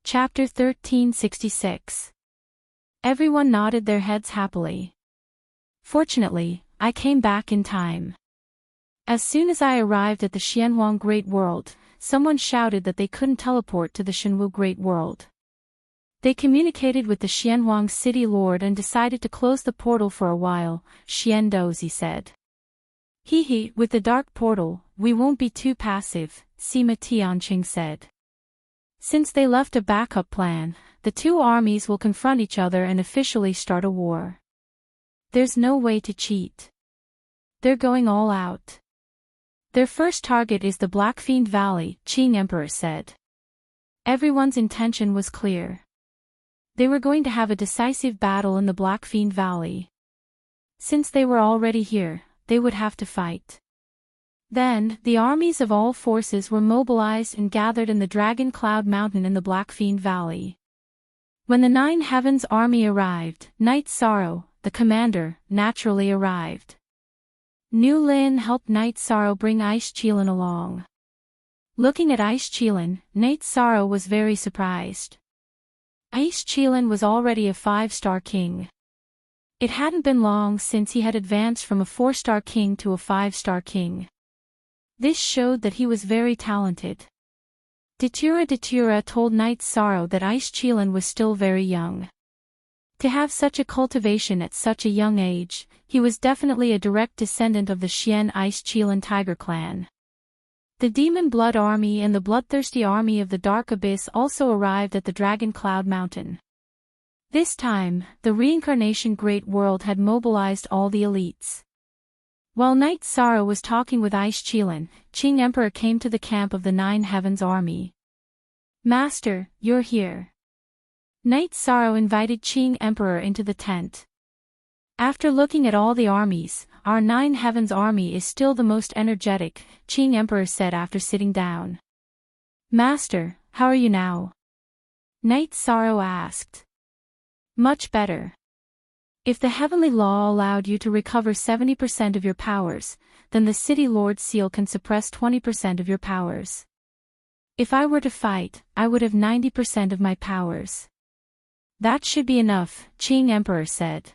Chapter 1366. Everyone nodded their heads happily. Fortunately, I came back in time. As soon as I arrived at the Xianhuang Great World, someone shouted that they couldn't teleport to the Shenwu Great World. They communicated with the Xianhuang City Lord and decided to close the portal for a while, Xian Dozi said. Hee, with the dark portal, we won't be too passive, Sima Tianqing said. Since they left a backup plan, the two armies will confront each other and officially start a war. There's no way to cheat. They're going all out. Their first target is the Black Fiend Valley, Qing Emperor said. Everyone's intention was clear. They were going to have a decisive battle in the Black Fiend Valley. Since they were already here, they would have to fight. Then, the armies of all forces were mobilized and gathered in the Dragon Cloud Mountain in the Black Fiend Valley. When the Nine Heavens army arrived, Knight Sorrow, the commander, naturally arrived. Nu Lin helped Knight Sorrow bring Ice Qilin along. Looking at Ice Qilin, Knight Sorrow was very surprised. Ice Qilin was already a 5-star king. It hadn't been long since he had advanced from a 4-star king to a 5-star king. This showed that he was very talented. Datura told Knight Sorrow that Ice Qilin was still very young. To have such a cultivation at such a young age, he was definitely a direct descendant of the Xian Ice Qilin Tiger clan. The Demon Blood Army and the Bloodthirsty Army of the Dark Abyss also arrived at the Dragon Cloud Mountain. This time, the Reincarnation Great World had mobilized all the elites. While Knight Sorrow was talking with Ice Qilin, Qing Emperor came to the camp of the Nine Heavens army. Master, you're here. Knight Sorrow invited Qing Emperor into the tent. After looking at all the armies, our Nine Heavens army is still the most energetic, Qing Emperor said after sitting down. Master, how are you now? Knight Sorrow asked. Much better. If the heavenly law allowed you to recover 70% of your powers, then the City Lord's seal can suppress 20% of your powers. If I were to fight, I would have 90% of my powers. That should be enough, Qing Emperor said.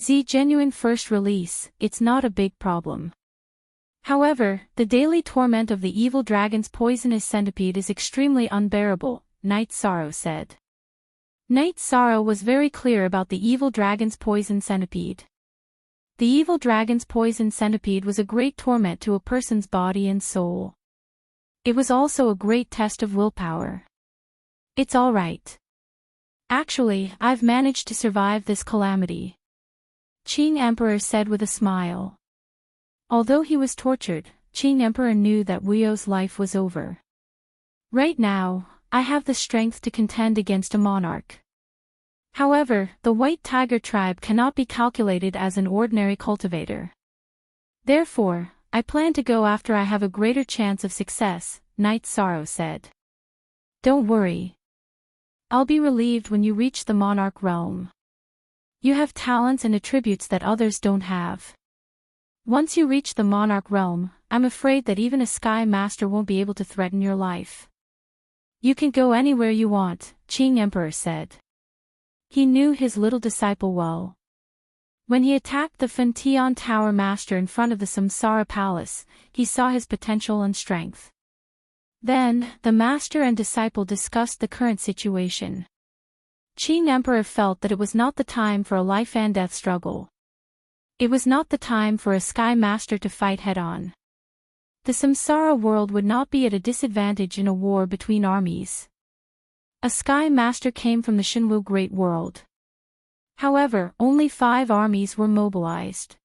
Z genuine first release, it's not a big problem. However, the daily torment of the evil dragon's poisonous centipede is extremely unbearable, Knight Sorrow said. Knight Sorrow was very clear about the evil dragon's poison centipede. The evil dragon's poison centipede was a great torment to a person's body and soul. It was also a great test of willpower. It's all right. Actually, I've managed to survive this calamity. Qing Emperor said with a smile. Although he was tortured, Qing Emperor knew that Wuyo's life was over. Right now, I have the strength to contend against a monarch. However, the White Tiger tribe cannot be calculated as an ordinary cultivator. Therefore, I plan to go after I have a greater chance of success, Knight Sorrow said. Don't worry. I'll be relieved when you reach the monarch realm. You have talents and attributes that others don't have. Once you reach the monarch realm, I'm afraid that even a sky master won't be able to threaten your life. You can go anywhere you want, Qing Emperor said. He knew his little disciple well. When he attacked the Fentian Tower Master in front of the Samsara Palace, he saw his potential and strength. Then, the master and disciple discussed the current situation. Qing Emperor felt that it was not the time for a life-and-death struggle. It was not the time for a sky master to fight head-on. The Samsara world would not be at a disadvantage in a war between armies. A sky master came from the Shenwu Great World. However, only 5 armies were mobilized.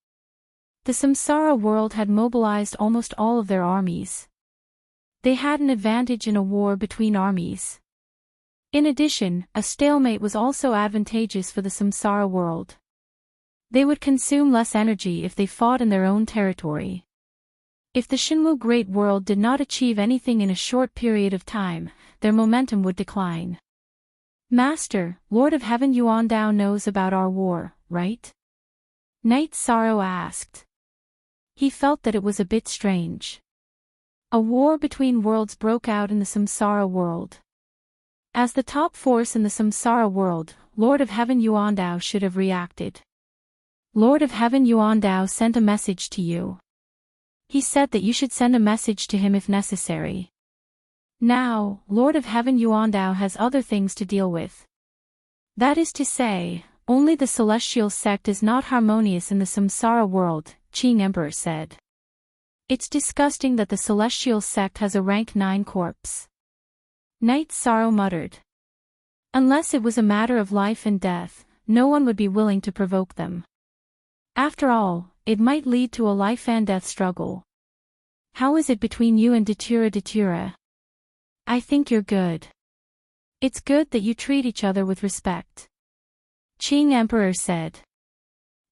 The Samsara world had mobilized almost all of their armies. They had an advantage in a war between armies. In addition, a stalemate was also advantageous for the Samsara world. They would consume less energy if they fought in their own territory. If the Shenwu Great World did not achieve anything in a short period of time, their momentum would decline. Master, Lord of Heaven Yuandao knows about our war, right? Knight Sorrow asked. He felt that it was a bit strange. A war between worlds broke out in the Samsara world. As the top force in the samsara world, Lord of Heaven Yuandao should have reacted. Lord of Heaven Yuandao sent a message to you. He said that you should send a message to him if necessary. Now, Lord of Heaven Yuandao has other things to deal with. That is to say, only the celestial sect is not harmonious in the samsara world, Qing Emperor said. It's disgusting that the celestial sect has a rank 9 corpse. Knight Sorrow muttered. Unless it was a matter of life and death, no one would be willing to provoke them. After all, it might lead to a life and death struggle. How is it between you and Datura? I think you're good. It's good that you treat each other with respect. Qing Emperor said.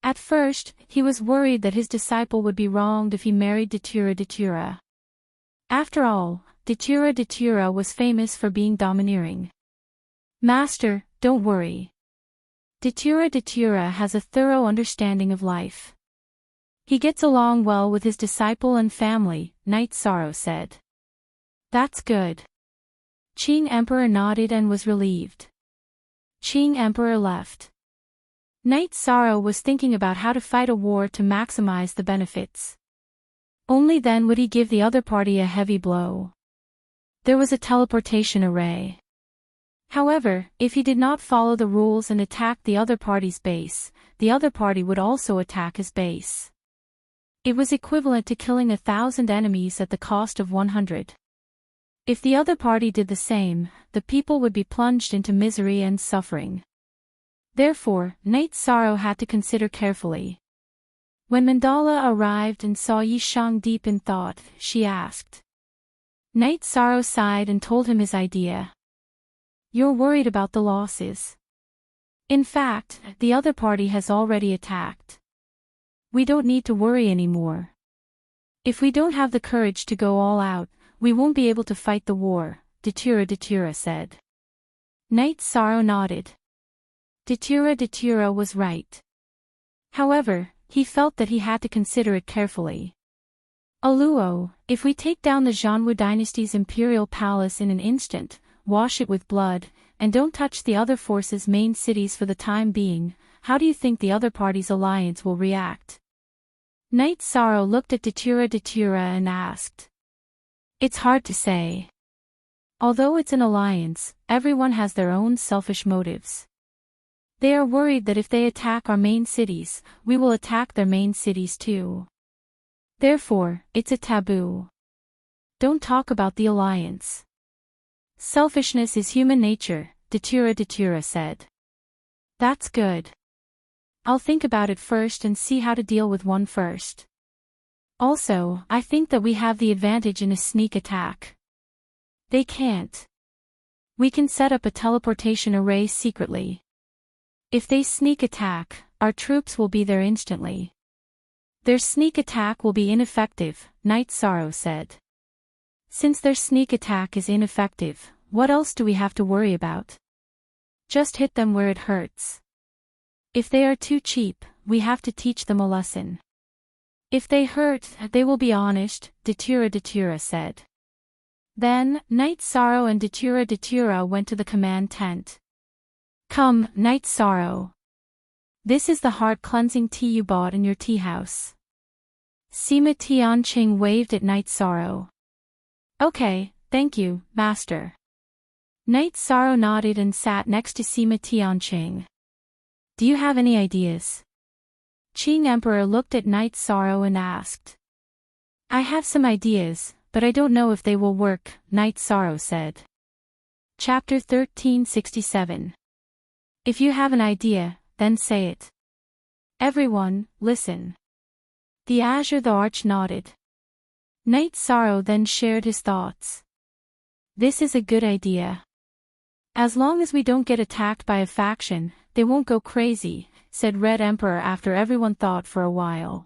At first, he was worried that his disciple would be wronged if he married Datura. After all, Datura was famous for being domineering. Master, don't worry. Datura has a thorough understanding of life. He gets along well with his disciple and family, Knight Sorrow said. That's good. Qing Emperor nodded and was relieved. Qing Emperor left. Knight Sorrow was thinking about how to fight a war to maximize the benefits. Only then would he give the other party a heavy blow. There was a teleportation array. However, if he did not follow the rules and attack the other party's base, the other party would also attack his base. It was equivalent to killing 1,000 enemies at the cost of 100. If the other party did the same, the people would be plunged into misery and suffering. Therefore, Knight Sorrow had to consider carefully. When Mandala arrived and saw Yishang deep in thought, she asked. Knight Sorrow sighed and told him his idea. You're worried about the losses. In fact, the other party has already attacked. We don't need to worry anymore. If we don't have the courage to go all out, we won't be able to fight the war, Datura said. Knight Sorrow nodded. Datura was right. However, he felt that he had to consider it carefully. Aluo, if we take down the Zhanwu dynasty's imperial palace in an instant, wash it with blood, and don't touch the other forces' main cities for the time being, how do you think the other party's alliance will react? Knight Sorrow looked at Datura and asked. It's hard to say. Although it's an alliance, everyone has their own selfish motives. They are worried that if they attack our main cities, we will attack their main cities too. Therefore, it's a taboo. Don't talk about the alliance. Selfishness is human nature, Datura said. That's good. I'll think about it first and see how to deal with one first. Also, I think that we have the advantage in a sneak attack. They can't. We can set up a teleportation array secretly. If they sneak attack, our troops will be there instantly. Their sneak attack will be ineffective, Knight Sorrow said. Since their sneak attack is ineffective, what else do we have to worry about? Just hit them where it hurts. If they are too cheap, we have to teach them a lesson. If they hurt, they will be honest, Datura said. Then, Knight Sorrow and Datura went to the command tent. Come, Knight Sorrow. This is the heart-cleansing tea you bought in your tea house. Sima Tianqing waved at Knight Sorrow. Okay, thank you, Master. Knight Sorrow nodded and sat next to Sima Tianqing. Do you have any ideas? Qing Emperor looked at Knight Sorrow and asked. I have some ideas, but I don't know if they will work, Knight Sorrow said. Chapter 1367. If you have an idea, then say it. Everyone, listen. The Azure the Arch nodded. Knight Sorrow then shared his thoughts. This is a good idea. As long as we don't get attacked by a faction, they won't go crazy, said Red Emperor after everyone thought for a while.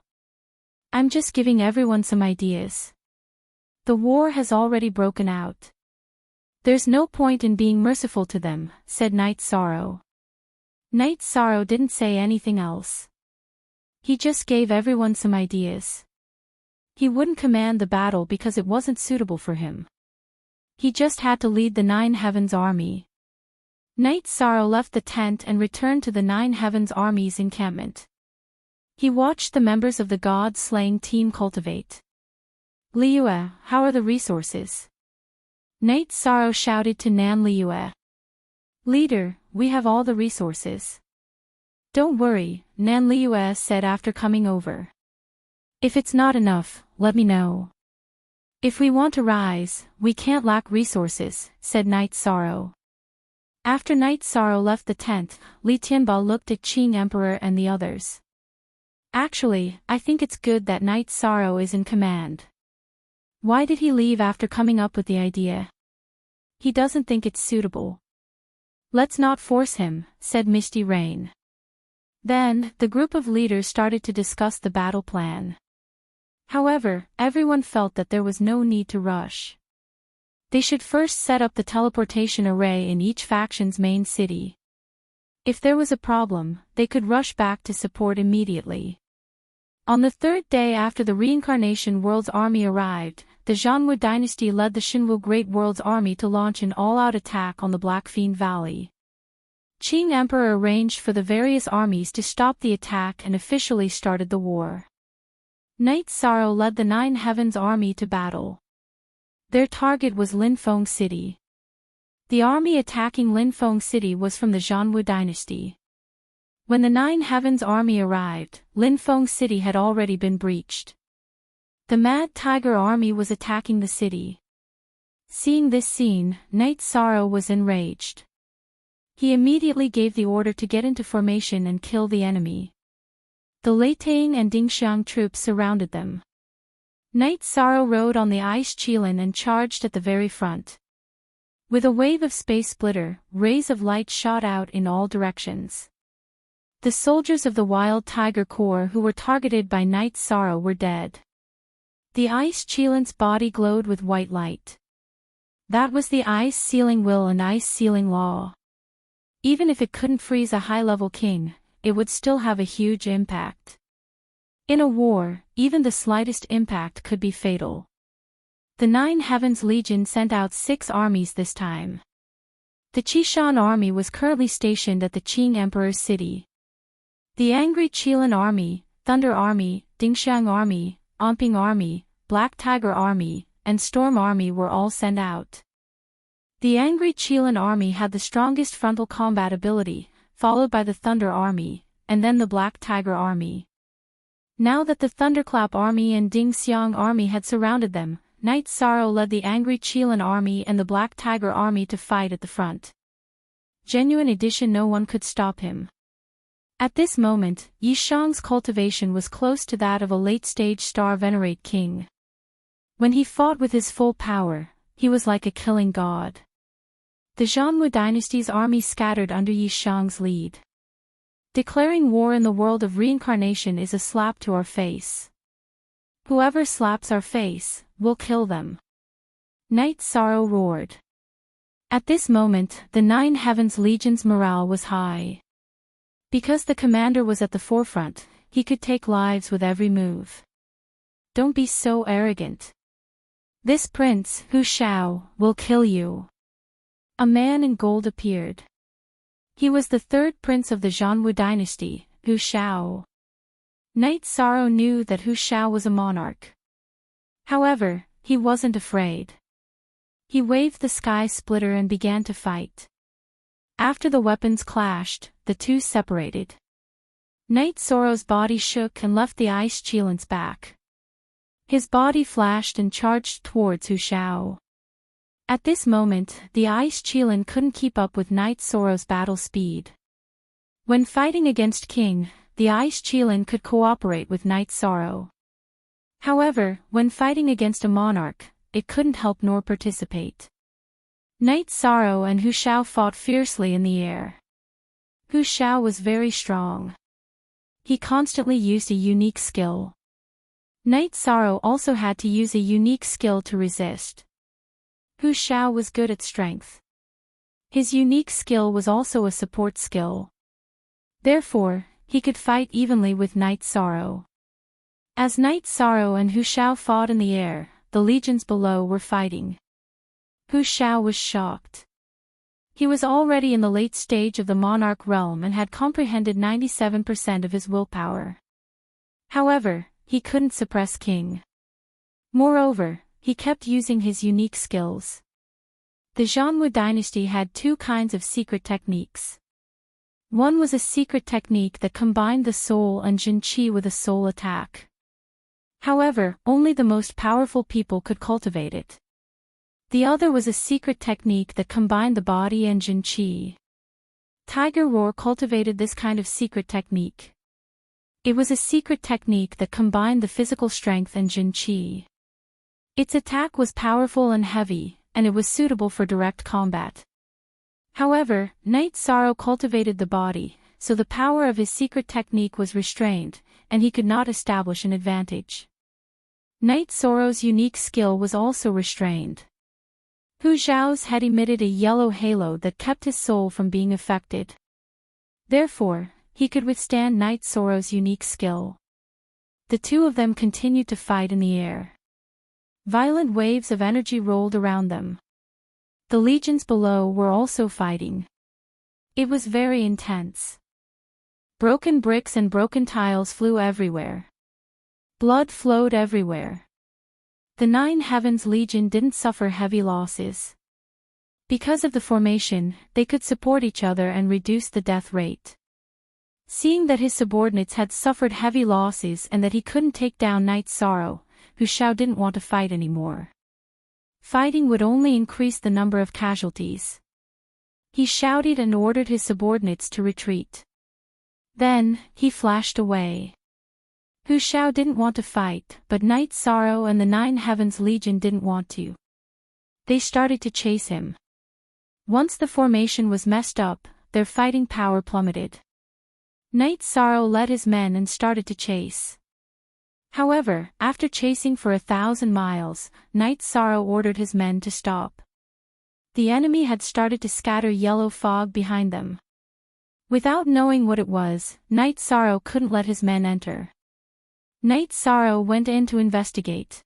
I'm just giving everyone some ideas. The war has already broken out. There's no point in being merciful to them, said Knight Sorrow. Knight Sorrow didn't say anything else. He just gave everyone some ideas. He wouldn't command the battle because it wasn't suitable for him. He just had to lead the 9 Heavens army. Night Sorrow left the tent and returned to the Nine Heavens Army's encampment. He watched the members of the god-slaying team cultivate. Liyue, how are the resources? Night Sorrow shouted to Nan Liyue. Leader, we have all the resources. Don't worry, Nan Liyue said after coming over. If it's not enough, let me know. If we want to rise, we can't lack resources, said Night Sorrow. After Night Sorrow left the tent, Li Tianba looked at Qing Emperor and the others. Actually, I think it's good that Night Sorrow is in command. Why did he leave after coming up with the idea? He doesn't think it's suitable. Let's not force him, said Misty Rain. Then, the group of leaders started to discuss the battle plan. However, everyone felt that there was no need to rush. They should first set up the teleportation array in each faction's main city. If there was a problem, they could rush back to support immediately. On the third day after the Reincarnation World's army arrived, the Zhanwu dynasty led the Xinwu Great World's army to launch an all-out attack on the Black Fiend Valley. Qing Emperor arranged for the various armies to stop the attack and officially started the war. Night Sorrow led the Nine Heavens army to battle. Their target was Linfeng City. The army attacking Linfeng City was from the Zhanwu dynasty. When the Nine Heavens army arrived, Linfeng City had already been breached. The Mad Tiger army was attacking the city. Seeing this scene, Night Sorrow was enraged. He immediately gave the order to get into formation and kill the enemy. The Leitang and Dingxiang troops surrounded them. Night Sorrow rode on the ice Qilin and charged at the very front. With a wave of space splitter, rays of light shot out in all directions. The soldiers of the Wild Tiger Corps who were targeted by Night Sorrow were dead. The ice Qilin's body glowed with white light. That was the ice sealing will and ice sealing law. Even if it couldn't freeze a high-level king, it would still have a huge impact. In a war, even the slightest impact could be fatal. The Nine Heavens Legion sent out 6 armies this time. The Qishan army was currently stationed at the Qing Emperor's city. The Angry Qilin army, Thunder army, Dingxiang army, Omping army, Black Tiger army, and Storm army were all sent out. The Angry Qilin army had the strongest frontal combat ability, followed by the Thunder army, and then the Black Tiger army. Now that the Thunderclap army and Dingxiang army had surrounded them, Night Sorrow led the Angry Qilin army and the Black Tiger army to fight at the front. Genuine edition, no one could stop him. At this moment, Yishang's cultivation was close to that of a late-stage star venerate king. When he fought with his full power, he was like a killing god. The Zhanwu dynasty's army scattered under Yishang's lead. Declaring war in the world of reincarnation is a slap to our face. Whoever slaps our face, we'll kill them. Night Sorrow roared. At this moment, the Nine Heavens Legion's morale was high. Because the commander was at the forefront, he could take lives with every move. Don't be so arrogant. This prince, Hu Shao, will kill you. A man in gold appeared. He was the third prince of the Zhanwu dynasty, Hu Shao. Night Sorrow knew that Hu Shao was a monarch. However, he wasn't afraid. He waved the sky splitter and began to fight. After the weapons clashed, the two separated. Night Sorrow's body shook and left the ice Qilin's back. His body flashed and charged towards Hu Shao. At this moment, the ice Qilin couldn't keep up with Night Sorrow's battle speed. When fighting against King, the ice Qilin could cooperate with Night Sorrow. However, when fighting against a monarch, it couldn't help nor participate. Night Sorrow and Hu Shao fought fiercely in the air. Hu Shao was very strong. He constantly used a unique skill. Night Sorrow also had to use a unique skill to resist. Hu Shao was good at strength. His unique skill was also a support skill. Therefore, he could fight evenly with Night Sorrow. As Night Sorrow and Hu Shao fought in the air, the legions below were fighting. Hu Shao was shocked. He was already in the late stage of the monarch realm and had comprehended 97% of his willpower. However, he couldn't suppress King. Moreover, he kept using his unique skills. The Zhanwu dynasty had two kinds of secret techniques. One was a secret technique that combined the soul and Jin Qi with a soul attack. However, only the most powerful people could cultivate it. The other was a secret technique that combined the body and Jin Qi. Tiger Roar cultivated this kind of secret technique. It was a secret technique that combined the physical strength and Jin Qi. Its attack was powerful and heavy, and it was suitable for direct combat. However, Night Sorrow cultivated the body, so the power of his secret technique was restrained, and he could not establish an advantage. Night Sorrow's unique skill was also restrained. Hu Zhao's head emitted a yellow halo that kept his soul from being affected. Therefore, he could withstand Night Sorrow's unique skill. The two of them continued to fight in the air. Violent waves of energy rolled around them. The legions below were also fighting. It was very intense. Broken bricks and broken tiles flew everywhere. Blood flowed everywhere. The Nine Heavens Legion didn't suffer heavy losses. Because of the formation, they could support each other and reduce the death rate. Seeing that his subordinates had suffered heavy losses and that he couldn't take down Night Sorrow, Hu Zhao didn't want to fight anymore. Fighting would only increase the number of casualties. He shouted and ordered his subordinates to retreat. Then, he flashed away. Hu Zhao didn't want to fight, but Night Sorrow and the Nine Heavens Legion didn't want to. They started to chase him. Once the formation was messed up, their fighting power plummeted. Night Sorrow led his men and started to chase. However, after chasing for 1,000 miles, Night Sorrow ordered his men to stop. The enemy had started to scatter yellow fog behind them. Without knowing what it was, Night Sorrow couldn't let his men enter. Night Sorrow went in to investigate.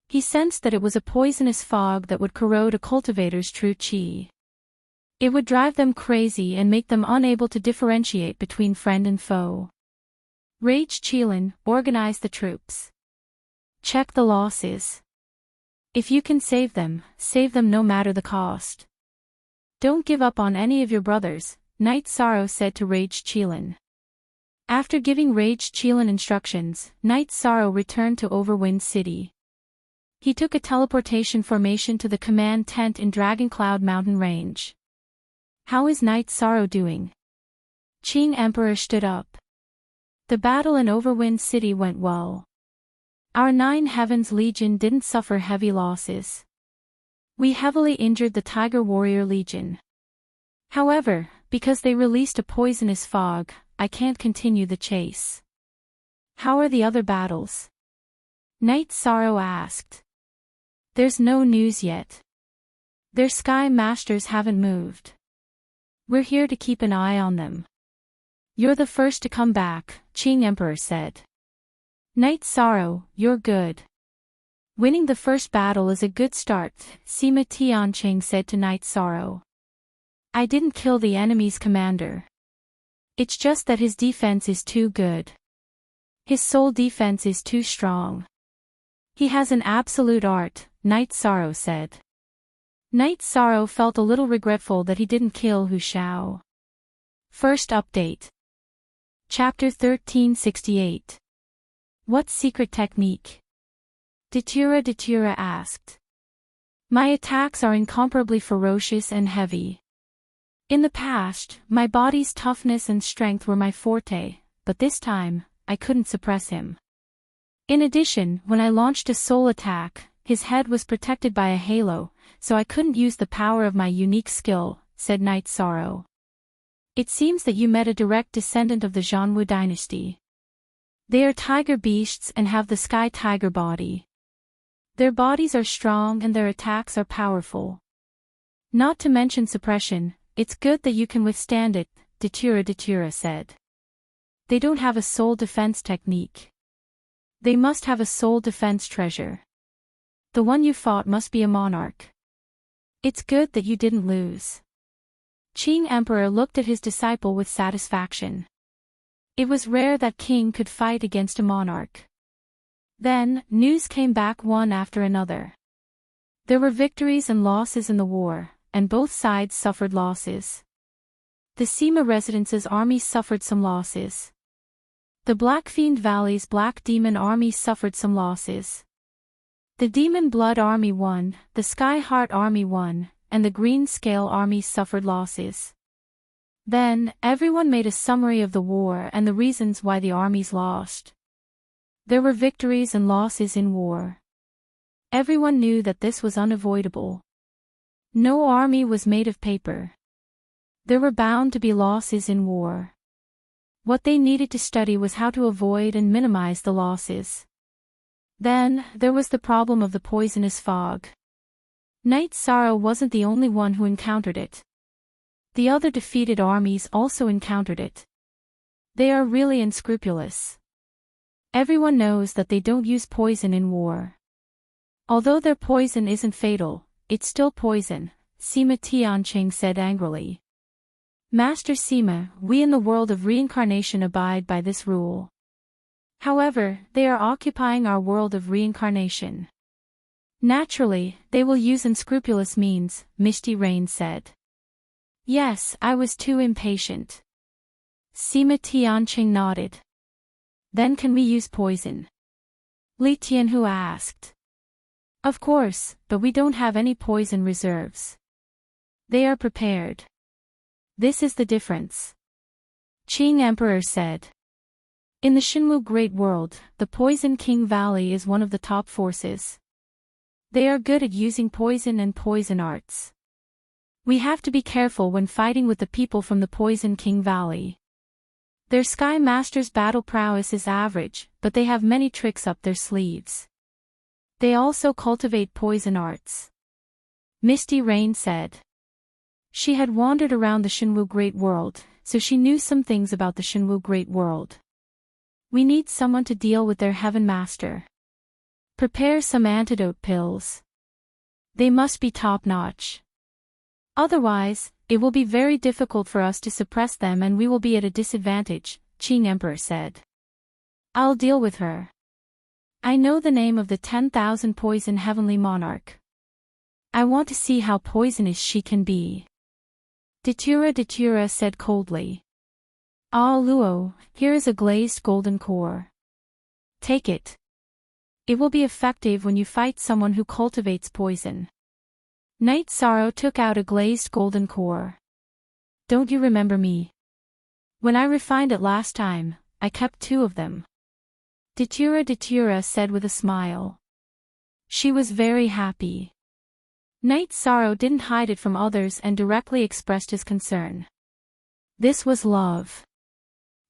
He sensed that it was a poisonous fog that would corrode a cultivator's true qi. It would drive them crazy and make them unable to differentiate between friend and foe. Rage Qilin, organize the troops. Check the losses. If you can save them no matter the cost. Don't give up on any of your brothers, Night Sorrow said to Rage Qilin. After giving Rage Qilin instructions, Night Sorrow returned to Overwind City. He took a teleportation formation to the command tent in Dragoncloud Mountain Range. How is Night Sorrow doing? Qing Emperor stood up. The battle in Overwind City went well. Our Nine Heavens Legion didn't suffer heavy losses. We heavily injured the Tiger Warrior Legion. However, because they released a poisonous fog, I can't continue the chase. How are the other battles? Night Sorrow asked. There's no news yet. Their Sky Masters haven't moved. We're here to keep an eye on them. You're the first to come back, Qing Emperor said. Night Sorrow, you're good. Winning the first battle is a good start, Sima Tianqing said to Night Sorrow. I didn't kill the enemy's commander. It's just that his defense is too good. His soul defense is too strong. He has an absolute art, Night Sorrow said. Night Sorrow felt a little regretful that he didn't kill Hu Zhao. First update. Chapter 1368. What secret technique? Datura asked. My attacks are incomparably ferocious and heavy. In the past, my body's toughness and strength were my forte, but this time, I couldn't suppress him. In addition, when I launched a soul attack, his head was protected by a halo, so I couldn't use the power of my unique skill, said Night Sorrow. It seems that you met a direct descendant of the Zhanwu dynasty. They are tiger beasts and have the sky tiger body. Their bodies are strong and their attacks are powerful. Not to mention suppression, it's good that you can withstand it, Datura said. They don't have a soul defense technique. They must have a soul defense treasure. The one you fought must be a monarch. It's good that you didn't lose. Qing Emperor looked at his disciple with satisfaction. It was rare that king could fight against a monarch. Then, news came back one after another. There were victories and losses in the war, and both sides suffered losses. The Sima Residence's army suffered some losses. The Blackfiend Valley's Black Demon Army suffered some losses. The Demon Blood Army won, the Sky Heart Army won, and the Green Scale Army suffered losses. Then, everyone made a summary of the war and the reasons why the armies lost. There were victories and losses in war. Everyone knew that this was unavoidable. No army was made of paper. There were bound to be losses in war. What they needed to study was how to avoid and minimize the losses. Then, there was the problem of the poisonous fog. Knight Sorrow wasn't the only one who encountered it. The other defeated armies also encountered it. They are really unscrupulous. Everyone knows that they don't use poison in war. Although their poison isn't fatal, it's still poison, Sima Tianqing said angrily. Master Sima, we in the world of reincarnation abide by this rule. However, they are occupying our world of reincarnation. Naturally, they will use unscrupulous means, Misty Rain said. Yes, I was too impatient. Sima Tianqing nodded. Then can we use poison? Li Tianhu asked. Of course, but we don't have any poison reserves. They are prepared. This is the difference. Qing Emperor said. In the Shinwu Great World, the Poison King Valley is one of the top forces. They are good at using poison and poison arts. We have to be careful when fighting with the people from the Poison King Valley. Their Sky Master's battle prowess is average, but they have many tricks up their sleeves. They also cultivate poison arts. Misty Rain said. She had wandered around the Shinwu Great World, so she knew some things about the Shinwu Great World. We need someone to deal with their Heaven Master. Prepare some antidote pills. They must be top-notch. Otherwise, it will be very difficult for us to suppress them and we will be at a disadvantage, Qing Emperor said. I'll deal with her. I know the name of the 10,000 poison heavenly monarch. I want to see how poisonous she can be. Datura said coldly. Ah Luo, here is a glazed golden core. Take it. It will be effective when you fight someone who cultivates poison. Knight Sorrow took out a glazed golden core. Don't you remember me? When I refined it last time, I kept 2 of them. Datura said with a smile. She was very happy. Knight Sorrow didn't hide it from others and directly expressed his concern. This was love.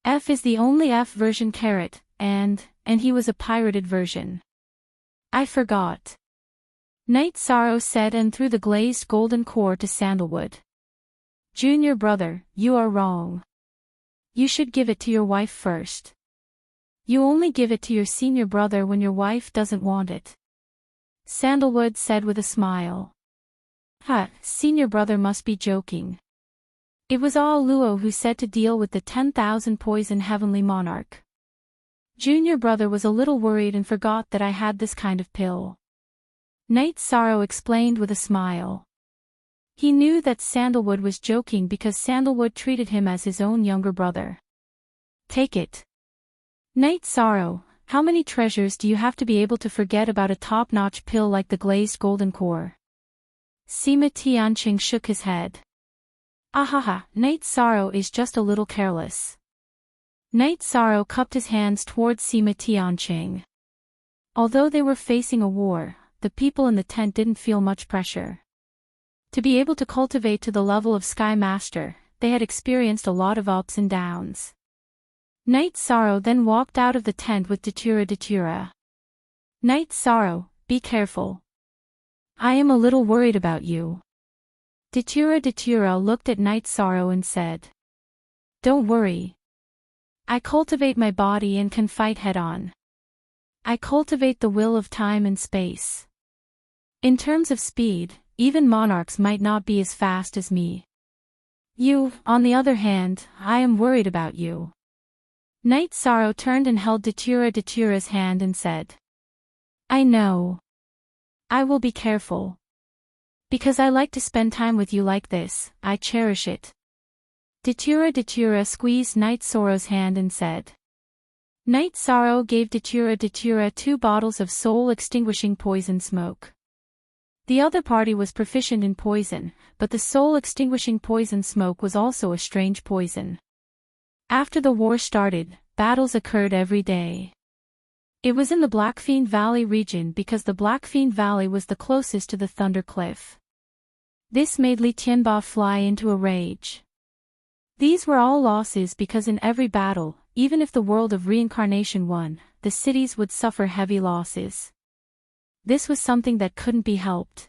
F is the only F version carrot, and he was a pirated version. I forgot. Knight Sorrow said and threw the glazed golden core to Sandalwood. Junior brother, you are wrong. You should give it to your wife first. You only give it to your senior brother when your wife doesn't want it. Sandalwood said with a smile. Senior brother must be joking. It was all Luo who said to deal with the 10,000 poison heavenly monarch. Junior brother was a little worried and forgot that I had this kind of pill. Knight Sorrow explained with a smile. He knew that Sandalwood was joking because Sandalwood treated him as his own younger brother. Take it. Knight Sorrow, how many treasures do you have to be able to forget about a top-notch pill like the glazed golden core? Sima Tianqing shook his head. Ahaha, Knight Sorrow is just a little careless. Knight Sorrow cupped his hands towards Sima Tianqing. Although they were facing a war, the people in the tent didn't feel much pressure. To be able to cultivate to the level of Sky Master, they had experienced a lot of ups and downs. Knight Sorrow then walked out of the tent with Datura. Knight Sorrow, be careful. I am a little worried about you. Datura looked at Knight Sorrow and said. Don't worry. I cultivate my body and can fight head-on. I cultivate the will of time and space. In terms of speed, even monarchs might not be as fast as me. You, on the other hand, I am worried about you. Night Sorrow turned and held Datura's hand and said, I know. I will be careful. Because I like to spend time with you like this, I cherish it. Datura squeezed Night Sorrow's hand and said. Night Sorrow gave Datura 2 bottles of soul-extinguishing poison smoke. The other party was proficient in poison, but the soul-extinguishing poison smoke was also a strange poison. After the war started, battles occurred every day. It was in the Blackfiend Valley region because the Blackfiend Valley was the closest to the Thunder Cliff. This made Li Tianba fly into a rage. These were all losses because in every battle, even if the world of reincarnation won, the cities would suffer heavy losses. This was something that couldn't be helped.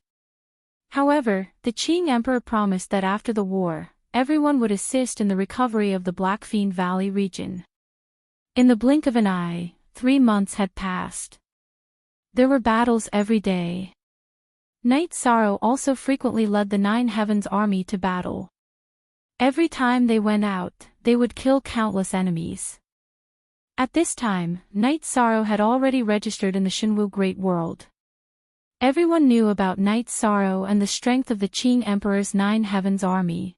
However, the Qing Emperor promised that after the war, everyone would assist in the recovery of the Blackfiend Valley region. In the blink of an eye, 3 months had passed. There were battles every day. Night Sorrow also frequently led the Nine Heavens army to battle. Every time they went out, they would kill countless enemies. At this time, Night Sorrow had already registered in the Shenwu Great World. Everyone knew about Night Sorrow and the strength of the Qing Emperor's Nine Heavens army.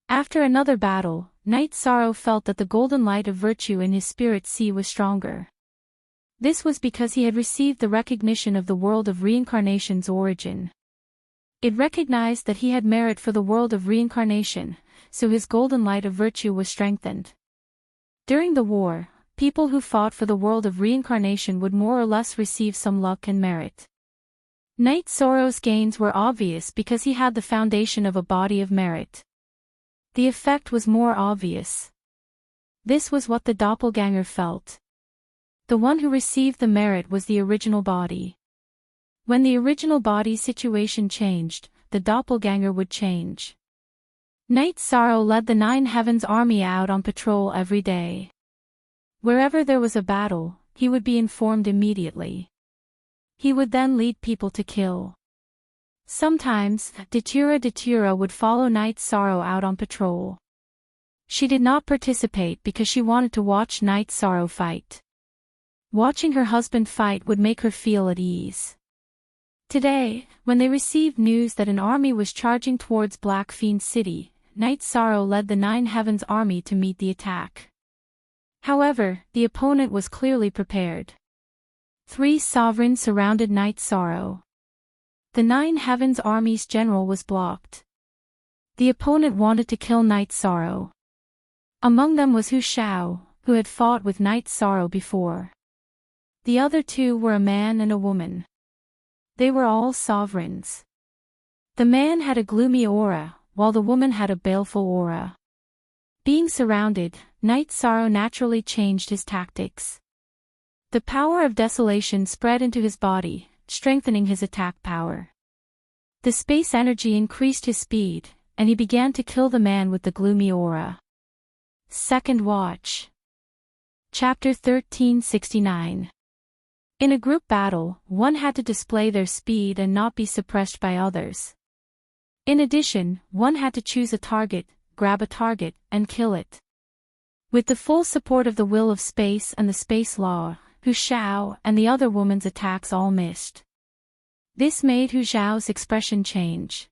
After another battle, Night Sorrow felt that the golden light of virtue in his spirit sea was stronger. This was because he had received the recognition of the world of reincarnation's origin. It recognized that he had merit for the world of reincarnation, so his golden light of virtue was strengthened. During the war, people who fought for the world of reincarnation would more or less receive some luck and merit. Night Sorrow's gains were obvious because he had the foundation of a body of merit. The effect was more obvious. This was what the doppelganger felt. The one who received the merit was the original body. When the original body's situation changed, the doppelganger would change. Night Sorrow led the Nine Heavens army out on patrol every day. Wherever there was a battle, he would be informed immediately. He would then lead people to kill. Sometimes, Datura would follow Night Sorrow out on patrol. She did not participate because she wanted to watch Night Sorrow fight. Watching her husband fight would make her feel at ease. Today, when they received news that an army was charging towards Blackfiend City, Night Sorrow led the Nine Heavens army to meet the attack. However, the opponent was clearly prepared. 3 sovereigns surrounded Night Sorrow. The Nine Heavens army's general was blocked. The opponent wanted to kill Night Sorrow. Among them was Hu Shao, who had fought with Night Sorrow before. The other 2 were a man and a woman. They were all sovereigns. The man had a gloomy aura, while the woman had a baleful aura. Being surrounded, Night Sorrow naturally changed his tactics. The power of desolation spread into his body, strengthening his attack power. The space energy increased his speed, and he began to kill the man with the gloomy aura. Second Watch. Chapter 1369. In a group battle, one had to display their speed and not be suppressed by others. In addition, one had to choose a target, grab a target, and kill it. With the full support of the will of space and the space law, Hu Shao and the other woman's attacks all missed. This made Hu Zhao's expression change.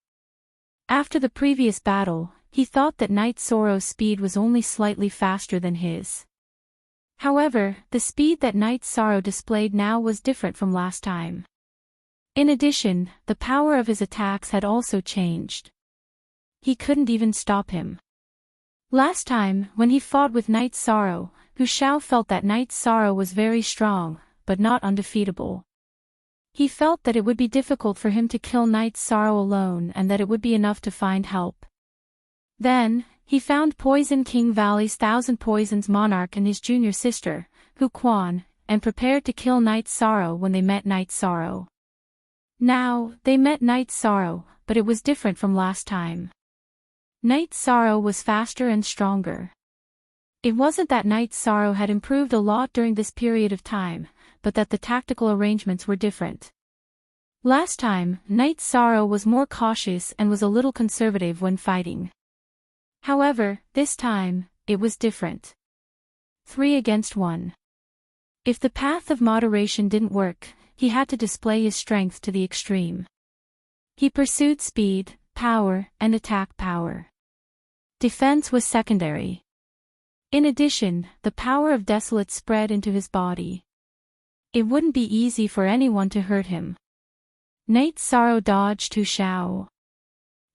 After the previous battle, he thought that Night Sorrow's speed was only slightly faster than his. However, the speed that Night Sorrow displayed now was different from last time. In addition, the power of his attacks had also changed. He couldn't even stop him. Last time, when he fought with Night Sorrow, Hu Shao felt that Night Sorrow was very strong, but not undefeatable. He felt that it would be difficult for him to kill Night Sorrow alone and that it would be enough to find help. Then, he found Poison King Valley's Thousand Poisons monarch and his junior sister, Hu Quan, and prepared to kill Night Sorrow when they met Night Sorrow. Now, they met Night Sorrow, but it was different from last time. Night Sorrow was faster and stronger. It wasn't that Night Sorrow had improved a lot during this period of time, but that the tactical arrangements were different. Last time, Night Sorrow was more cautious and was a little conservative when fighting. However, this time, it was different. 3 against 1. If the path of moderation didn't work, he had to display his strength to the extreme. He pursued speed, power, and attack power. Defense was secondary. In addition, the power of desolate spread into his body. It wouldn't be easy for anyone to hurt him. Night Sorrow dodged Hu Shao.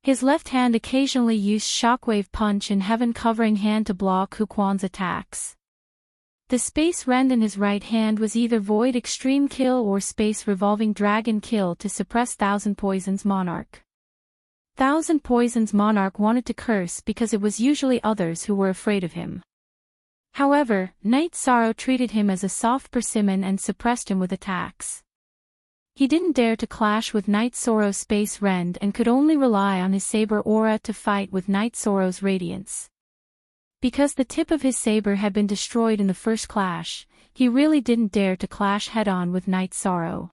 His left hand occasionally used shockwave punch and heaven covering hand to block Hu Quan's attacks. The space rend in his right hand was either void extreme kill or space revolving dragon kill to suppress Thousand Poisons Monarch. Thousand Poisons Monarch wanted to curse because it was usually others who were afraid of him. However, Night Sorrow treated him as a soft persimmon and suppressed him with attacks. He didn't dare to clash with Night Sorrow's space rend and could only rely on his saber aura to fight with Night Sorrow's radiance. Because the tip of his saber had been destroyed in the first clash, he really didn't dare to clash head-on with Night Sorrow.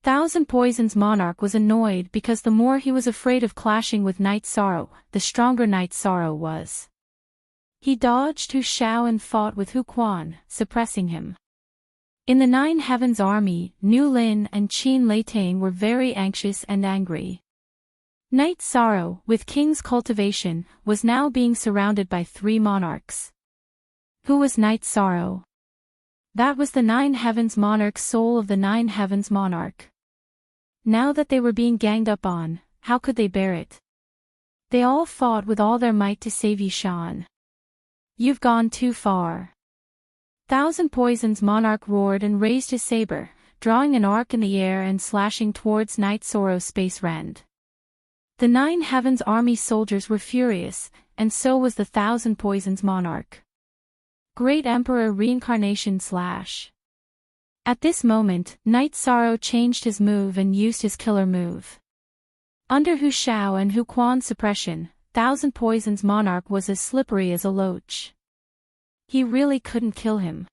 Thousand Poisons Monarch was annoyed because the more he was afraid of clashing with Night Sorrow, the stronger Night Sorrow was. He dodged Hu Shao and fought with Hu Quan, suppressing him. In the Nine Heavens army, Nu Lin and Qin Leitang were very anxious and angry. Night Sorrow, with King's cultivation, was now being surrounded by 3 monarchs. Who was Night Sorrow? That was the Nine Heavens monarch's soul of the Nine Heavens monarch. Now that they were being ganged up on, how could they bear it? They all fought with all their might to save Yishan. You've gone too far. Thousand Poisons Monarch roared and raised his saber, drawing an arc in the air and slashing towards Night Sorrow's space rend. The Nine Heavens army soldiers were furious, and so was the Thousand Poisons Monarch. Great Emperor Reincarnation Slash. At this moment, Night Sorrow changed his move and used his killer move. Under Hu Shao and Hu Quan's suppression, Thousand Poisons Monarch was as slippery as a loach. He really couldn't kill him.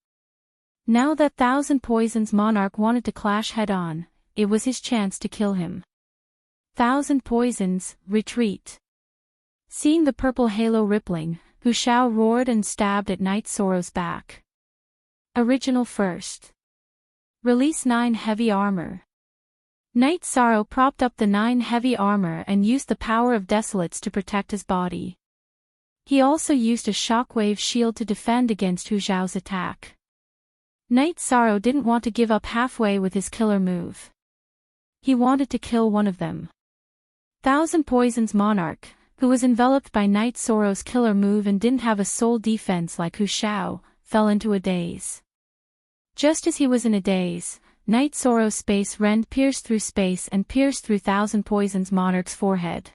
Now that Thousand Poisons Monarch wanted to clash head-on, it was his chance to kill him. Thousand Poisons, retreat. Seeing the purple halo rippling, Hu Shao roared and stabbed at Night Sorrow's back. Original first. Release 9 heavy armor. Night Sorrow propped up the 9 heavy armor and used the power of desolates to protect his body. He also used a shockwave shield to defend against Hu Zhao's attack. Night Sorrow didn't want to give up halfway with his killer move. He wanted to kill one of them. Thousand Poisons Monarch, who was enveloped by Night Sorrow's killer move and didn't have a soul defense like Hu Shao, fell into a daze. Just as he was in a daze, Night Sorrow's space rend pierced through space and pierced through Thousand Poisons Monarch's forehead.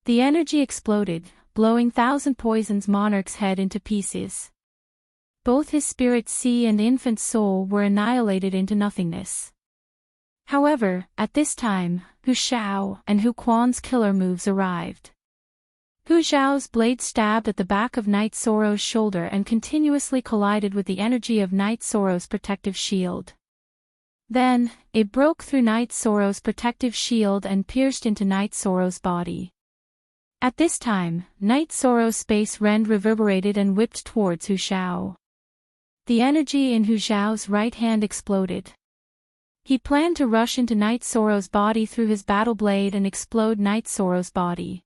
The energy exploded, blowing Thousand Poisons Monarch's head into pieces. Both his spirit sea and infant soul were annihilated into nothingness. However, at this time, Hu Shao and Hu Quan's killer moves arrived. Hu Zhao's blade stabbed at the back of Night Sorrow's shoulder and continuously collided with the energy of Night Sorrow's protective shield. Then, it broke through Night Sorrow's protective shield and pierced into Night Sorrow's body. At this time, Night Sorrow's space rend reverberated and whipped towards Hu Shao. The energy in Hu Zhao's right hand exploded. He planned to rush into Night Sorrow's body through his battle blade and explode Night Sorrow's body.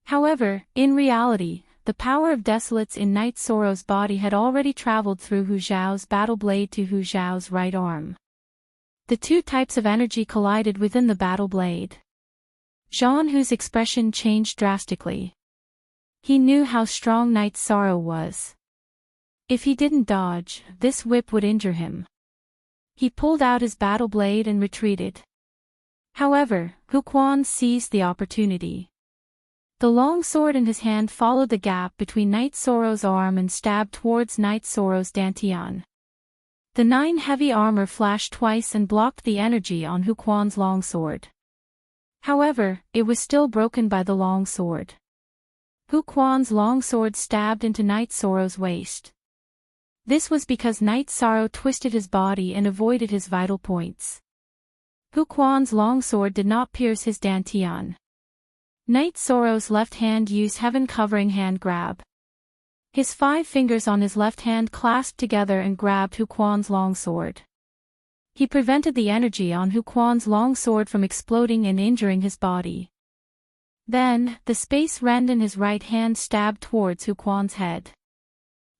However, in reality, the power of desolates in Night Sorrow's body had already traveled through Hu Zhao's battle blade to Hu Zhao's right arm. The 2 types of energy collided within the battle blade. Zhan Hu's expression changed drastically. He knew how strong Night Sorrow was. If he didn't dodge, this whip would injure him. He pulled out his battle blade and retreated. However, Hu Quan seized the opportunity. The long sword in his hand followed the gap between Night Sorrow's arm and stabbed towards Night Sorrow's dantian. The 9 heavy armor flashed twice and blocked the energy on Hu Quan's longsword. However, it was still broken by the long sword. Hu Quan's long sword stabbed into Night Sorrow's waist. This was because Night Sorrow twisted his body and avoided his vital points. Hu Quan's long sword did not pierce his dantian. Night Sorrow's left hand used heaven-covering hand grab. His 5 fingers on his left hand clasped together and grabbed Hu Quan's longsword. He prevented the energy on Hu Quan's longsword from exploding and injuring his body. Then, the space rend in his right hand stabbed towards Hu Quan's head.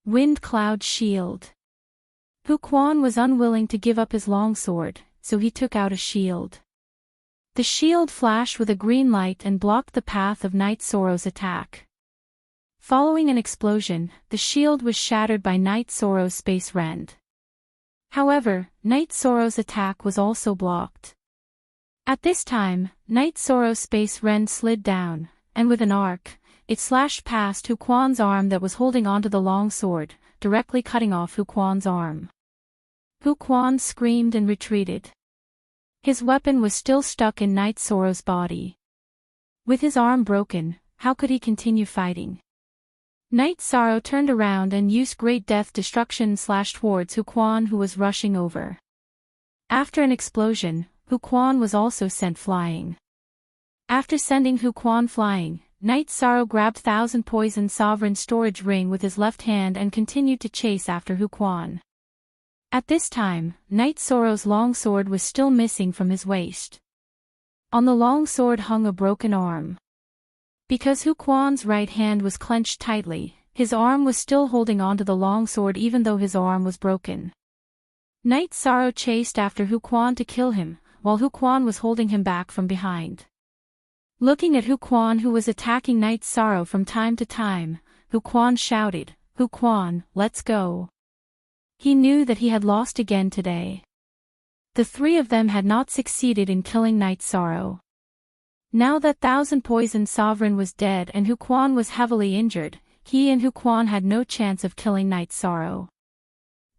Wind Cloud Shield. Hu Quan was unwilling to give up his longsword, so he took out a shield. The shield flashed with a green light and blocked the path of Night Sorrow's attack. Following an explosion, the shield was shattered by Night Sorrow's space rend. However, Night Sorrow's attack was also blocked. At this time, Night Sorrow's space rend slid down, and with an arc, it slashed past Hu Quan's arm that was holding onto the long sword, directly cutting off Hu Quan's arm. Hu Quan screamed and retreated. His weapon was still stuck in Night Sorrow's body. With his arm broken, how could he continue fighting? Night Sorrow turned around and used Great Death Destruction slash towards Hu Quan, who was rushing over. After an explosion, Hu Quan was also sent flying. After sending Hu Quan flying, Night Sorrow grabbed Thousand Poison Sovereign storage ring with his left hand and continued to chase after Hu Quan. At this time, Night Sorrow's longsword was still missing from his waist. On the longsword hung a broken arm. Because Hu Quan's right hand was clenched tightly, his arm was still holding onto the longsword even though his arm was broken. Night Sorrow chased after Hu Quan to kill him, while Hu Quan was holding him back from behind. Looking at Hu Quan, who was attacking Night Sorrow from time to time, Hu Quan shouted, "Hu Quan, let's go." He knew that he had lost again today. The 3 of them had not succeeded in killing Night Sorrow. Now that Thousand Poison Sovereign was dead and Hu Quan was heavily injured, he and Hu Quan had no chance of killing Night Sorrow.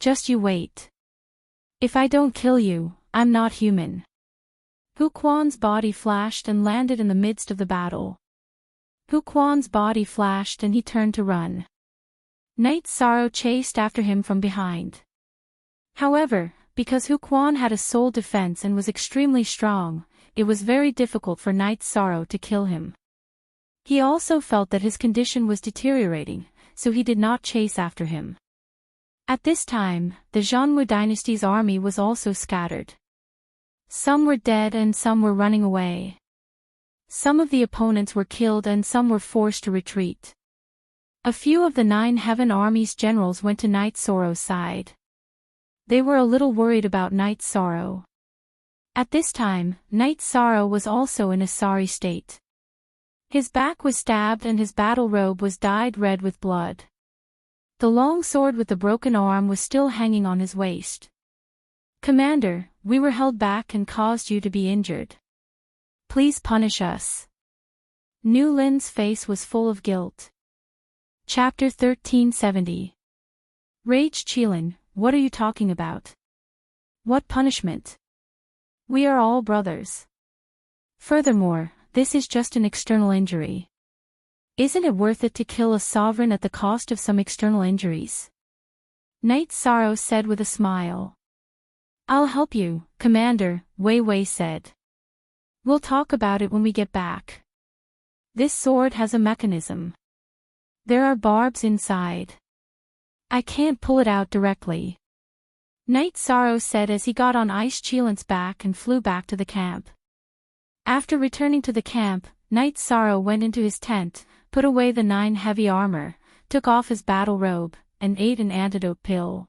Just you wait. If I don't kill you, I'm not human. Hu Quan's body flashed and landed in the midst of the battle. Hu Quan's body flashed and he turned to run. Night Sorrow chased after him from behind. However, because Hu Quan had a soul defense and was extremely strong, it was very difficult for Night Sorrow to kill him. He also felt that his condition was deteriorating, so he did not chase after him. At this time, the Zhanwu dynasty's army was also scattered. Some were dead and some were running away. Some of the opponents were killed and some were forced to retreat. A few of the 9 Heaven Army's generals went to Night Sorrow's side. They were a little worried about Night Sorrow. At this time, Night Sorrow was also in a sorry state. His back was stabbed and his battle robe was dyed red with blood. The long sword with the broken arm was still hanging on his waist. "Commander, we were held back and caused you to be injured. Please punish us." Nu Lin's face was full of guilt. Chapter 1370. Rage Qilin, what are you talking about? What punishment? We are all brothers. Furthermore, this is just an external injury. Isn't it worth it to kill a sovereign at the cost of some external injuries? Night Sorrow said with a smile. "I'll help you, Commander," Wei Wei said. "We'll talk about it when we get back. This sword has a mechanism. There are barbs inside. I can't pull it out directly." Night Sorrow said as he got on Ice Qilin's back and flew back to the camp. After returning to the camp, Night Sorrow went into his tent, put away the 9 heavy armor, took off his battle robe, and ate an antidote pill.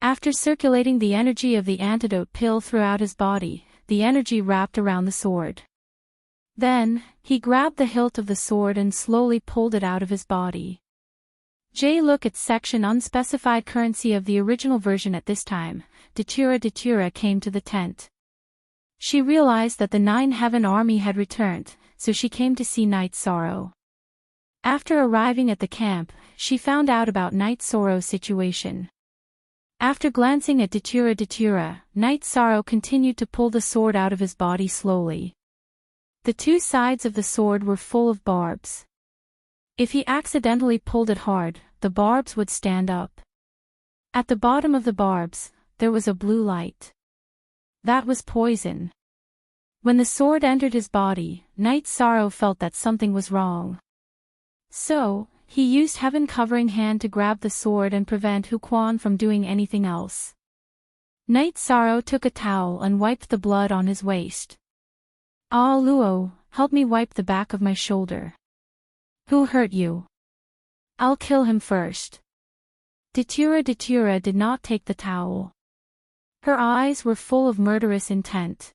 After circulating the energy of the antidote pill throughout his body, the energy wrapped around the sword. Then, he grabbed the hilt of the sword and slowly pulled it out of his body. Look at section unspecified currency of the original version. At this time, Datura came to the tent. She realized that the 9 Heaven Army had returned, so she came to see Night Sorrow. After arriving at the camp, she found out about Night Sorrow's situation. After glancing at Datura, Night Sorrow continued to pull the sword out of his body slowly. The 2 sides of the sword were full of barbs. If he accidentally pulled it hard, the barbs would stand up. At the bottom of the barbs, there was a blue light. That was poison. When the sword entered his body, Night Sorrow felt that something was wrong. So, he used heaven-covering hand to grab the sword and prevent Huquan from doing anything else. Night Sorrow took a towel and wiped the blood on his waist. Ah Luo, help me wipe the back of my shoulder. Who hurt you? I'll kill him first. Datura did not take the towel. Her eyes were full of murderous intent.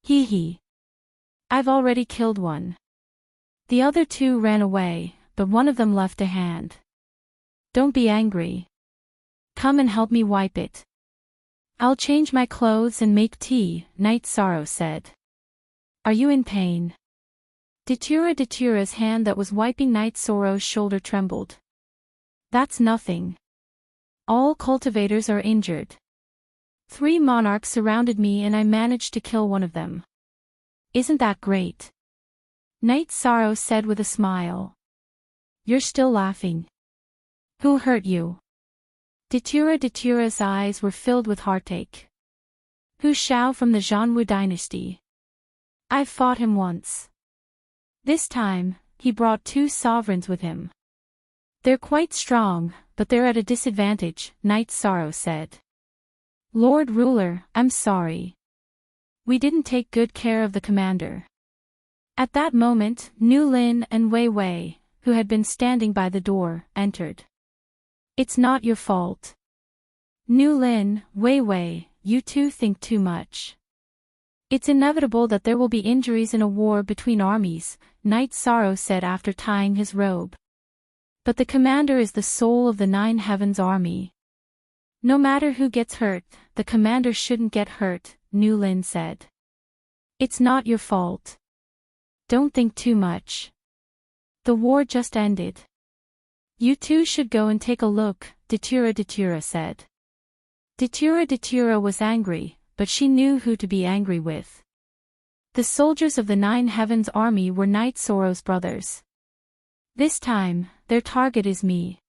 Hee. I've already killed one. The other two ran away, but one of them left a hand. Don't be angry. Come and help me wipe it. I'll change my clothes and make tea, Night Sorrow said. Are you in pain? Datura's hand that was wiping Night Sorrow's shoulder trembled. That's nothing. All cultivators are injured. 3 monarchs surrounded me and I managed to kill one of them. Isn't that great? Night Sorrow said with a smile. You're still laughing. Who hurt you? Datura's eyes were filled with heartache. Hu Shao from the Zhanwu dynasty. I fought him once. This time, he brought 2 sovereigns with him. They're quite strong, but they're at a disadvantage, Night Sorrow said. Lord Ruler, I'm sorry. We didn't take good care of the commander. At that moment, Nu Lin and Wei Wei, who had been standing by the door, entered. It's not your fault. Nu Lin, Wei Wei, you two think too much. It's inevitable that there will be injuries in a war between armies, Night Sorrow said after tying his robe. But the commander is the soul of the 9 Heavens army. No matter who gets hurt, the commander shouldn't get hurt, Nu Lin said. It's not your fault. Don't think too much. The war just ended. You two should go and take a look, Datura said. Datura was angry, but she knew who to be angry with. The soldiers of the 9 Heavens army were Night Sorrow's brothers. This time, their target is me.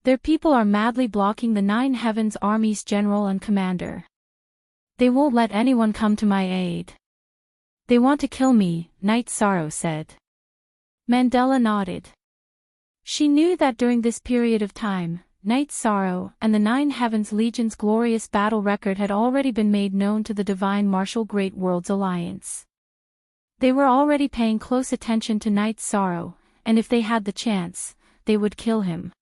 Their people are madly blocking the 9 Heavens army's general and commander. They won't let anyone come to my aid. They want to kill me, Night Sorrow said. Mandela nodded. She knew that during this period of time, Night Sorrow and the 9 Heavens Legion's glorious battle record had already been made known to the Divine Martial Great Worlds Alliance. They were already paying close attention to Night Sorrow, and if they had the chance, they would kill him.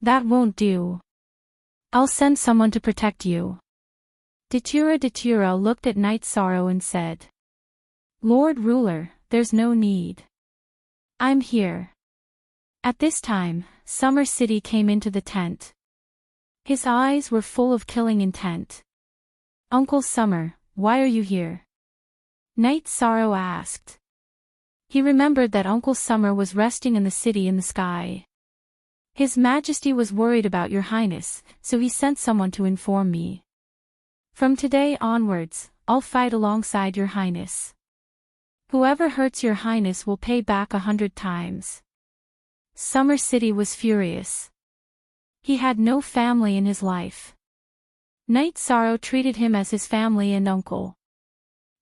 That won't do. I'll send someone to protect you. Datura looked at Night Sorrow and said. Lord Ruler, there's no need. I'm here. At this time, Summer City came into the tent. His eyes were full of killing intent. Uncle Summer, why are you here? Night Sorrow asked. He remembered that Uncle Summer was resting in the city in the sky. His Majesty was worried about your Highness, so he sent someone to inform me. From today onwards, I'll fight alongside your Highness. Whoever hurts your Highness will pay back 100 times. Summer City was furious. He had no family in his life. Night Sorrow treated him as his family and uncle.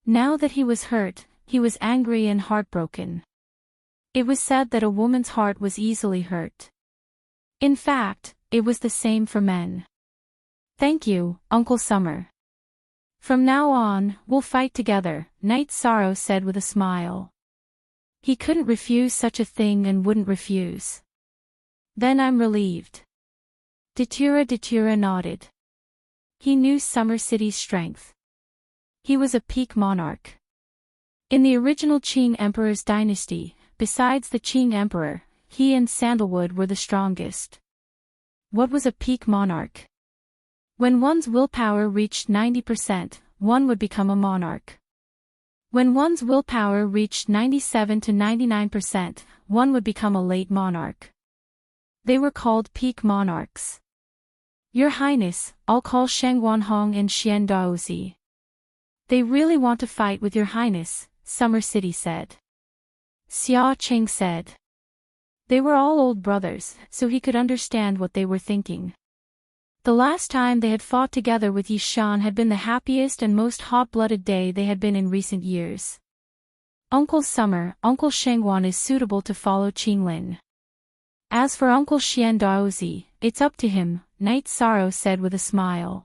Now that he was hurt, he was angry and heartbroken. It was said that a woman's heart was easily hurt. In fact, it was the same for men. Thank you, Uncle Summer. From now on, we'll fight together, Night Sorrow said with a smile. He couldn't refuse such a thing and wouldn't refuse. Then I'm relieved. Datura nodded. He knew Summer City's strength. He was a peak monarch. In the original Qing Emperor's dynasty, besides the Qing Emperor, he and Sandalwood were the strongest. What was a peak monarch? When one's willpower reached 90%, one would become a monarch. When one's willpower reached 97 to 99%, one would become a late monarch. They were called peak monarchs. Your Highness, I'll call Sheng Wanhong and Xian Daozi. They really want to fight with your Highness, Summer City said. Xia Cheng said. They were all old brothers, so he could understand what they were thinking. The last time they had fought together with Yishan had been the happiest and most hot-blooded day they had been in recent years. Uncle Summer, Uncle Shengwan is suitable to follow Qinglin. As for Uncle Xian Daozi, it's up to him, Night Sorrow said with a smile.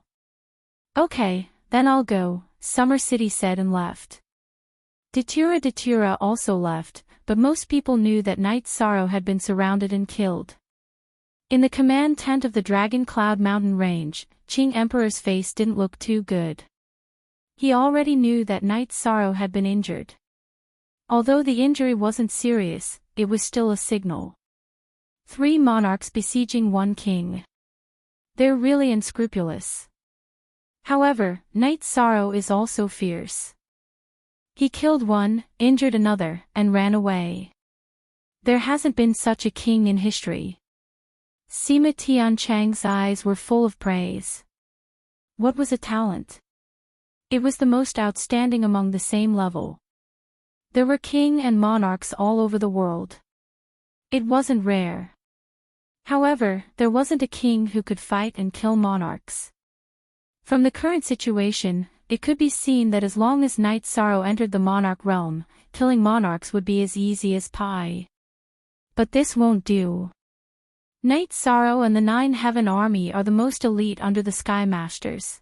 Okay, then I'll go, Summer City said and left. Datura also left, but most people knew that Night Sorrow had been surrounded and killed. In the command tent of the Dragon Cloud Mountain Range, Qing Emperor's face didn't look too good. He already knew that Night Sorrow had been injured. Although the injury wasn't serious, it was still a signal. 3 monarchs besieging 1 king. They're really unscrupulous. However, Night Sorrow is also fierce. He killed one, injured another, and ran away. There hasn't been such a king in history. Sima Tianchang's eyes were full of praise. What was a talent? It was the most outstanding among the same level. There were king and monarchs all over the world. It wasn't rare. However, there wasn't a king who could fight and kill monarchs. From the current situation, it could be seen that as long as Night Sorrow entered the monarch realm, killing monarchs would be as easy as pie. But this won't do. Night Sorrow and the 9 Heaven Army are the most elite under the Sky Masters.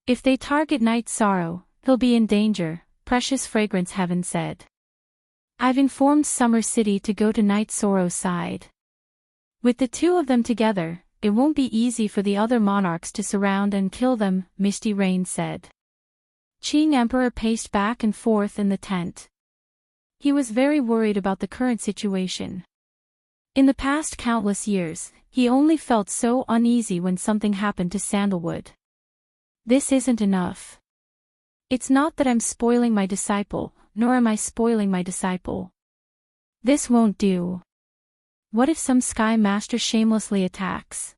If they target Night Sorrow, he'll be in danger, Precious Fragrance Heaven said. I've informed Summer City to go to Night Sorrow's side. With the 2 of them together, it won't be easy for the other monarchs to surround and kill them, Misty Rain said. Qing Emperor paced back and forth in the tent. He was very worried about the current situation. In the past countless years, he only felt so uneasy when something happened to Sandalwood. This isn't enough. It's not that I'm spoiling my disciple, nor am I spoiling my disciple. This won't do. What if some Sky Master shamelessly attacks?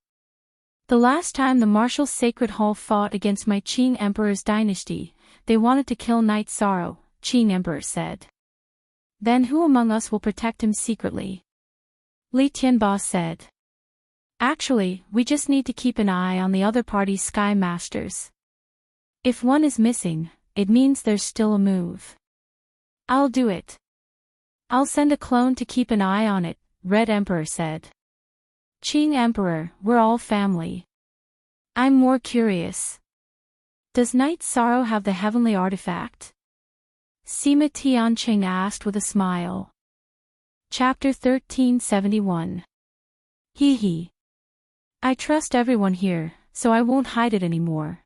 The last time the Martial Sacred Hall fought against my Qing Emperor's dynasty, they wanted to kill Night Sorrow, Qing Emperor said. Then who among us will protect him secretly? Li Tianba said. Actually, we just need to keep an eye on the other party's Sky Masters. If one is missing, it means there's still a move. I'll do it. I'll send a clone to keep an eye on it, Red Emperor said. Qing Emperor, we're all family. I'm more curious. Does Night Sorrow have the heavenly artifact? Sima Tianqing asked with a smile. Chapter 1371. Hee hee. I trust everyone here, so I won't hide it anymore.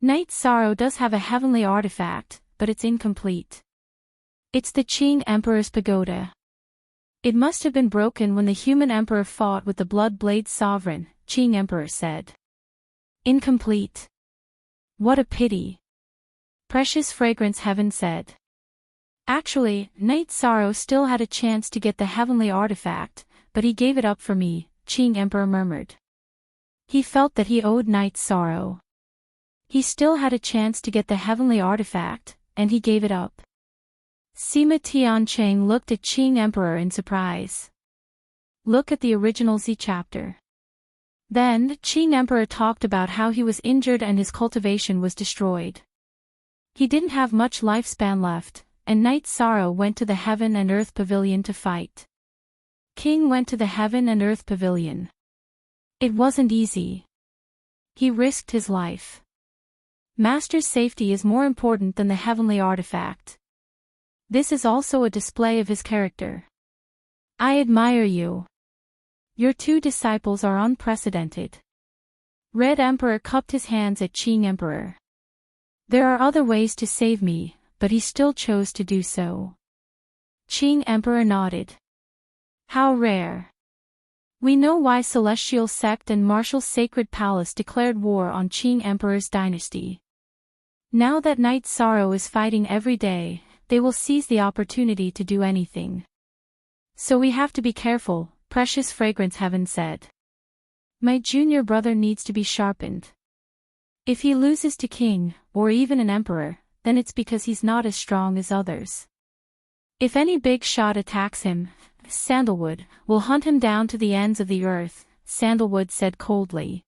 Night Sorrow does have a heavenly artifact, but it's incomplete. It's the Qing Emperor's pagoda. It must have been broken when the human emperor fought with the Blood-Blade Sovereign, Qing Emperor said. Incomplete. What a pity. Precious Fragrance Heaven said. Actually, Night Sorrow still had a chance to get the heavenly artifact, but he gave it up for me, Qing Emperor murmured. He felt that he owed Night Sorrow. He still had a chance to get the heavenly artifact, and he gave it up. Sima Tiancheng looked at Qing Emperor in surprise. Look at the original Z chapter. Then, Qing Emperor talked about how he was injured and his cultivation was destroyed. He didn't have much lifespan left, and Night Sorrow went to the Heaven and Earth Pavilion to fight. King went to the Heaven and Earth Pavilion. It wasn't easy. He risked his life. Master's safety is more important than the heavenly artifact. This is also a display of his character. I admire you. Your 2 disciples are unprecedented. Red Emperor cupped his hands at Qing Emperor. There are other ways to save me, but he still chose to do so. Qing Emperor nodded. How rare. We know why Celestial Sect and Martial Sacred Palace declared war on Qing Emperor's dynasty. Now that Night Sorrow is fighting every day, they will seize the opportunity to do anything. So we have to be careful, Precious Fragrance Heaven said. My junior brother needs to be sharpened. If he loses to king, or even an emperor, then it's because he's not as strong as others. If any big shot attacks him, Sandalwood will hunt him down to the ends of the earth, Sandalwood said coldly.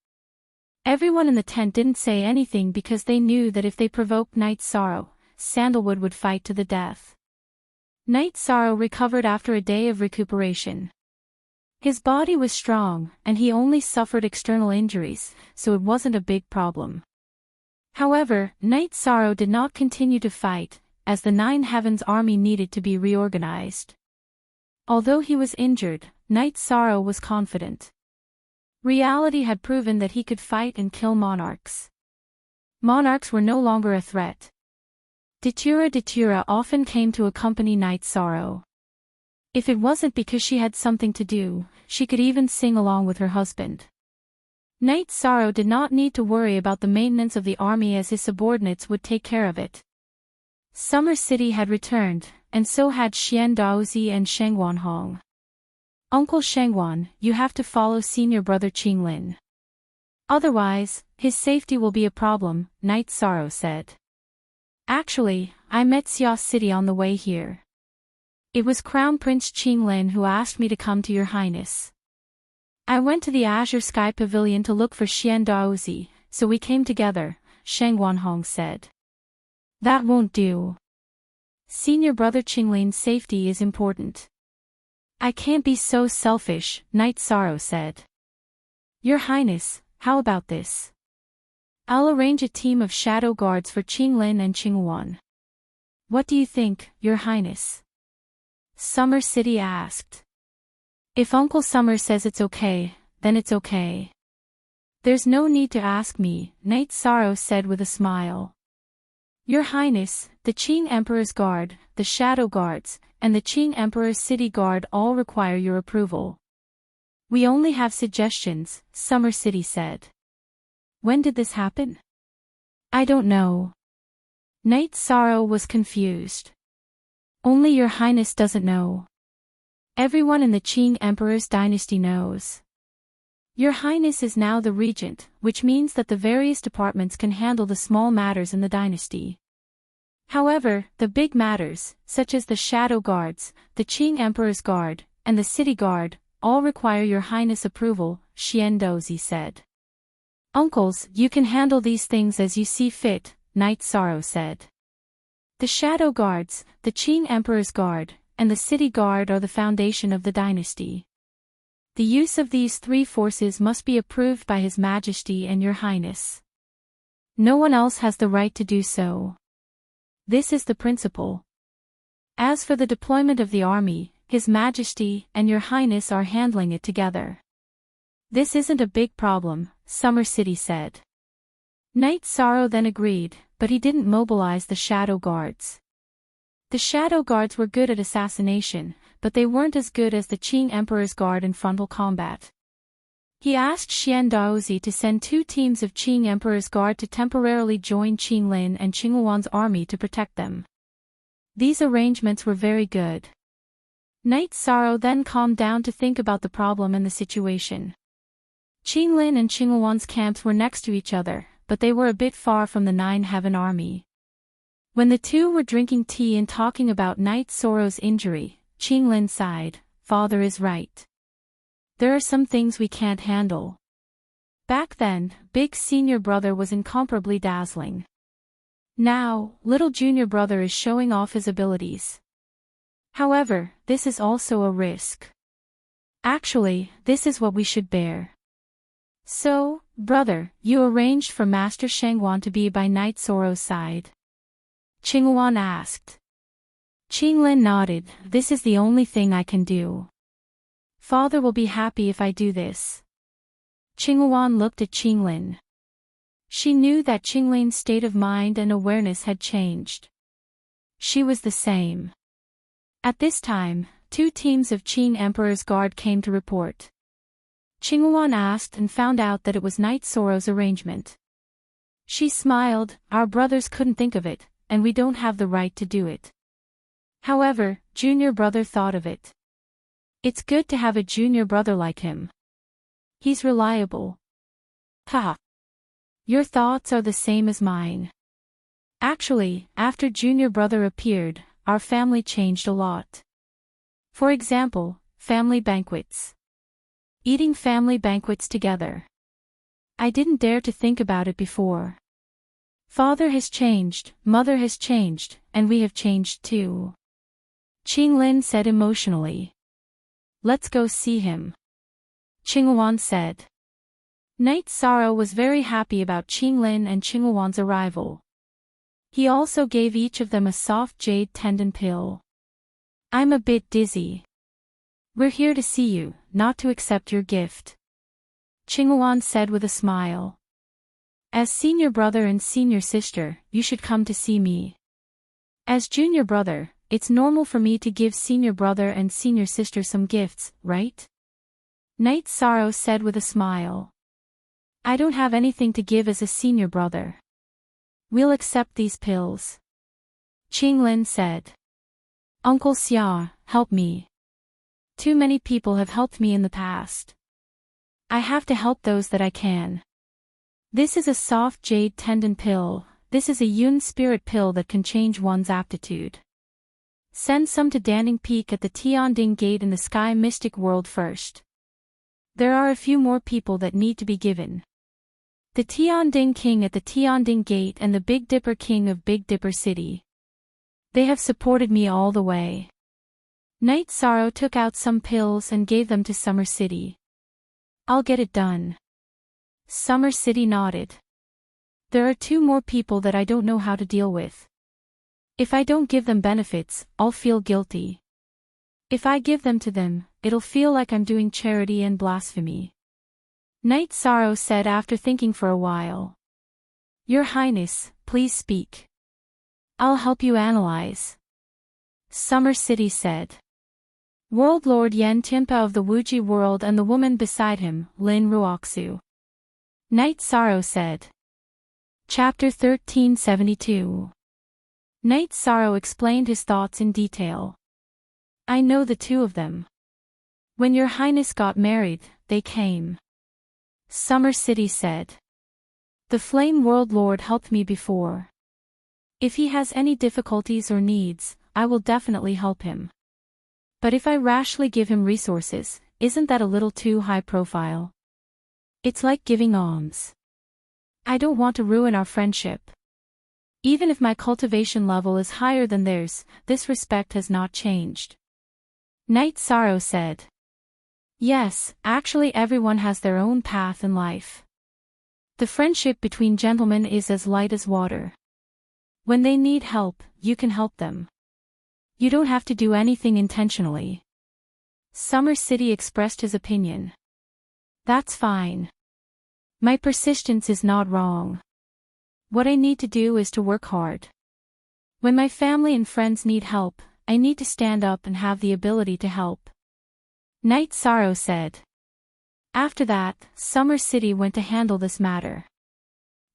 Everyone in the tent didn't say anything because they knew that if they provoked Night Sorrow, Sandalwood would fight to the death. Night Sorrow recovered after a day of recuperation. His body was strong, and he only suffered external injuries, so it wasn't a big problem. However, Night Sorrow did not continue to fight, as the Nine Heavens army needed to be reorganized. Although he was injured, Night Sorrow was confident. Reality had proven that he could fight and kill monarchs. Monarchs were no longer a threat. Datura often came to accompany Night Sorrow. If it wasn't because she had something to do, she could even sing along with her husband. Night Sorrow did not need to worry about the maintenance of the army as his subordinates would take care of it. Summer City had returned, and so had Xian Daozi and Shengwan Hong. Uncle Shengwan, you have to follow senior brother Qinglin. Otherwise, his safety will be a problem, Night Sorrow said. Actually, I met Xia City on the way here. It was Crown Prince Qinglin who asked me to come to your highness. I went to the Azure Sky Pavilion to look for Xian Daozi, so we came together, Shengwan Hong said. That won't do. Senior brother Qinglin's safety is important. I can't be so selfish, Night Sorrow said. Your Highness, how about this? I'll arrange a team of shadow guards for Qinglin and Qingwan. What do you think, Your Highness? Summer City asked. If Uncle Summer says it's okay, then it's okay. There's no need to ask me, Night Sorrow said with a smile. Your Highness, the Qing Emperor's Guard, the Shadow Guards, and the Qing Emperor's City Guard all require your approval. We only have suggestions, Summer City said. When did this happen? I don't know. Night Sorrow was confused. Only Your Highness doesn't know. Everyone in the Qing Emperor's dynasty knows. Your Highness is now the regent, which means that the various departments can handle the small matters in the dynasty. However, the big matters, such as the Shadow Guards, the Qing Emperor's Guard, and the City Guard, all require Your Highness' approval, Xian Dozi said. Uncles, you can handle these things as you see fit, Night Sorrow said. The Shadow Guards, the Qing Emperor's Guard, and the City Guard are the foundation of the dynasty. The use of these three forces must be approved by His Majesty and Your Highness. No one else has the right to do so. This is the principle. As for the deployment of the army, His Majesty and Your Highness are handling it together. This isn't a big problem, Summer City said. Night Sorrow then agreed, but he didn't mobilize the Shadow Guards. The Shadow Guards were good at assassination, but they weren't as good as the Qing Emperor's Guard in frontal combat. He asked Xian Daozi to send 2 teams of Qing Emperor's Guard to temporarily join Qinglin and Qingwan's army to protect them. These arrangements were very good. Night Sorrow then calmed down to think about the problem and the situation. Qinglin and Qingwan's camps were next to each other, but they were a bit far from the Nine Heaven army. When the two were drinking tea and talking about Night Sorrow's injury, Qinglin sighed, Father is right. There are some things we can't handle. Back then, big senior brother was incomparably dazzling. Now, little junior brother is showing off his abilities. However, this is also a risk. Actually, this is what we should bear. So, brother, you arranged for Master Shengwan to be by Night Sorrow's side? Qingwan asked. Qinglin nodded, this is the only thing I can do. Father will be happy if I do this. Qingwan looked at Qinglin. She knew that Qinglin's state of mind and awareness had changed. She was the same. At this time, 2 teams of Qing Emperor's Guard came to report. Qingwan asked and found out that it was Night Sorrow's arrangement. She smiled, our brothers couldn't think of it, and we don't have the right to do it. However, junior brother thought of it. It's good to have a junior brother like him. He's reliable. Haha. Your thoughts are the same as mine. Actually, after junior brother appeared, our family changed a lot. For example, family banquets. Eating family banquets together. I didn't dare to think about it before. Father has changed, mother has changed, and we have changed too. Qinglin said emotionally. Let's go see him. Qinghuan said. Knight Sorrow was very happy about Qinglin and Qinghuan's arrival. He also gave each of them a soft jade tendon pill. I'm a bit dizzy. We're here to see you, not to accept your gift. Qinghuan said with a smile. As senior brother and senior sister, you should come to see me. As junior brother, it's normal for me to give senior brother and senior sister some gifts, right? Knight Sorrow said with a smile. I don't have anything to give as a senior brother. We'll accept these pills. Qinglin said. Uncle Xia, help me. Too many people have helped me in the past. I have to help those that I can. This is a soft jade tendon pill. This is a Yun spirit pill that can change one's aptitude. Send some to Danning Peak at the Tianding Gate in the Sky Mystic World first. There are a few more people that need to be given. The Tianding King at the Tianding Gate and the Big Dipper King of Big Dipper City. They have supported me all the way. Knight Sorrow took out some pills and gave them to Summer City. I'll get it done. Summer City nodded. There are 2 more people that I don't know how to deal with. If I don't give them benefits, I'll feel guilty. If I give them to them, it'll feel like I'm doing charity and blasphemy. Knight Sorrow said after thinking for a while. Your Highness, please speak. I'll help you analyze. Summer City said. World Lord Yen Tianpa of the Wuji world and the woman beside him, Lin Ruoxu. Knight Sorrow said. Chapter 1372. Knight Sorrow explained his thoughts in detail. I know the 2 of them. When your Highness got married, they came. Summer City said. The Flame World Lord helped me before. If he has any difficulties or needs, I will definitely help him. But if I rashly give him resources, isn't that a little too high profile? It's like giving alms. I don't want to ruin our friendship. Even if my cultivation level is higher than theirs, this respect has not changed. Knight Sorrow said. Yes, actually everyone has their own path in life. The friendship between gentlemen is as light as water. When they need help, you can help them. You don't have to do anything intentionally. Summer City expressed his opinion. That's fine. My persistence is not wrong. What I need to do is to work hard. When my family and friends need help, I need to stand up and have the ability to help. Knight Sorrow said. After that, Summer City went to handle this matter.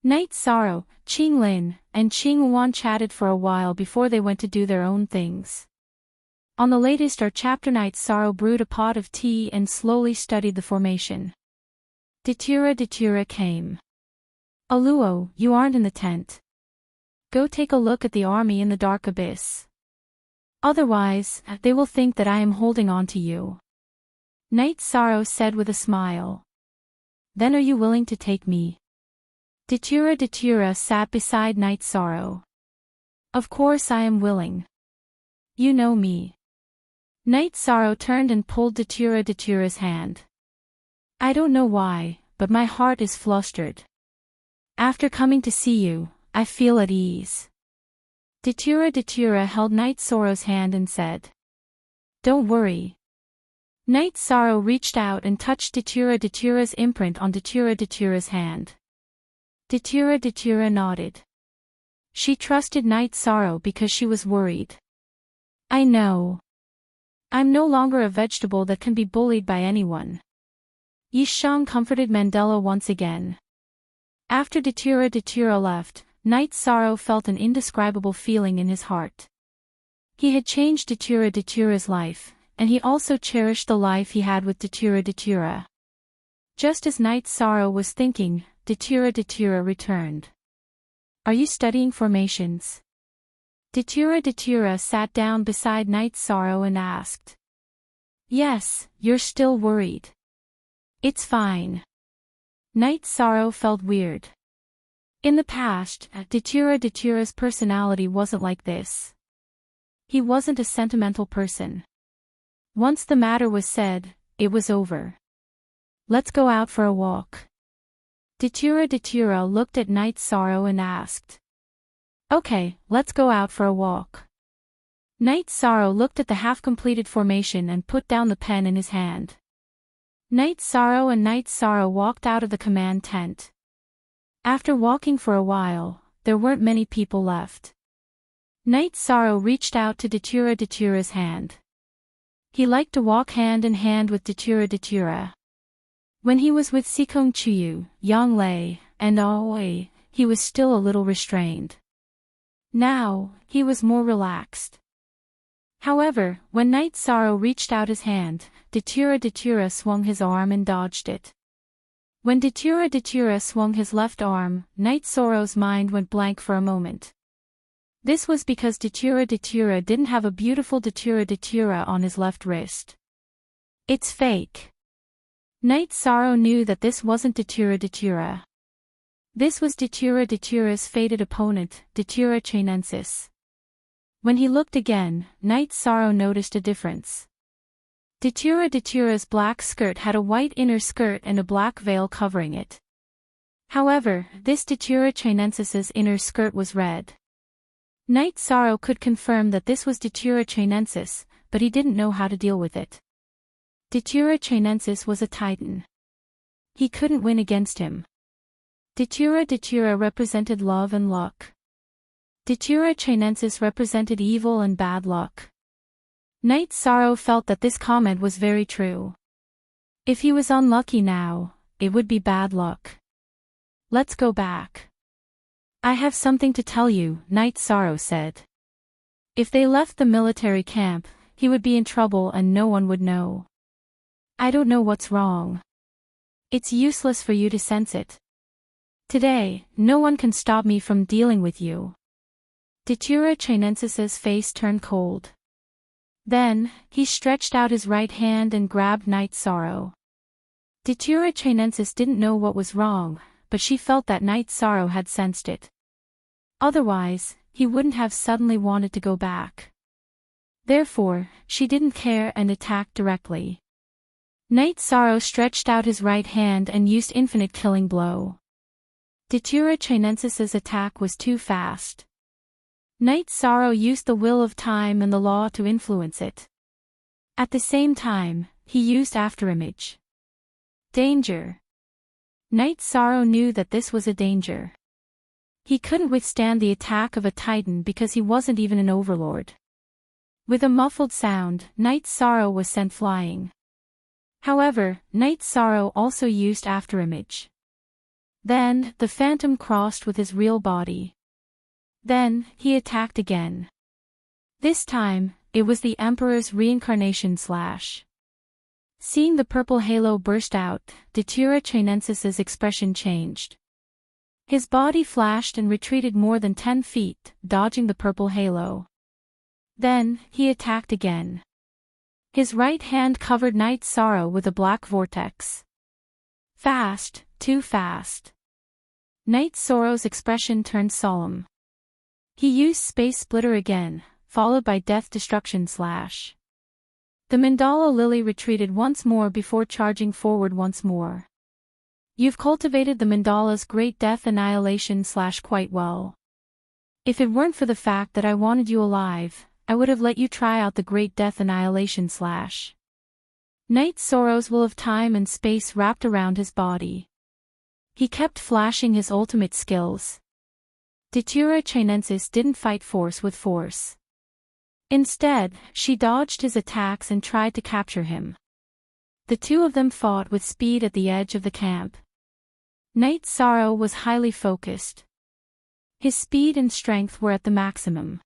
Knight Sorrow, Qinglin, and Qinghuan chatted for a while before they went to do their own things. On the latest chapter, Knight Sorrow brewed a pot of tea and slowly studied the formation. Datura came. Aluo, you aren't in the tent. Go take a look at the army in the dark abyss. Otherwise, they will think that I am holding on to you. Knight Sorrow said with a smile. Then are you willing to take me? Datura sat beside Knight Sorrow. Of course I am willing. You know me. Knight Sorrow turned and pulled Datura's hand. I don't know why, but my heart is flustered. After coming to see you, I feel at ease. Datura held Knight Sorrow's hand and said. Don't worry. Knight Sorrow reached out and touched Datura's imprint on Datura's hand. Datura nodded. She trusted Knight Sorrow because she was worried. I know. I'm no longer a vegetable that can be bullied by anyone. Yishang comforted Mandela once again. After Datura left, Knight Sorrow felt an indescribable feeling in his heart. He had changed Datura's life, and he also cherished the life he had with Datura. Just as Knight Sorrow was thinking, Datura returned. Are you studying formations? Datura sat down beside Knight Sorrow and asked. Yes, you're still worried. It's fine. Night Sorrow felt weird. In the past, Datura's personality wasn't like this. He wasn't a sentimental person. Once the matter was said, it was over. Let's go out for a walk. Datura looked at Night Sorrow and asked. Okay, let's go out for a walk. Night Sorrow looked at the half-completed formation and put down the pen in his hand. Night Sorrow and Night Sorrow walked out of the command tent. After walking for a while, there weren't many people left. Night Sorrow reached out to Datura's hand. He liked to walk hand in hand with Datura. When he was with Sikong Chuyu, Yang Lei, and Aoi, he was still a little restrained. Now, he was more relaxed. However, when Night Sorrow reached out his hand, Datura swung his arm and dodged it. When Datura swung his left arm, Night Sorrow's mind went blank for a moment. This was because Datura didn't have a beautiful Datura on his left wrist. It's fake. Night Sorrow knew that this wasn't Datura. This was Datura's fated opponent, Datura Chinensis. When he looked again, Night Sorrow noticed a difference. Datura's black skirt had a white inner skirt and a black veil covering it. However, this Datura Chinensis's inner skirt was red. Night Sorrow could confirm that this was Datura Chinensis, but he didn't know how to deal with it. Datura Chinensis was a titan. He couldn't win against him. Datura represented love and luck. Datura Chinensis represented evil and bad luck. Night Sorrow felt that this comment was very true. If he was unlucky now, it would be bad luck. Let's go back. I have something to tell you, Night Sorrow said. If they left the military camp, he would be in trouble and no one would know. I don't know what's wrong. It's useless for you to sense it. Today, no one can stop me from dealing with you. Datura Chinensis's face turned cold. Then, he stretched out his right hand and grabbed Night Sorrow. Datura Chinensis didn't know what was wrong, but she felt that Night Sorrow had sensed it. Otherwise, he wouldn't have suddenly wanted to go back. Therefore, she didn't care and attacked directly. Night Sorrow stretched out his right hand and used infinite killing blow. Datura Chinensis's attack was too fast. Night Sorrow used the will of time and the law to influence it. At the same time, he used afterimage. Danger. Night Sorrow knew that this was a danger. He couldn't withstand the attack of a titan because he wasn't even an overlord. With a muffled sound, Night Sorrow was sent flying. However, Night Sorrow also used afterimage. Then, the phantom crossed with his real body. Then, he attacked again. This time, it was the Emperor's reincarnation slash. Seeing the purple halo burst out, Datura Chinensis's expression changed. His body flashed and retreated more than 10 feet, dodging the purple halo. Then, he attacked again. His right hand covered Night Sorrow with a black vortex. Fast, too fast. Night Sorrow's expression turned solemn. He used Space Splitter again, followed by Death Destruction slash. The Mandala Lily retreated once more before charging forward once more. You've cultivated the Mandala's Great Death Annihilation slash quite well. If it weren't for the fact that I wanted you alive, I would have let you try out the Great Death Annihilation slash. Night Sorrow's will of time and space wrapped around his body. He kept flashing his ultimate skills. Datura Chinensis didn't fight force with force. Instead, she dodged his attacks and tried to capture him. The two of them fought with speed at the edge of the camp. Night Sorrow was highly focused. His speed and strength were at the maximum.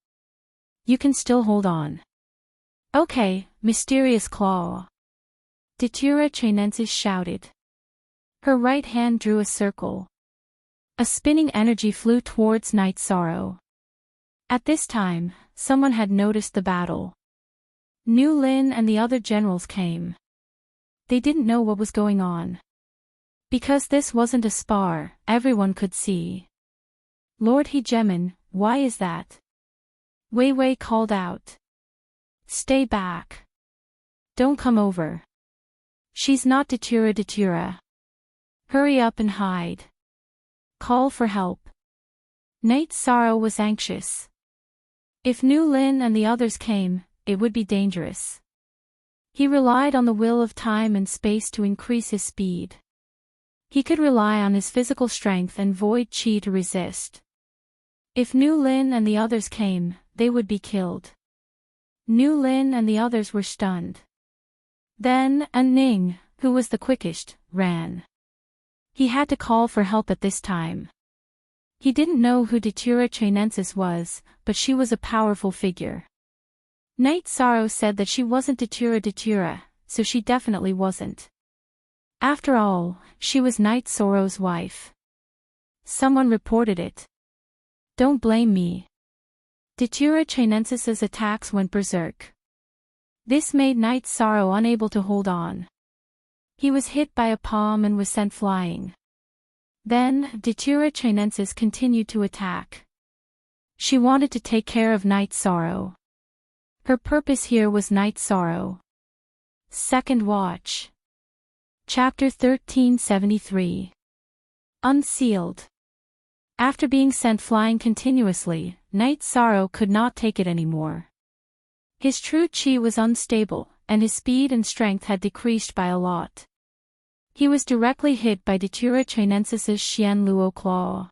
You can still hold on. Okay, Mysterious Claw. Datura Chinensis shouted. Her right hand drew a circle. A spinning energy flew towards Night Sorrow. At this time, someone had noticed the battle. Nu Lin and the other generals came. They didn't know what was going on. Because this wasn't a spar, everyone could see. Lord Hegemon, why is that? Wei Wei called out. Stay back. Don't come over. She's not Datura. Hurry up and hide. Call for help. Night Sorrow was anxious. If Nu Lin and the others came, it would be dangerous. He relied on the will of time and space to increase his speed. He could rely on his physical strength and void chi to resist. If Nu Lin and the others came, they would be killed. Nu Lin and the others were stunned. Then, Ning, who was the quickest, ran. He had to call for help at this time. He didn't know who Datura Chinensis was, but she was a powerful figure. Night Sorrow said that she wasn't Datura, so she definitely wasn't. After all, she was Night Sorrow's wife. Someone reported it. Don't blame me. Datura Chinensis's attacks went berserk. This made Night Sorrow unable to hold on. He was hit by a palm and was sent flying. Then, Datura Chinensis continued to attack. She wanted to take care of Night Sorrow. Her purpose here was Night Sorrow. Second Watch. Chapter 1373. Unsealed. After being sent flying continuously, Night Sorrow could not take it anymore. His true chi was unstable, and his speed and strength had decreased by a lot. He was directly hit by Datura Chinensis's Xian Luo claw.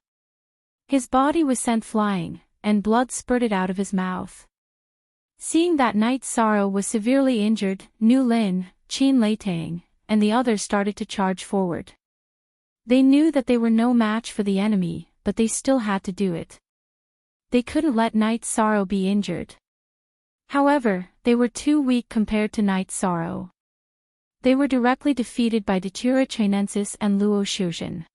His body was sent flying, and blood spurted out of his mouth. Seeing that Night Sorrow was severely injured, Nu Lin, Qin Leitang, and the others started to charge forward. They knew that they were no match for the enemy, but they still had to do it. They couldn't let Night Sorrow be injured. However, they were too weak compared to Night Sorrow. They were directly defeated by Datura Chinensis and Luo Shuzhen.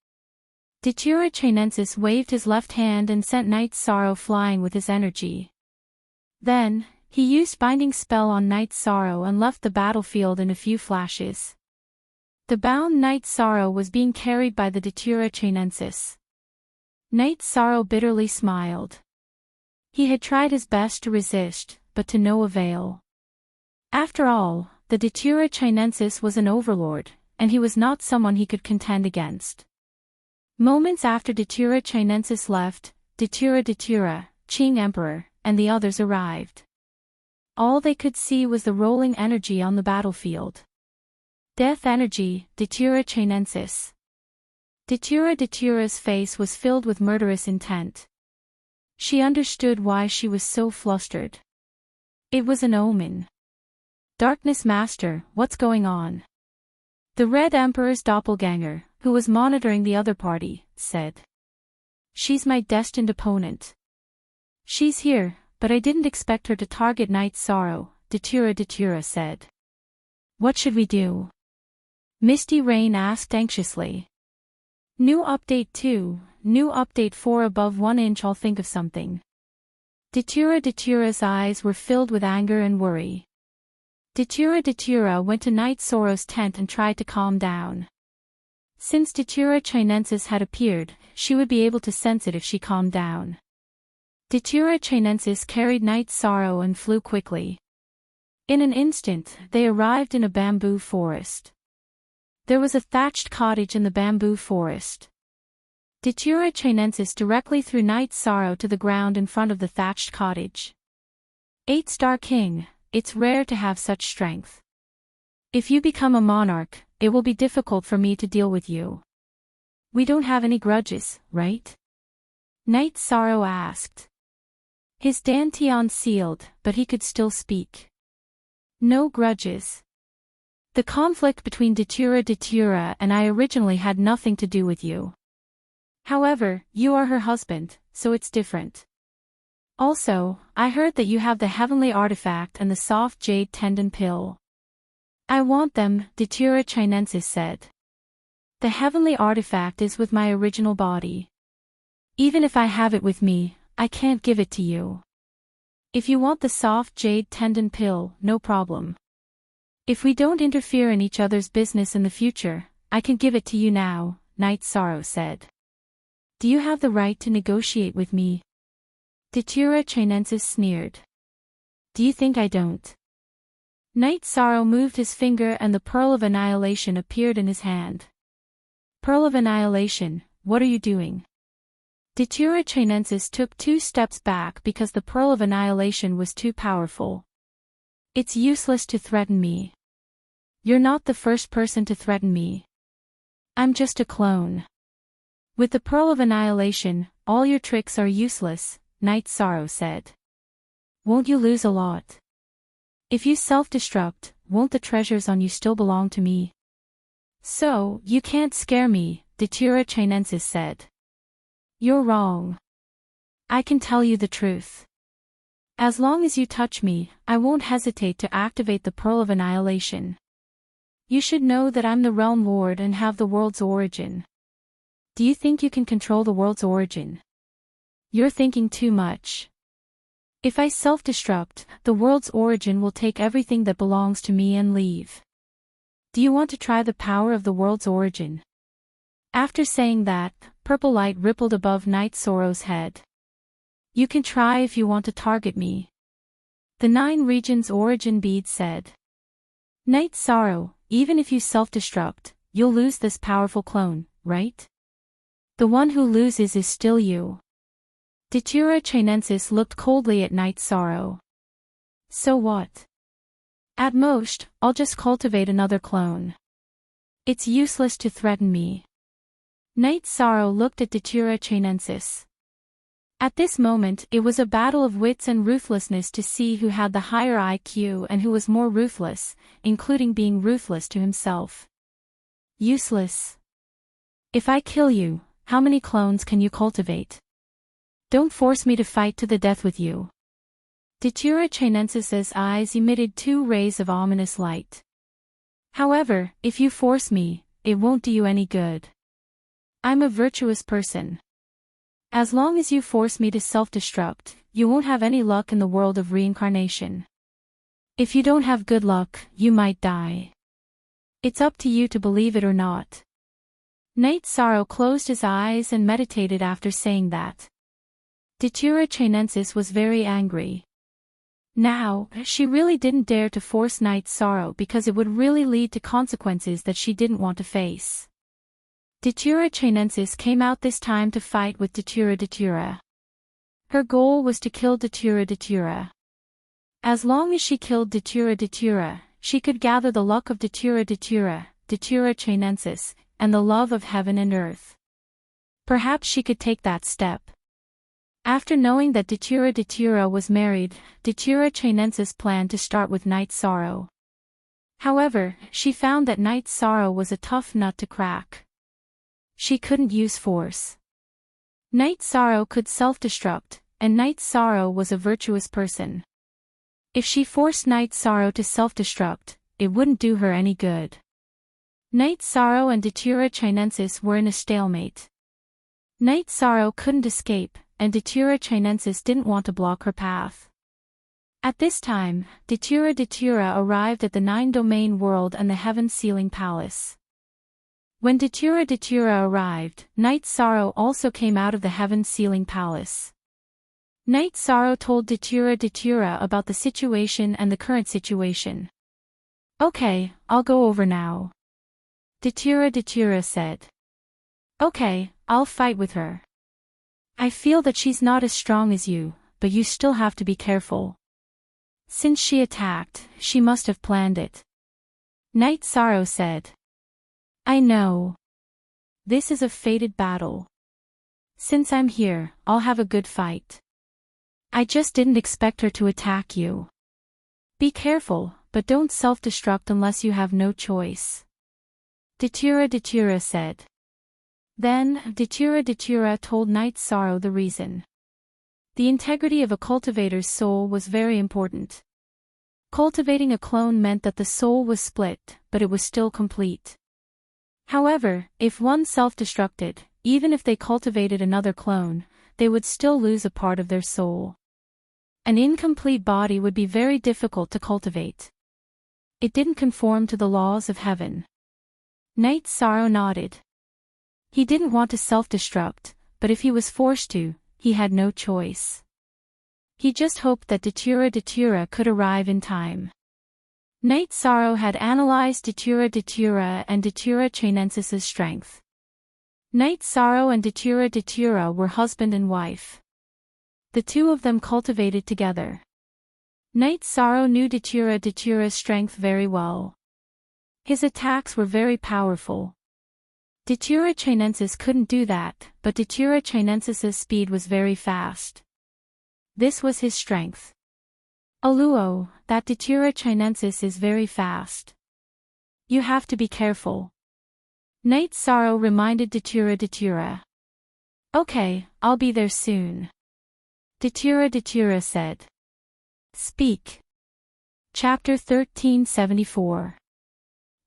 Datura Chinensis waved his left hand and sent Night Sorrow flying with his energy. Then, he used Binding Spell on Night Sorrow and left the battlefield in a few flashes. The bound Night Sorrow was being carried by the Datura Chinensis. Night Sorrow bitterly smiled. He had tried his best to resist, but to no avail. After all, the Datura Chinensis was an overlord, and he was not someone he could contend against. Moments after Datura Chinensis left, Datura, Qing Emperor, and the others arrived. All they could see was the rolling energy on the battlefield. Death energy, Datura Chinensis. Datura's face was filled with murderous intent. She understood why she was so flustered. It was an omen. Darkness Master, what's going on? The Red Emperor's doppelganger, who was monitoring the other party, said. She's my destined opponent. She's here, but I didn't expect her to target Night Sorrow, Datura said. What should we do? Misty Rain asked anxiously. New update 2, new update 4 above 1 inch. I'll think of something. Datura's eyes were filled with anger and worry. Datura went to Night Sorrow's tent and tried to calm down. Since Datura Chinensis had appeared, she would be able to sense it if she calmed down. Datura Chinensis carried Night Sorrow and flew quickly. In an instant, they arrived in a bamboo forest. There was a thatched cottage in the bamboo forest. Datura Chinensis directly threw Night Sorrow to the ground in front of the thatched cottage. 8-star King, it's rare to have such strength. If you become a monarch, it will be difficult for me to deal with you. We don't have any grudges, right? Night Sorrow asked. His dantian sealed, but he could still speak. No grudges. The conflict between Datura and I originally had nothing to do with you. However, you are her husband, so it's different. Also, I heard that you have the heavenly artifact and the soft jade tendon pill. I want them, Datura Chinensis said. The heavenly artifact is with my original body. Even if I have it with me, I can't give it to you. If you want the soft jade tendon pill, no problem. If we don't interfere in each other's business in the future, I can give it to you now, Night Sorrow said. Do you have the right to negotiate with me? Datura Chinensis sneered. Do you think I don't? Night Sorrow moved his finger and the Pearl of Annihilation appeared in his hand. Pearl of Annihilation, what are you doing? Datura Chinensis took 2 steps back because the Pearl of Annihilation was too powerful. It's useless to threaten me. You're not the first person to threaten me. I'm just a clone. With the Pearl of Annihilation, all your tricks are useless, Night Sorrow said. Won't you lose a lot? If you self-destruct, won't the treasures on you still belong to me? So, you can't scare me, Datura Chinensis said. You're wrong. I can tell you the truth. As long as you touch me, I won't hesitate to activate the Pearl of Annihilation. You should know that I'm the Realm Lord and have the world's origin. Do you think you can control the world's origin? You're thinking too much. If I self-destruct, the world's origin will take everything that belongs to me and leave. Do you want to try the power of the world's origin? After saying that, purple light rippled above Night Sorrow's head. You can try if you want to target me. The 9 regions origin bead said. Night Sorrow, even if you self-destruct, you'll lose this powerful clone, right? The one who loses is still you. Datura Chinensis looked coldly at Night Sorrow. So what? At most, I'll just cultivate another clone. It's useless to threaten me. Night Sorrow looked at Datura Chinensis. At this moment, it was a battle of wits and ruthlessness to see who had the higher IQ and who was more ruthless, including being ruthless to himself. Useless. If I kill you, how many clones can you cultivate? Don't force me to fight to the death with you. Datura Chinensis's eyes emitted 2 rays of ominous light. However, if you force me, it won't do you any good. I'm a virtuous person. As long as you force me to self-destruct, you won't have any luck in the world of reincarnation. If you don't have good luck, you might die. It's up to you to believe it or not. Night Sorrow closed his eyes and meditated after saying that. Datura Chinensis was very angry. Now, she really didn't dare to force Night Sorrow because it would really lead to consequences that she didn't want to face. Datura Chinensis came out this time to fight with Datura. Her goal was to kill Datura. As long as she killed Datura, she could gather the luck of Datura Chinensis, and the love of heaven and earth. Perhaps she could take that step. After knowing that Datura was married, Datura Chinensis planned to start with Night Sorrow. However, she found that Night Sorrow was a tough nut to crack. She couldn't use force. Night Sorrow could self-destruct, and Night Sorrow was a virtuous person. If she forced Night Sorrow to self-destruct, it wouldn't do her any good. Night Sorrow and Datura Chinensis were in a stalemate. Night Sorrow couldn't escape, and Datura Chinensis didn't want to block her path. At this time, Datura arrived at the 9-domain world and the Heaven Sealing Palace. When Datura arrived, Night Sorrow also came out of the Heaven Sealing Palace. Night Sorrow told Datura about the situation and the current situation. Okay, I'll go over now. Datura said. Okay, I'll fight with her. I feel that she's not as strong as you, but you still have to be careful. Since she attacked, she must have planned it. Night Sorrow said. I know. This is a fated battle. Since I'm here, I'll have a good fight. I just didn't expect her to attack you. Be careful, but don't self-destruct unless you have no choice. Datura said. Then, Datura told Night Sorrow the reason. The integrity of a cultivator's soul was very important. Cultivating a clone meant that the soul was split, but it was still complete. However, if one self-destructed, even if they cultivated another clone, they would still lose a part of their soul. An incomplete body would be very difficult to cultivate. It didn't conform to the laws of heaven. Night Sorrow nodded. He didn't want to self-destruct, but if he was forced to, he had no choice. He just hoped that Datura could arrive in time. Night Sorrow had analyzed Datura and Datura Chinensis's strength. Night Sorrow and Datura were husband and wife. The two of them cultivated together. Night Sorrow knew Datura's strength very well. His attacks were very powerful. Datura Chinensis couldn't do that, but Datura Chinensis's speed was very fast. This was his strength. Aluo, that Datura Chinensis is very fast. You have to be careful. Night Sorrow reminded Datura. Okay, I'll be there soon. Datura said. Speak. Chapter 1374.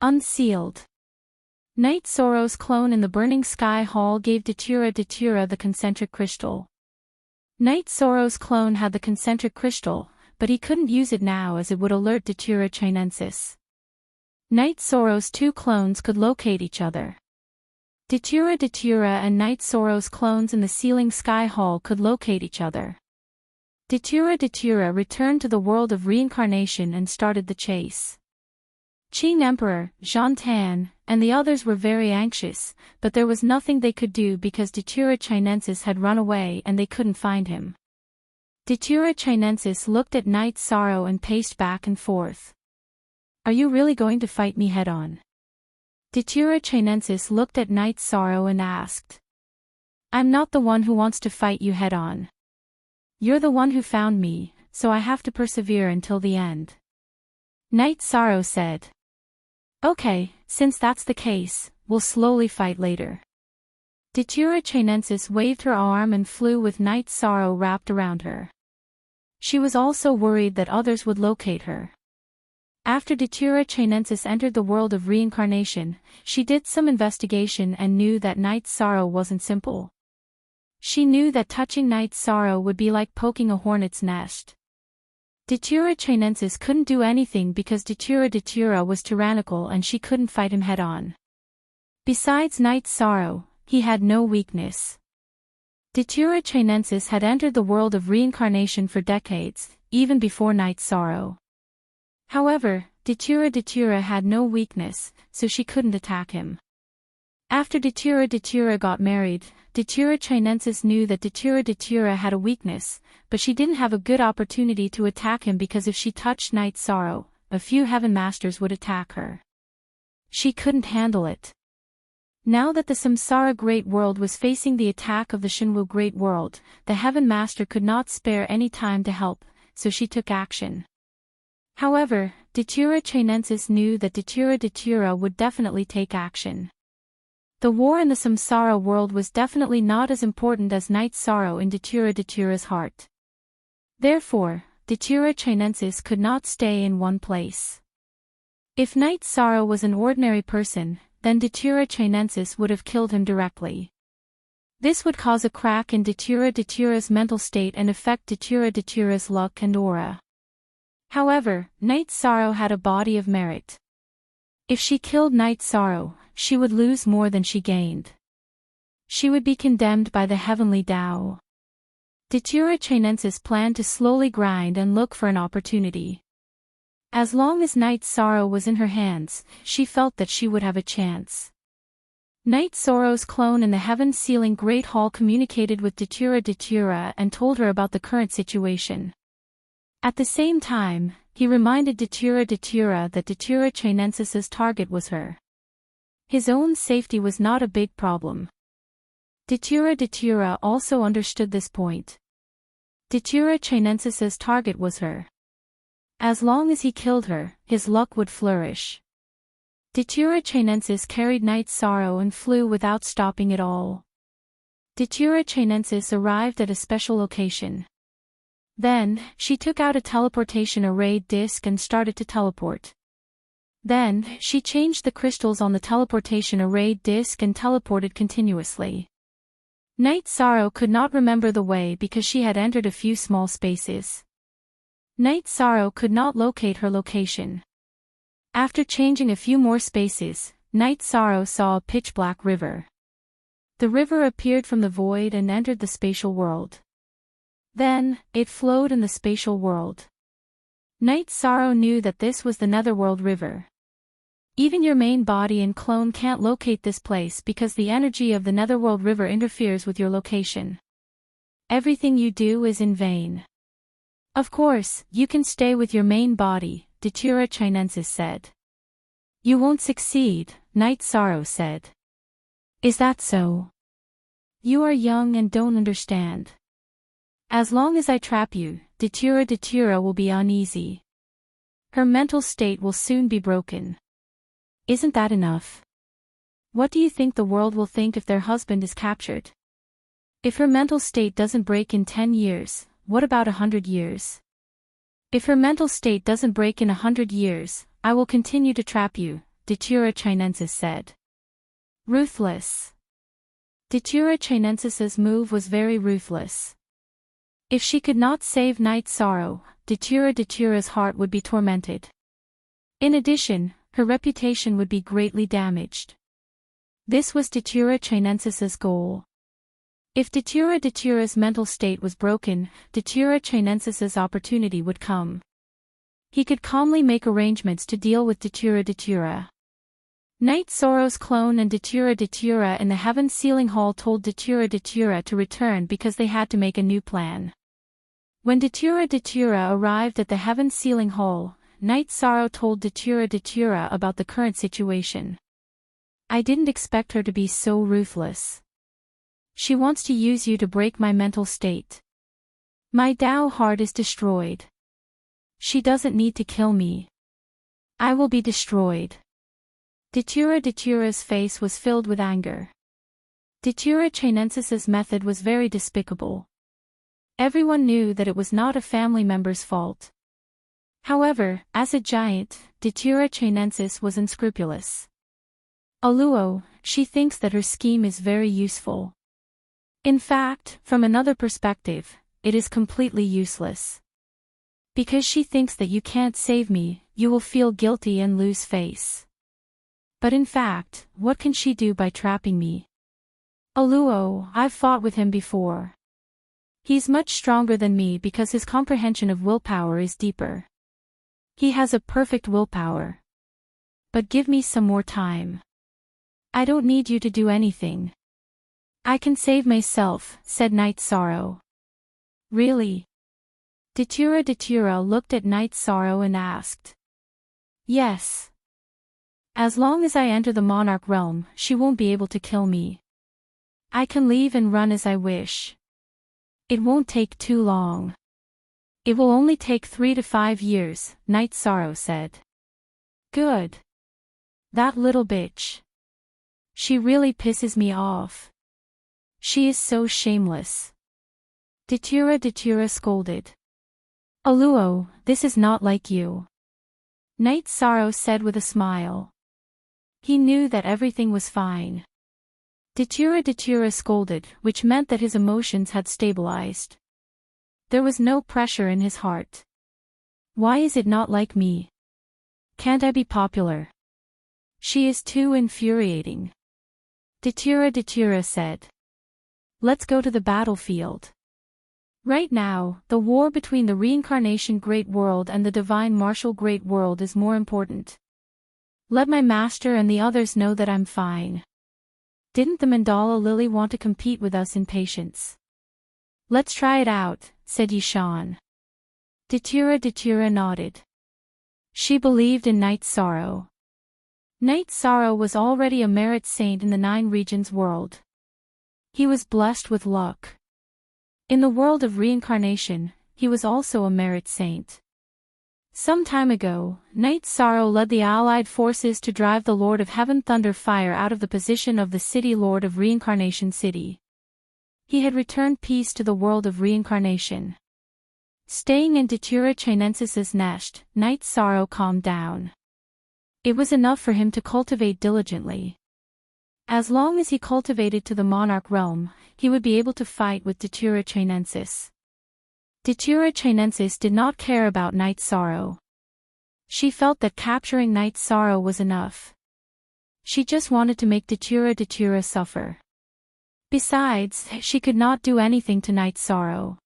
Unsealed. Night Sorrow's clone in the burning sky hall gave Datura the concentric crystal. Night Sorrow's clone had the concentric crystal, but he couldn't use it now as it would alert Datura Chinensis. Night Sorrow's two clones could locate each other. Datura and Night Sorrow's clones in the ceiling sky hall could locate each other. Datura returned to the world of reincarnation and started the chase. Qing Emperor, Zhantan, and the others were very anxious, but there was nothing they could do because Datura Chinensis had run away and they couldn't find him. Datura Chinensis looked at Night Sorrow and paced back and forth. Are you really going to fight me head-on? Datura Chinensis looked at Night Sorrow and asked. I'm not the one who wants to fight you head-on. You're the one who found me, so I have to persevere until the end. Night Sorrow said. Okay, since that's the case, we'll slowly fight later. Datura Chinensis waved her arm and flew with Night Sorrow wrapped around her. She was also worried that others would locate her. After Datura Chinensis entered the world of reincarnation, she did some investigation and knew that Night Sorrow wasn't simple. She knew that touching Night Sorrow would be like poking a hornet's nest. Datura Chinensis couldn't do anything because Datura was tyrannical and she couldn't fight him head-on. Besides Night Sorrow, he had no weakness. Datura Chinensis had entered the world of reincarnation for decades, even before Night Sorrow. However, Datura had no weakness, so she couldn't attack him. After Datura got married, Datura Chinensis knew that Datura had a weakness, but she didn't have a good opportunity to attack him because if she touched Night Sorrow, a few heaven masters would attack her. She couldn't handle it. Now that the Samsara Great World was facing the attack of the Shinwu Great World, the heaven master could not spare any time to help, so she took action. However, Datura Chinensis knew that Datura would definitely take action. The war in the Samsara world was definitely not as important as Night Sorrow in Datura's heart. Therefore, Datura Chinensis could not stay in one place. If Night Sorrow was an ordinary person, then Datura Chinensis would have killed him directly. This would cause a crack in Datura's mental state and affect Datura's luck and aura. However, Night Sorrow had a body of merit. If she killed Night Sorrow, she would lose more than she gained. She would be condemned by the heavenly Tao. Datura Chinensis planned to slowly grind and look for an opportunity. As long as Night Sorrow was in her hands, she felt that she would have a chance. Night Sorrow's clone in the heaven-sealing Great Hall communicated with Datura and told her about the current situation. At the same time, he reminded Datura that Datura Chinensis's target was her. His own safety was not a big problem. Datura also understood this point. Datura Chinensis's target was her. As long as he killed her, his luck would flourish. Datura Chinensis carried Night Sorrow and flew without stopping at all. Datura Chinensis arrived at a special location. Then, she took out a teleportation array disc and started to teleport. Then, she changed the crystals on the teleportation array disc and teleported continuously. Night Sorrow could not remember the way because she had entered a few small spaces. Night Sorrow could not locate her location. After changing a few more spaces, Night Sorrow saw a pitch-black river. The river appeared from the void and entered the spatial world. Then, it flowed in the spatial world. Night Sorrow knew that this was the Netherworld River. Even your main body and clone can't locate this place because the energy of the Netherworld River interferes with your location. Everything you do is in vain. Of course, you can stay with your main body, Datura Chinensis said. You won't succeed, Night Sorrow said. Is that so? You are young and don't understand. As long as I trap you, Datura will be uneasy. Her mental state will soon be broken. Isn't that enough? What do you think the world will think if their husband is captured? If her mental state doesn't break in 10 years, what about 100 years? If her mental state doesn't break in 100 years, I will continue to trap you, Datura Chinensis said. Ruthless. Datura Chinensis's move was very ruthless. If she could not save Night Sorrow, Datura's heart would be tormented. In addition, her reputation would be greatly damaged. This was Datura Chinensis's goal. If Datura's mental state was broken, Datura Chinensis's opportunity would come. He could calmly make arrangements to deal with Datura. Night Sorrow's clone and Datura in the Heaven Sealing Hall told Datura to return because they had to make a new plan. When Datura arrived at the Heaven Sealing Hall, Night Sorrow told Datura about the current situation. I didn't expect her to be so ruthless. She wants to use you to break my mental state. My Tao heart is destroyed. She doesn't need to kill me. I will be destroyed. Datura's face was filled with anger. Datura Chinensis's method was very despicable. Everyone knew that it was not a family member's fault. However, as a giant, Datura Chinensis was unscrupulous. Aluo, she thinks that her scheme is very useful. In fact, from another perspective, it is completely useless. Because she thinks that you can't save me, you will feel guilty and lose face. But in fact, what can she do by trapping me? Aluo, I've fought with him before. He's much stronger than me because his comprehension of willpower is deeper. He has a perfect willpower. But give me some more time. I don't need you to do anything. I can save myself, said Night Sorrow. Really? Datura looked at Night Sorrow and asked. Yes. As long as I enter the monarch realm, she won't be able to kill me. I can leave and run as I wish. It won't take too long. It will only take 3 to 5 years, Night Sorrow said. Good. That little bitch. She really pisses me off. She is so shameless. Datura scolded. Aluo, this is not like you. Night Sorrow said with a smile. He knew that everything was fine. Datura scolded, which meant that his emotions had stabilized. There was no pressure in his heart. Why is it not like me? Can't I be popular? She is too infuriating. Datura said. Let's go to the battlefield. Right now, the war between the reincarnation Great World and the divine martial Great World is more important. Let my master and the others know that I'm fine. Didn't the Mandala Lily want to compete with us in patience? Let's try it out, said Yishan. Datura nodded. She believed in Night Sorrow. Night Sorrow was already a merit saint in the 9 regions world. He was blessed with luck. In the world of reincarnation, he was also a merit saint. Some time ago, Night Sorrow led the allied forces to drive the Lord of Heaven Thunder Fire out of the position of the city Lord of Reincarnation City. He had returned peace to the world of reincarnation. Staying in Datura Chinensis's nest, Night Sorrow calmed down. It was enough for him to cultivate diligently. As long as he cultivated to the monarch realm, he would be able to fight with Datura Chinensis. Datura Chinensis did not care about Night Sorrow. She felt that capturing Night Sorrow was enough. She just wanted to make Datura suffer. Besides, she could not do anything to Night Sorrow.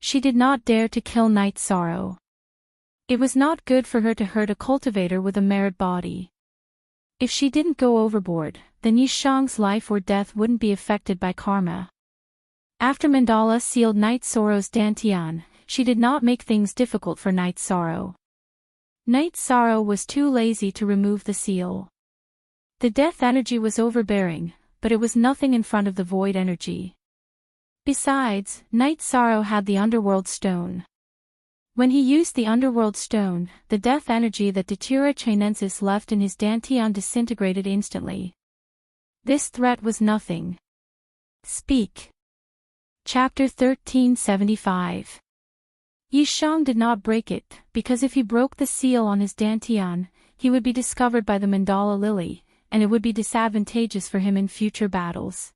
She did not dare to kill Night Sorrow. It was not good for her to hurt a cultivator with a merit body. If she didn't go overboard, then Yishang's life or death wouldn't be affected by karma. After Mandala sealed Night Sorrow's dantian, she did not make things difficult for Night Sorrow. Night Sorrow was too lazy to remove the seal. The death energy was overbearing, but it was nothing in front of the void energy. Besides, Night Sorrow had the underworld stone. When he used the underworld stone, the death energy that Datura Chinensis left in his dantian disintegrated instantly. This threat was nothing. Speak. Chapter 1375. Yishang did not break it, because if he broke the seal on his dantian, he would be discovered by the mandala lily, and it would be disadvantageous for him in future battles.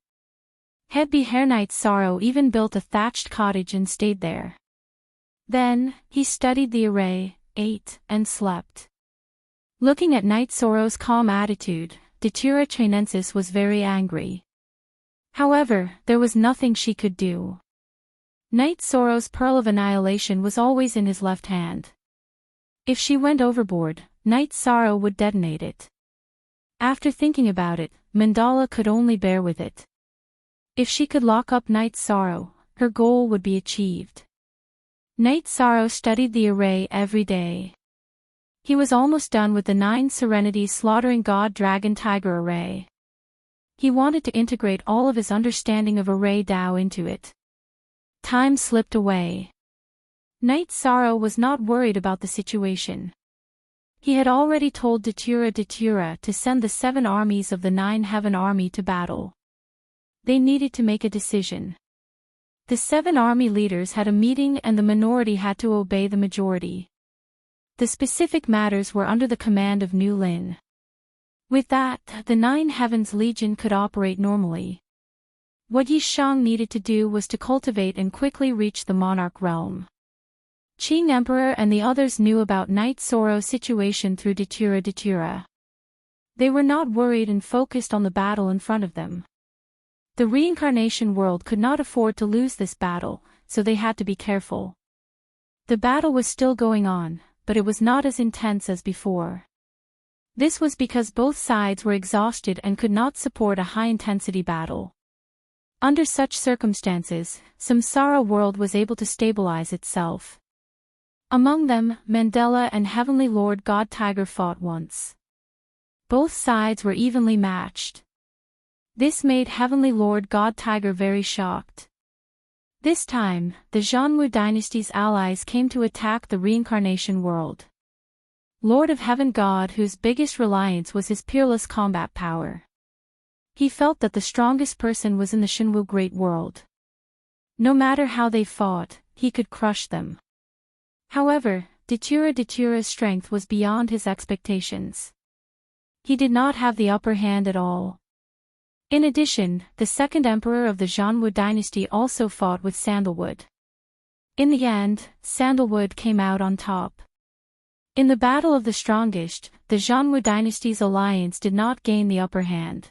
Headby Hair Night Sorrow even built a thatched cottage and stayed there. Then, he studied the array, ate, and slept. Looking at Night Sorrow's calm attitude, Datura Chinensis was very angry. However, there was nothing she could do. Night Sorrow's Pearl of Annihilation was always in his left hand. If she went overboard, Night Sorrow would detonate it. After thinking about it, Mandala could only bear with it. If she could lock up Night Sorrow, her goal would be achieved. Night Sorrow studied the array every day. He was almost done with the 9 Serenities Slaughtering God Dragon Tiger array. He wanted to integrate all of his understanding of array Tao into it. Time slipped away. Night Sorrow was not worried about the situation. He had already told Datura to send the 7 armies of the 9 Heaven Army to battle. They needed to make a decision. The 7 army leaders had a meeting and the minority had to obey the majority. The specific matters were under the command of Nu Lin. With that, the 9 Heavens Legion could operate normally. What Yishang needed to do was to cultivate and quickly reach the monarch realm. Qing Emperor and the others knew about Night Sorrow's situation through Datura. They were not worried and focused on the battle in front of them. The reincarnation world could not afford to lose this battle, so they had to be careful. The battle was still going on, but it was not as intense as before. This was because both sides were exhausted and could not support a high-intensity battle. Under such circumstances, Samsara world was able to stabilize itself. Among them, Mandela and Heavenly Lord God Tiger fought once. Both sides were evenly matched. This made Heavenly Lord God Tiger very shocked. This time, the Zhanwu dynasty's allies came to attack the reincarnation world. Lord of Heaven God, whose biggest reliance was his peerless combat power. He felt that the strongest person was in the Shenwu Great World. No matter how they fought, he could crush them. However, Datura's strength was beyond his expectations. He did not have the upper hand at all. In addition, the second emperor of the Zhanwu dynasty also fought with Sandalwood. In the end, Sandalwood came out on top. In the battle of the strongest, the Zhanwu dynasty's alliance did not gain the upper hand.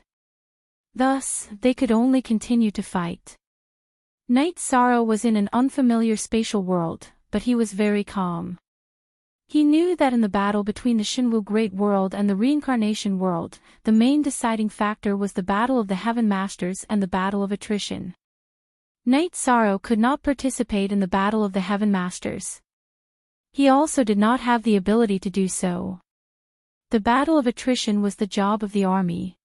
Thus, they could only continue to fight. Night Sorrow was in an unfamiliar spatial world, but he was very calm. He knew that in the battle between the Shenwu Great World and the Reincarnation World, the main deciding factor was the Battle of the Heaven Masters and the Battle of Attrition. Night Sorrow could not participate in the Battle of the Heaven Masters. He also did not have the ability to do so. The Battle of Attrition was the job of the army.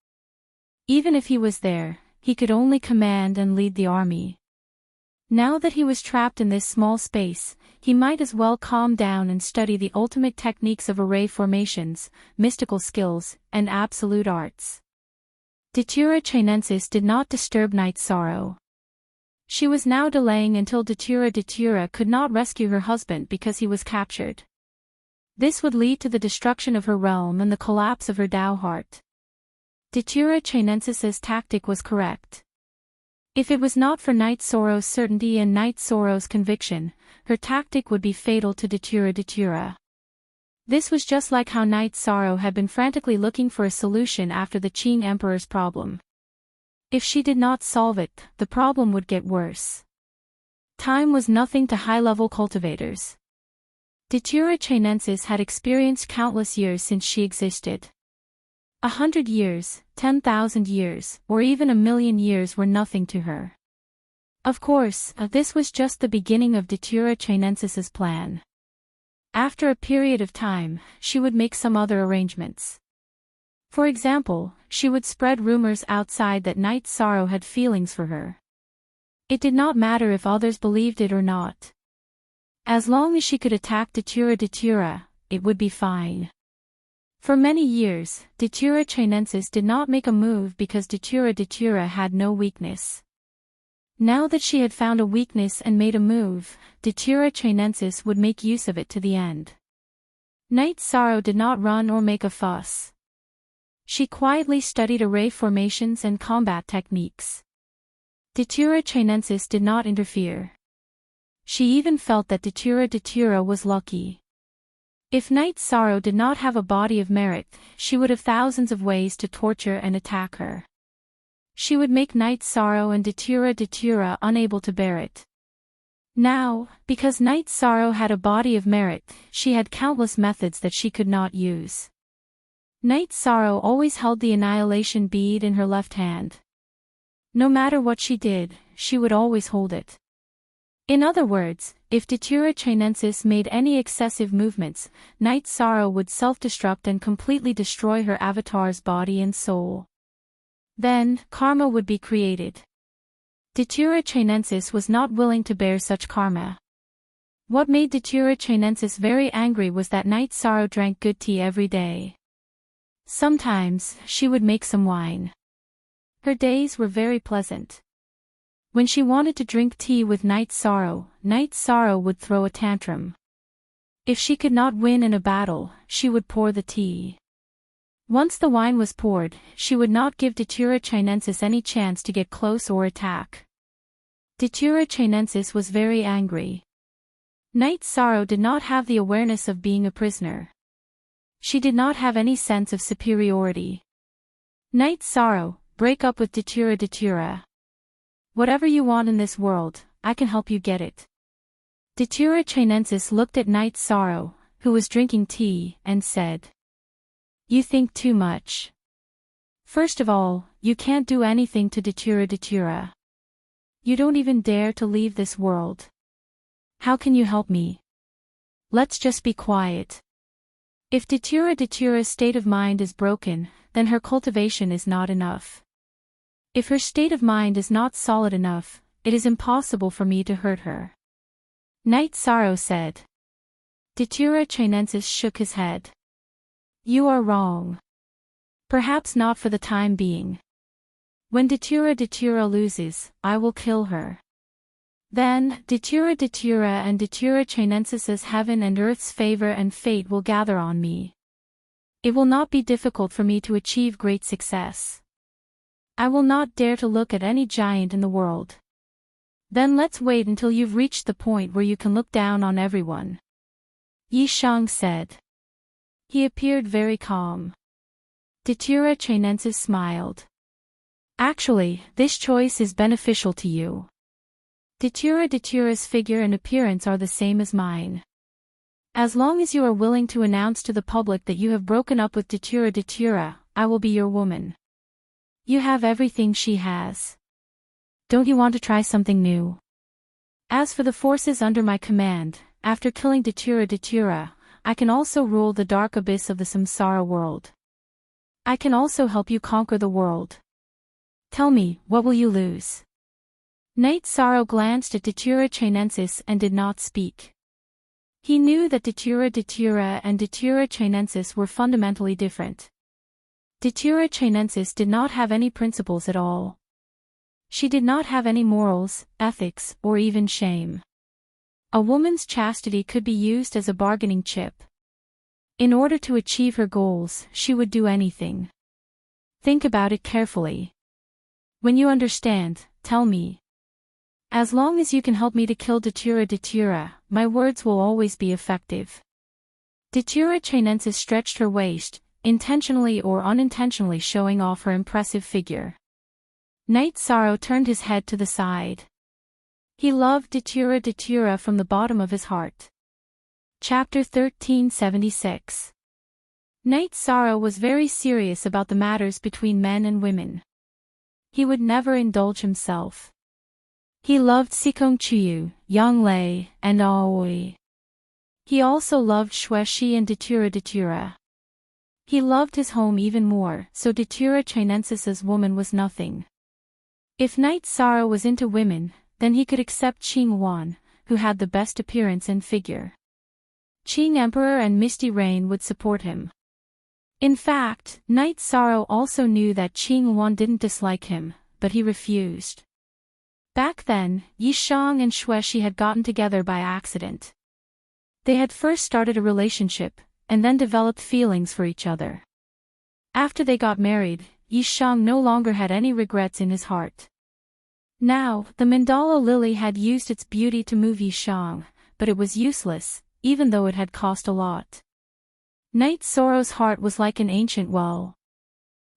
Even if he was there, he could only command and lead the army. Now that he was trapped in this small space, he might as well calm down and study the ultimate techniques of array formations, mystical skills, and absolute arts. Datura Chinensis did not disturb Night Sorrow. She was now delaying until Datura could not rescue her husband because he was captured. This would lead to the destruction of her realm and the collapse of her Tao heart. Datura Chinensis's tactic was correct. If it was not for Night Sorrow's certainty and Night Sorrow's conviction, her tactic would be fatal to Datura. This was just like how Knight Sorrow had been frantically looking for a solution after the Qing Emperor's problem. If she did not solve it, the problem would get worse. Time was nothing to high-level cultivators. Datura Chinensis had experienced countless years since she existed. 100 years, 10,000 years, or even 1,000,000 years were nothing to her. Of course, this was just the beginning of Datura Chinensis's plan. After a period of time, she would make some other arrangements. For example, she would spread rumors outside that Knight Sorrow had feelings for her. It did not matter if others believed it or not. As long as she could attack Datura, it would be fine. For many years, Datura Chinensis did not make a move because Datura had no weakness. Now that she had found a weakness and made a move, Datura Chinensis would make use of it to the end. Knight Sorrow did not run or make a fuss. She quietly studied array formations and combat techniques. Datura Chinensis did not interfere. She even felt that Datura was lucky. If Knight Sorrow did not have a body of merit, she would have thousands of ways to torture and attack her. She would make Knight Sorrow and Datura unable to bear it. Now, because Knight Sorrow had a body of merit, she had countless methods that she could not use. Knight Sorrow always held the annihilation bead in her left hand. No matter what she did, she would always hold it. In other words, if Datura Chinensis made any excessive movements, Knight Sorrow would self-destruct and completely destroy her avatar's body and soul. Then, karma would be created. Datura Chinensis was not willing to bear such karma. What made Datura Chinensis very angry was that Knight Sorrow drank good tea every day. Sometimes, she would make some wine. Her days were very pleasant. When she wanted to drink tea with Knight Sorrow would throw a tantrum. If she could not win in a battle, she would pour the tea. Once the wine was poured, she would not give Datura Chinensis any chance to get close or attack. Datura Chinensis was very angry. Knight Sorrow did not have the awareness of being a prisoner. She did not have any sense of superiority. Knight Sorrow, break up with Datura. Whatever you want in this world, I can help you get it. Datura Chinensis looked at Knight Sorrow, who was drinking tea, and said, "You think too much. First of all, you can't do anything to Datura. You don't even dare to leave this world. How can you help me? Let's just be quiet." If Datura's state of mind is broken, then her cultivation is not enough. If her state of mind is not solid enough, it is impossible for me to hurt her. Knight Sorrow said. Datura Chinensis shook his head. You are wrong. Perhaps not for the time being. When Datura loses, I will kill her. Then, Datura and Datura Chinensis's heaven and earth's favor and fate will gather on me. It will not be difficult for me to achieve great success. I will not dare to look at any giant in the world. Then let's wait until you've reached the point where you can look down on everyone. Yi Shang said. He appeared very calm. Datura Chinensis smiled. Actually, this choice is beneficial to you. Datura's figure and appearance are the same as mine. As long as you are willing to announce to the public that you have broken up with Datura, I will be your woman. You have everything she has. Don't you want to try something new? As for the forces under my command, after killing Datura, I can also rule the dark abyss of the samsara world. I can also help you conquer the world. Tell me, what will you lose? Knight Sorrow glanced at Datura Chinensis and did not speak. He knew that Datura and Datura Chinensis were fundamentally different. Datura Chinensis did not have any principles at all. She did not have any morals, ethics, or even shame. A woman's chastity could be used as a bargaining chip. In order to achieve her goals, she would do anything. Think about it carefully. When you understand, tell me. As long as you can help me to kill Datura, my words will always be effective. Datura Chinensis stretched her waist, intentionally or unintentionally showing off her impressive figure. Night Sorrow turned his head to the side. He loved Datura from the bottom of his heart. Chapter 1376. Night Sorrow was very serious about the matters between men and women. He would never indulge himself. He loved Sikong Chuyu, Yanglei, and Aoi. He also loved Xueshi and Datura. He loved his home even more, so Datura Chinensis's woman was nothing. If Night Sorrow was into women, then he could accept Qing Wan, who had the best appearance and figure. Qing Emperor and Misty Rain would support him. In fact, Night Sorrow also knew that Qing Wan didn't dislike him, but he refused. Back then, Yi Shang and Xueshi had gotten together by accident. They had first started a relationship, and then developed feelings for each other. After they got married, Yi Shang no longer had any regrets in his heart. Now, the mandala lily had used its beauty to move Yi Shang, but it was useless, even though it had cost a lot. Night Sorrow's heart was like an ancient well.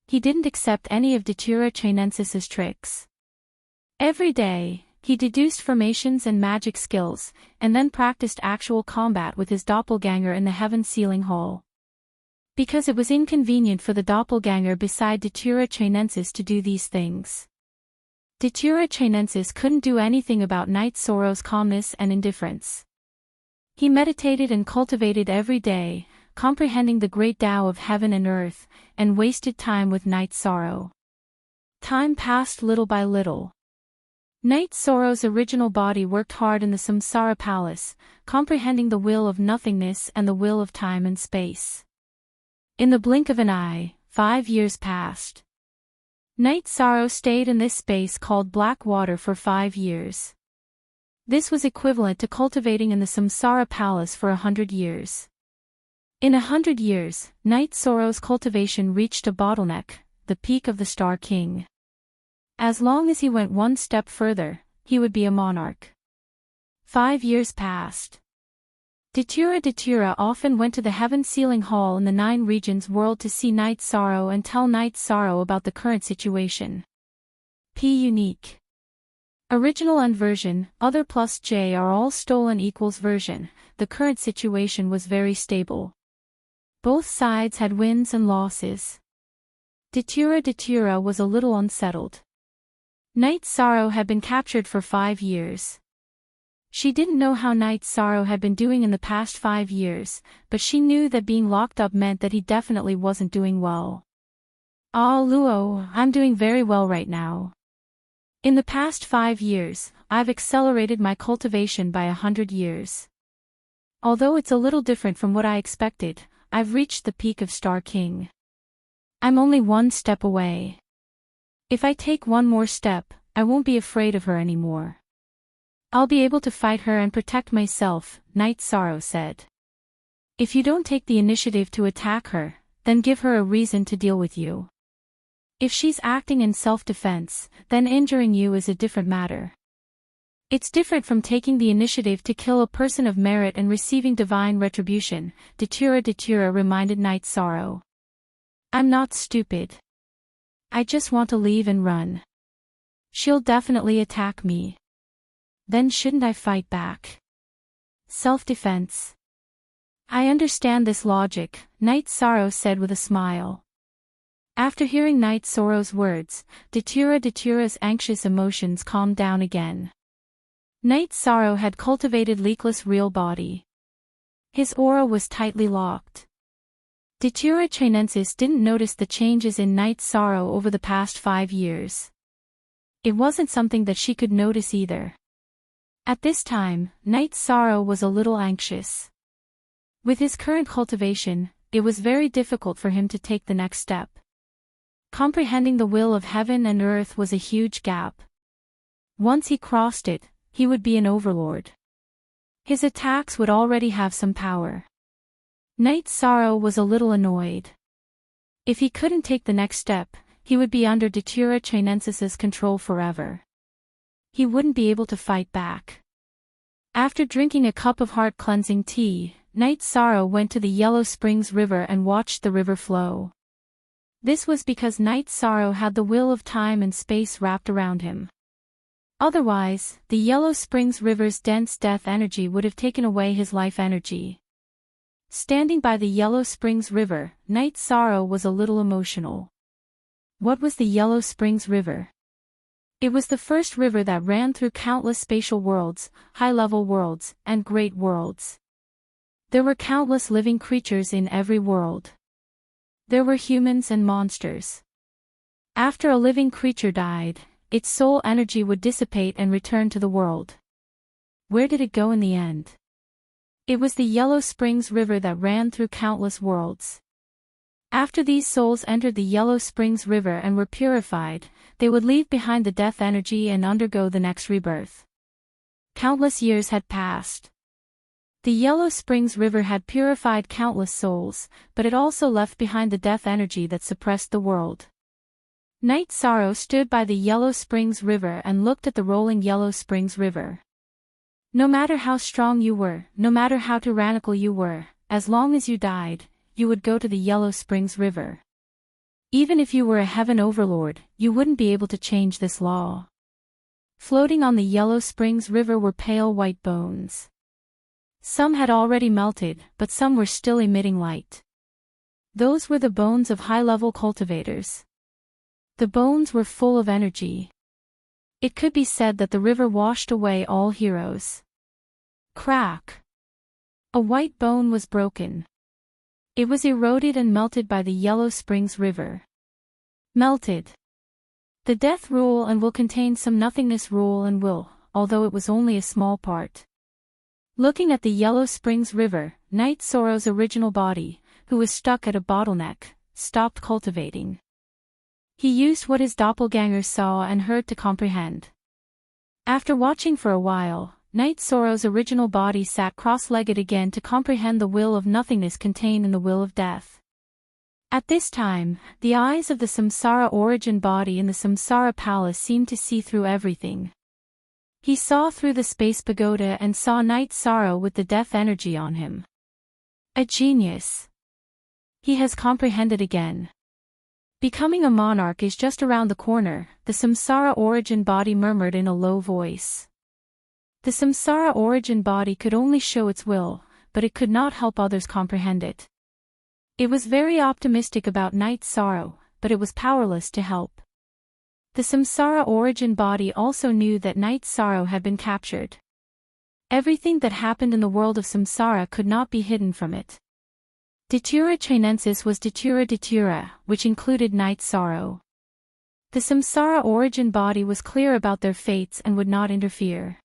He didn't accept any of Datura Chinensis's tricks. Every day, he deduced formations and magic skills, and then practiced actual combat with his doppelganger in the heaven sealing hall. Because it was inconvenient for the doppelganger beside Datura Chinensis to do these things. Datura Chinensis couldn't do anything about Night Sorrow's calmness and indifference. He meditated and cultivated every day, comprehending the great Tao of heaven and earth, and wasted time with Night Sorrow. Time passed little by little. Night Sorrow's original body worked hard in the Samsara Palace, comprehending the will of nothingness and the will of time and space. In the blink of an eye, 5 years passed. Night Sorrow stayed in this space called Black Water for 5 years. This was equivalent to cultivating in the Samsara Palace for 100 years. In 100 years, Night Sorrow's cultivation reached a bottleneck, the peak of the Star King. As long as he went one step further, he would be a monarch. 5 years passed. Datura often went to the heaven sealing hall in the 9 regions world to see Night Sorrow and tell Night Sorrow about the current situation. P. Unique. Original and version, other plus J are all stolen equals version. The current situation was very stable. Both sides had wins and losses. Datura was a little unsettled. Night Sorrow had been captured for 5 years. She didn't know how Night Sorrow had been doing in the past 5 years, but she knew that being locked up meant that he definitely wasn't doing well. Ah Luo, I'm doing very well right now. In the past 5 years, I've accelerated my cultivation by 100 years. Although it's a little different from what I expected, I've reached the peak of Star King. I'm only 1 step away. If I take 1 more step, I won't be afraid of her anymore. I'll be able to fight her and protect myself, Night Sorrow said. If you don't take the initiative to attack her, then give her a reason to deal with you. If she's acting in self-defense, then injuring you is a different matter. It's different from taking the initiative to kill a person of merit and receiving divine retribution, Datura reminded Night Sorrow. I'm not stupid. I just want to leave and run. She'll definitely attack me. Then shouldn't I fight back? Self-defense. I understand this logic, Night Sorrow said with a smile. After hearing Night Sorrow's words, Datura's anxious emotions calmed down again. Night Sorrow had cultivated Leakless real body. His aura was tightly locked. Datura Chinensis didn't notice the changes in Night Sorrow over the past 5 years. It wasn't something that she could notice either. At this time, Night Sorrow was a little anxious. With his current cultivation, it was very difficult for him to take the next step. Comprehending the will of heaven and earth was a huge gap. Once he crossed it, he would be an overlord. His attacks would already have some power. Night Sorrow was a little annoyed. If he couldn't take the next step, he would be under Datura Chinensis's control forever. He wouldn't be able to fight back. After drinking a cup of heart-cleansing tea, Night Sorrow went to the Yellow Springs River and watched the river flow. This was because Night Sorrow had the will of time and space wrapped around him. Otherwise, the Yellow Springs River's dense death energy would have taken away his life energy. Standing by the Yellow Springs River, Night Sorrow was a little emotional. What was the Yellow Springs River? It was the first river that ran through countless spatial worlds, high-level worlds, and great worlds. There were countless living creatures in every world. There were humans and monsters. After a living creature died, its soul energy would dissipate and return to the world. Where did it go in the end? It was the Yellow Springs River that ran through countless worlds. After these souls entered the Yellow Springs River and were purified, they would leave behind the death energy and undergo the next rebirth. Countless years had passed. The Yellow Springs River had purified countless souls, but it also left behind the death energy that suppressed the world. Night Sorrow stood by the Yellow Springs River and looked at the rolling Yellow Springs River. No matter how strong you were, no matter how tyrannical you were, as long as you died, you would go to the Yellow Springs River. Even if you were a heaven overlord, you wouldn't be able to change this law. Floating on the Yellow Springs River were pale white bones. Some had already melted, but some were still emitting light. Those were the bones of high-level cultivators. The bones were full of energy. It could be said that the river washed away all heroes. Crack! A white bone was broken. It was eroded and melted by the Yellow Springs River. Melted. The death rule and will contained some nothingness rule and will, although it was only a small part. Looking at the Yellow Springs River, Night Sorrow's original body, who was stuck at a bottleneck, stopped cultivating. He used what his doppelgangers saw and heard to comprehend. After watching for a while, Night Sorrow's original body sat cross-legged again to comprehend the will of nothingness contained in the will of death. At this time, the eyes of the samsara origin body in the samsara palace seemed to see through everything. He saw through the space pagoda and saw Night Sorrow with the death energy on him. A genius. He has comprehended again. Becoming a monarch is just around the corner, the samsara origin body murmured in a low voice. The samsara origin body could only show its will, but it could not help others comprehend it. It was very optimistic about Night Sorrow, but it was powerless to help. The samsara origin body also knew that Night Sorrow had been captured. Everything that happened in the world of samsara could not be hidden from it. Datura chinensis was datura, which included Night Sorrow. The samsara origin body was clear about their fates and would not interfere.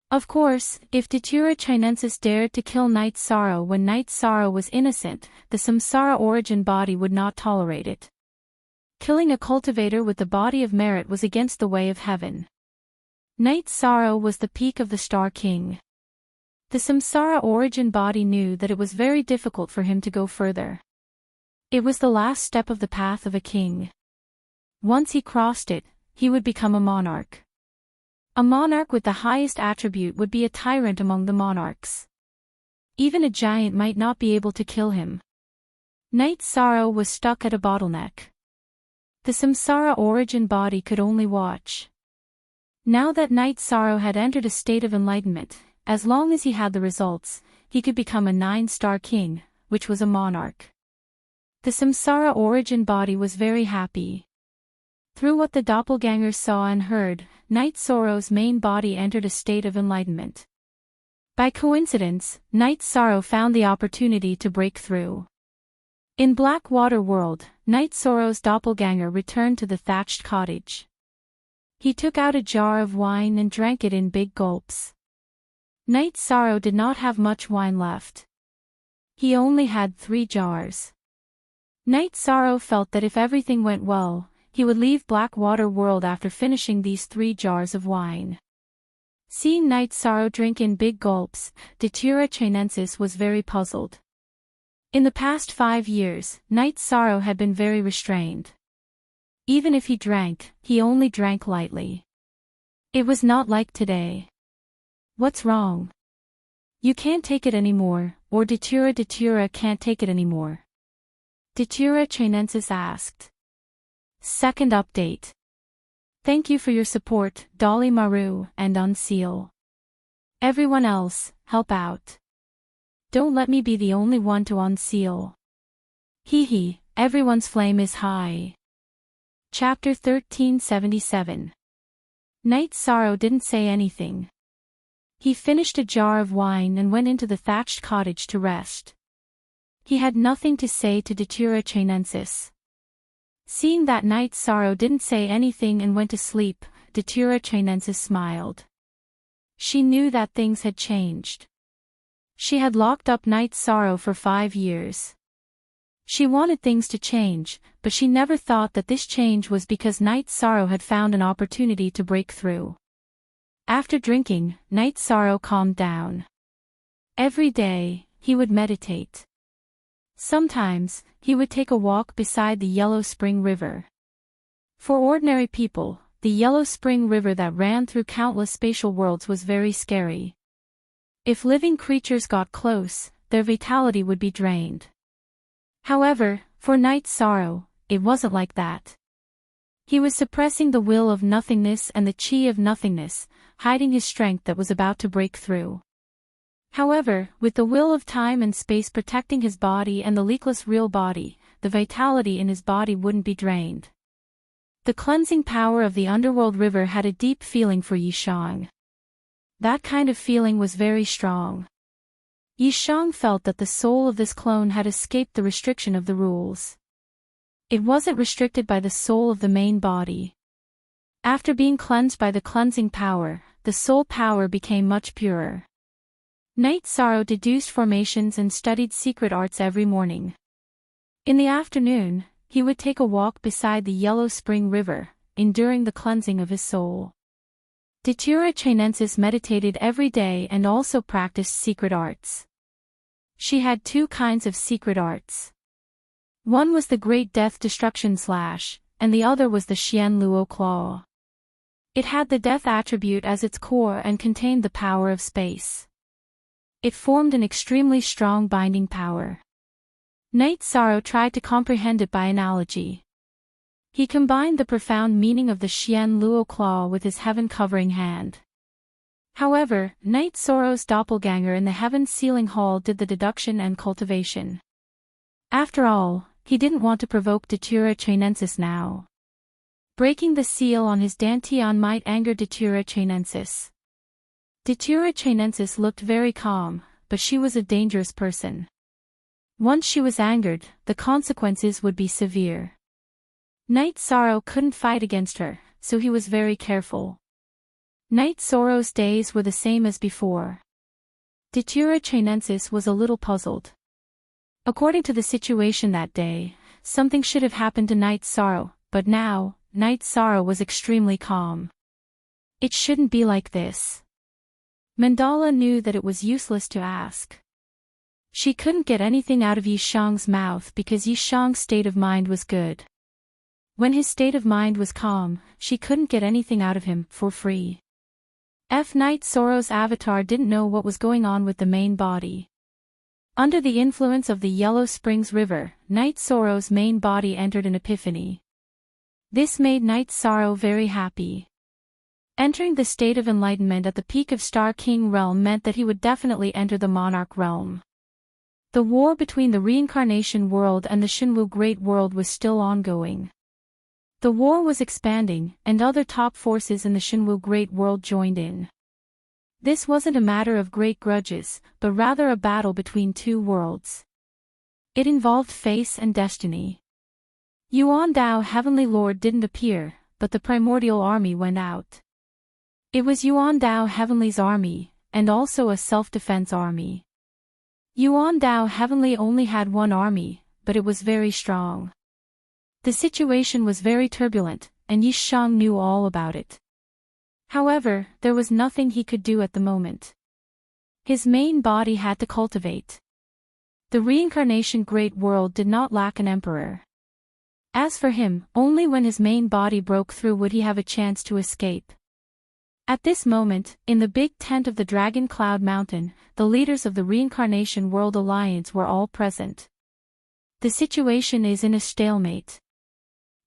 Of course, if Datura chinensis dared to kill Night Sorrow when Night Sorrow was innocent, the samsara origin body would not tolerate it. Killing a cultivator with the body of merit was against the way of heaven. Night Sorrow was the peak of the Star King. The samsara origin body knew that it was very difficult for him to go further. It was the last step of the path of a king. Once he crossed it, he would become a monarch. A monarch with the highest attribute would be a tyrant among the monarchs. Even a giant might not be able to kill him. Night Sorrow was stuck at a bottleneck. The samsara origin body could only watch. Now that Night Sorrow had entered a state of enlightenment, as long as he had the results, he could become a 9-star king, which was a monarch. The samsara origin body was very happy. Through what the doppelgangers saw and heard, Night Sorrow's main body entered a state of enlightenment. By coincidence, Night Sorrow found the opportunity to break through. In Blackwater World, Night Sorrow's doppelganger returned to the thatched cottage. He took out a jar of wine and drank it in big gulps. Night Sorrow did not have much wine left. He only had 3 jars. Night Sorrow felt that if everything went well, he would leave Blackwater World after finishing these 3 jars of wine. Seeing Night Sorrow drink in big gulps, Datura chinensis was very puzzled. In the past 5 years, Night Sorrow had been very restrained. Even if he drank, he only drank lightly. It was not like today. What's wrong? You can't take it anymore, or Datura can't take it anymore? Datura Chinensis asked. Second update. Thank you for your support, Dolly Maru and Unseal. Everyone else, help out. Don't let me be the only one to unseal. Hee hee, everyone's flame is high. Chapter 1377. Night Sorrow didn't say anything. He finished a jar of wine and went into the thatched cottage to rest. He had nothing to say to Datura Chinensis. Seeing that Night Sorrow didn't say anything and went to sleep, Datura Chinensis smiled. She knew that things had changed. She had locked up Night Sorrow for 5 years. She wanted things to change, but she never thought that this change was because Night Sorrow had found an opportunity to break through. After drinking, Night Sorrow calmed down. Every day, he would meditate. Sometimes, he would take a walk beside the Yellow Spring River. For ordinary people, the Yellow Spring River that ran through countless spatial worlds was very scary. If living creatures got close, their vitality would be drained. However, for Night Sorrow, it wasn't like that. He was suppressing the will of nothingness and the chi of nothingness, hiding his strength that was about to break through. However, with the will of time and space protecting his body and the leakless real body, the vitality in his body wouldn't be drained. The cleansing power of the underworld river had a deep feeling for Yishang. That kind of feeling was very strong. Yishang felt that the soul of this clone had escaped the restriction of the rules. It wasn't restricted by the soul of the main body. After being cleansed by the cleansing power, the soul power became much purer. Night Sorrow deduced formations and studied secret arts every morning. In the afternoon, he would take a walk beside the Yellow Spring River, enduring the cleansing of his soul. Datura Chinensis meditated every day and also practiced secret arts. She had 2 kinds of secret arts. One was the Great Death Destruction Slash, and the other was the Xian Luo Claw. It had the death attribute as its core and contained the power of space. It formed an extremely strong binding power. Night Sorrow tried to comprehend it by analogy. He combined the profound meaning of the Xian Luo Claw with his heaven-covering hand. However, Night Sorrow's doppelganger in the heaven sealing hall did the deduction and cultivation. After all, he didn't want to provoke Datura Chinensis now. Breaking the seal on his dantian might anger Datura Chinensis. Datura Chinensis looked very calm, but she was a dangerous person. Once she was angered, the consequences would be severe. Night Sorrow couldn't fight against her, so he was very careful. Night Sorrow's days were the same as before. Datura Chinensis was a little puzzled. According to the situation that day, something should have happened to Night Sorrow, but now, Night Sorrow was extremely calm. It shouldn't be like this. Mandala knew that it was useless to ask. She couldn't get anything out of Yishang's mouth because Yishang's state of mind was good. When his state of mind was calm, she couldn't get anything out of him for free. Night Sorrow's avatar didn't know what was going on with the main body. Under the influence of the Yellow Springs River, Night Sorrow's main body entered an epiphany. This made Night Sorrow very happy. Entering the state of enlightenment at the peak of Star King realm meant that he would definitely enter the Monarch realm. The war between the reincarnation world and the Shinwu Great World was still ongoing. The war was expanding, and other top forces in the Shinwu Great World joined in. This wasn't a matter of great grudges, but rather a battle between 2 worlds. It involved face and destiny. Yuan Dao Heavenly Lord didn't appear, but the primordial army went out. It was Yuan Dao Heavenly's army, and also a self-defense army. Yuan Dao Heavenly only had 1 army, but it was very strong. The situation was very turbulent, and Yishang knew all about it. However, there was nothing he could do at the moment. His main body had to cultivate. The reincarnation great world did not lack an emperor. As for him, only when his main body broke through would he have a chance to escape. At this moment, in the big tent of the Dragon Cloud Mountain, the leaders of the Reincarnation World Alliance were all present. The situation is in a stalemate.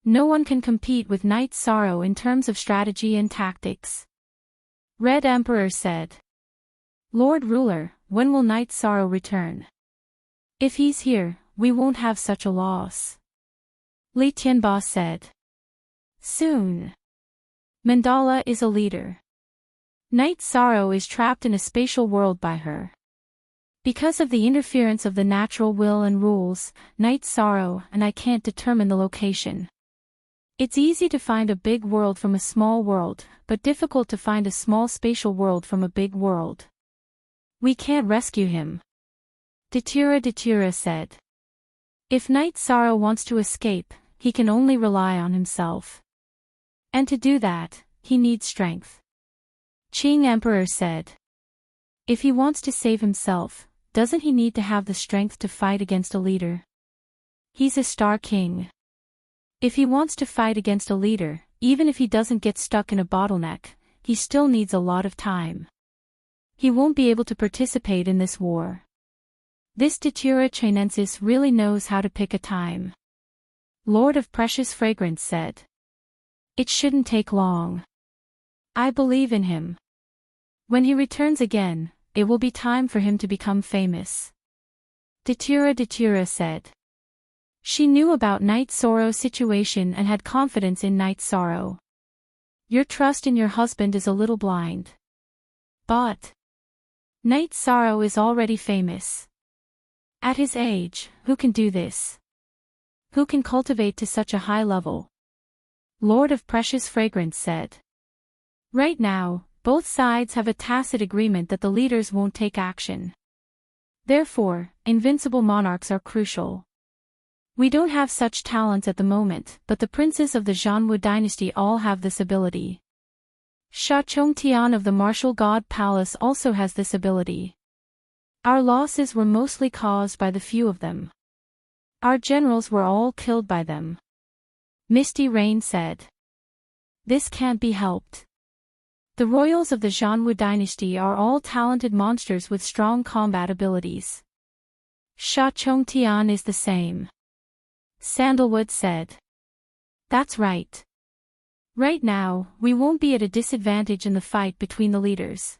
No one can compete with Night Sorrow in terms of strategy and tactics. Red Emperor said. Lord Ruler, when will Night Sorrow return? If he's here, we won't have such a loss. Li Tianba said. Soon. Mandala is a leader. Night Sorrow is trapped in a spatial world by her. Because of the interference of the natural will and rules, Night Sorrow and I can't determine the location. It's easy to find a big world from a small world, but difficult to find a small spatial world from a big world. We can't rescue him. Datura said. If Night Sorrow wants to escape, he can only rely on himself. And to do that, he needs strength. Qing Emperor said. If he wants to save himself, doesn't he need to have the strength to fight against a leader? He's a Star King. If he wants to fight against a leader, even if he doesn't get stuck in a bottleneck, he still needs a lot of time. He won't be able to participate in this war. This Datura Chinensis really knows how to pick a time. Lord of Precious Fragrance said. It shouldn't take long. I believe in him. When he returns again, it will be time for him to become famous. Datura said. She knew about Night Sorrow's situation and had confidence in Night Sorrow. Your trust in your husband is a little blind. But Night Sorrow is already famous. At his age, who can do this? Who can cultivate to such a high level? Lord of Precious Fragrance said. Right now, both sides have a tacit agreement that the leaders won't take action. Therefore, invincible monarchs are crucial. We don't have such talents at the moment, but the princes of the Zhanwu dynasty all have this ability. Sha Chongtian of the Martial God Palace also has this ability. Our losses were mostly caused by the few of them. Our generals were all killed by them. Misty Rain said. This can't be helped. The royals of the Zhanwu dynasty are all talented monsters with strong combat abilities. Sha Chongtian is the same. Sandalwood said. That's right. Right now, we won't be at a disadvantage in the fight between the leaders.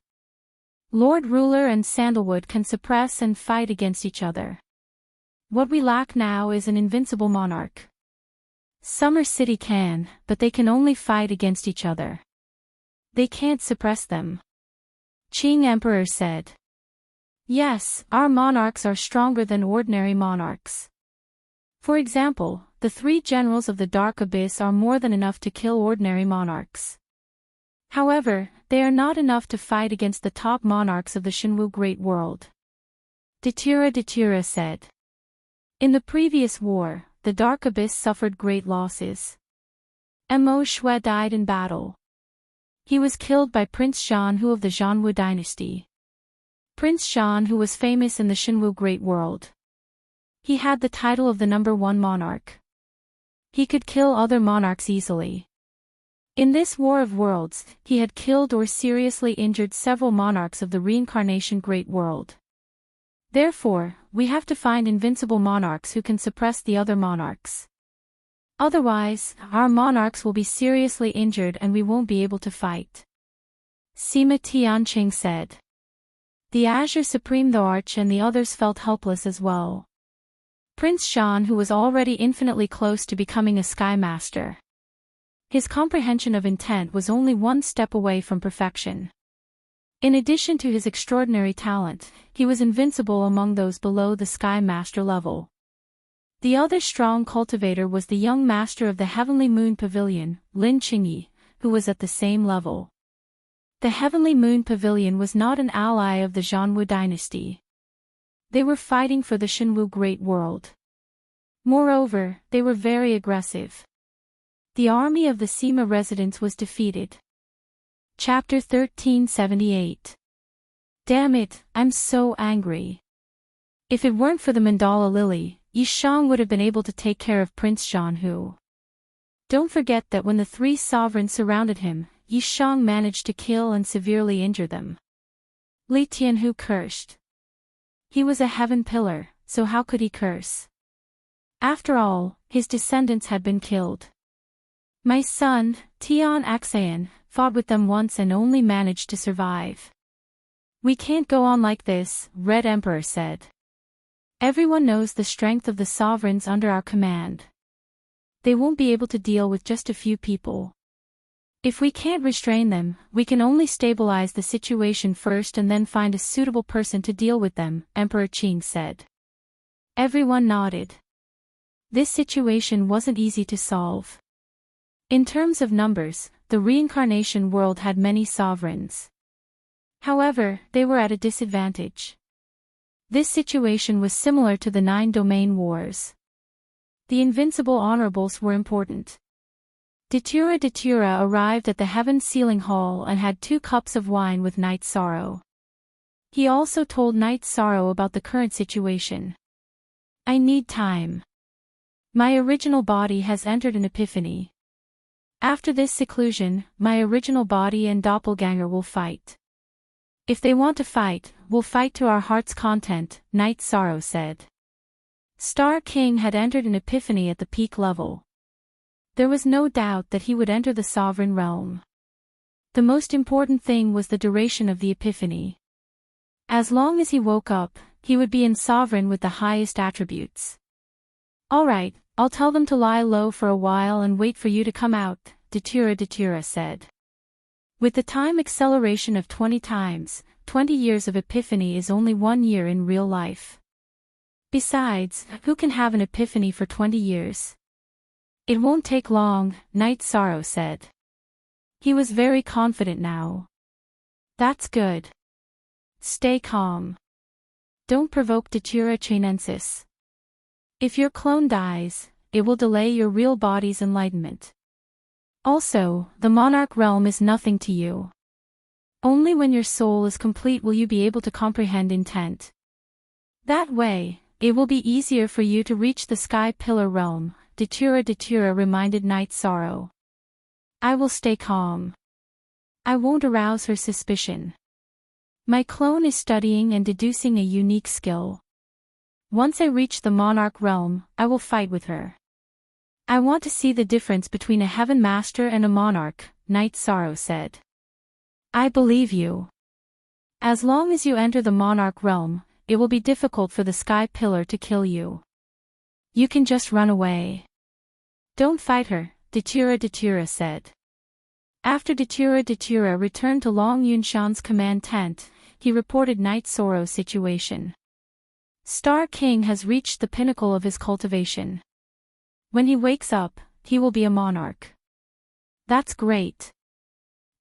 Lord Ruler and Sandalwood can suppress and fight against each other. What we lack now is an invincible monarch. Summer City can, but they can only fight against each other. They can't suppress them. Qing Emperor said. Yes, our monarchs are stronger than ordinary monarchs. For example, the 3 generals of the Dark Abyss are more than enough to kill ordinary monarchs. However, they are not enough to fight against the top monarchs of the Shenwu Great World. Datura said. In the previous war, the Dark Abyss suffered great losses. Mo Shui died in battle. He was killed by Prince Zhanhu of the Zhanwu dynasty. Prince Zhanhu was famous in the Shenwu Great World. He had the title of the #1 monarch. He could kill other monarchs easily. In this War of Worlds, he had killed or seriously injured several monarchs of the Reincarnation Great World. Therefore, we have to find invincible monarchs who can suppress the other monarchs. Otherwise, our monarchs will be seriously injured and we won't be able to fight. Sima Tianqing said. The Azure Supreme the Arch and the others felt helpless as well. Prince Shan, who was already infinitely close to becoming a Sky Master. His comprehension of intent was only one step away from perfection. In addition to his extraordinary talent, he was invincible among those below the Sky Master level. The other strong cultivator was the young master of the Heavenly Moon Pavilion, Lin Qingyi, who was at the same level. The Heavenly Moon Pavilion was not an ally of the Zhanwu dynasty. They were fighting for the Shenwu Great World. Moreover, they were very aggressive. The army of the Sima residents was defeated. Chapter 1378. Damn it, I'm so angry. If it weren't for the Mandala Lily, Yishang would have been able to take care of Prince Zhanhu. Don't forget that when the 3 sovereigns surrounded him, Yi Shang managed to kill and severely injure them. Li Tianhu cursed. He was a heaven pillar, so how could he curse? After all, his descendants had been killed. My son, Tian Axayan, fought with them once and only managed to survive. We can't go on like this, Red Emperor said. Everyone knows the strength of the sovereigns under our command. They won't be able to deal with just a few people. If we can't restrain them, we can only stabilize the situation first and then find a suitable person to deal with them, Emperor Qing said. Everyone nodded. This situation wasn't easy to solve. In terms of numbers, the reincarnation world had many sovereigns. However, they were at a disadvantage. This situation was similar to the 9 domain wars. The invincible honorables were important. Datura arrived at the Heaven Sealing Hall and had 2 cups of wine with Night Sorrow. He also told Night Sorrow about the current situation. I need time. My original body has entered an epiphany. After this seclusion, my original body and doppelganger will fight. If they want to fight, we'll fight to our heart's content, Night Sorrow said. Star King had entered an epiphany at the peak level. There was no doubt that he would enter the sovereign realm. The most important thing was the duration of the epiphany. As long as he woke up, he would be in sovereign with the highest attributes. Alright, I'll tell them to lie low for a while and wait for you to come out, Datura said. With the time acceleration of 20 times, 20 years of epiphany is only 1 year in real life. Besides, who can have an epiphany for 20 years? It won't take long, Night Sorrow said. He was very confident now. That's good. Stay calm. Don't provoke Datura Chinensis. If your clone dies, it will delay your real body's enlightenment. Also, the monarch realm is nothing to you. Only when your soul is complete will you be able to comprehend intent. That way, it will be easier for you to reach the sky pillar realm, Datura reminded Night Sorrow. I will stay calm. I won't arouse her suspicion. My clone is studying and deducing a unique skill. Once I reach the monarch realm, I will fight with her. I want to see the difference between a heaven master and a monarch, Night Sorrow said. I believe you. As long as you enter the monarch realm, it will be difficult for the sky pillar to kill you. You can just run away. Don't fight her, Datura said. After Datura returned to Long Yunshan's command tent, he reported Night Sorrow's situation. Star King has reached the pinnacle of his cultivation. When he wakes up, he will be a monarch. That's great.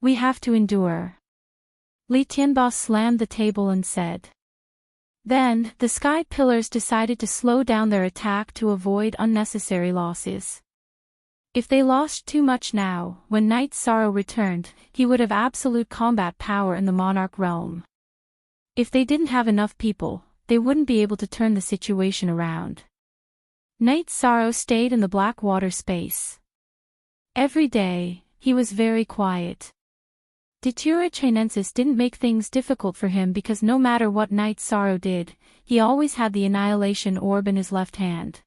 We have to endure. Li Tianba slammed the table and said. Then, the sky pillars decided to slow down their attack to avoid unnecessary losses. If they lost too much now, when Night Sorrow returned, he would have absolute combat power in the monarch realm. If they didn't have enough people, they wouldn't be able to turn the situation around. Night Sorrow stayed in the black water space. Every day, he was very quiet. Datura Chinensis didn't make things difficult for him because no matter what Night Sorrow did, he always had the annihilation orb in his left hand.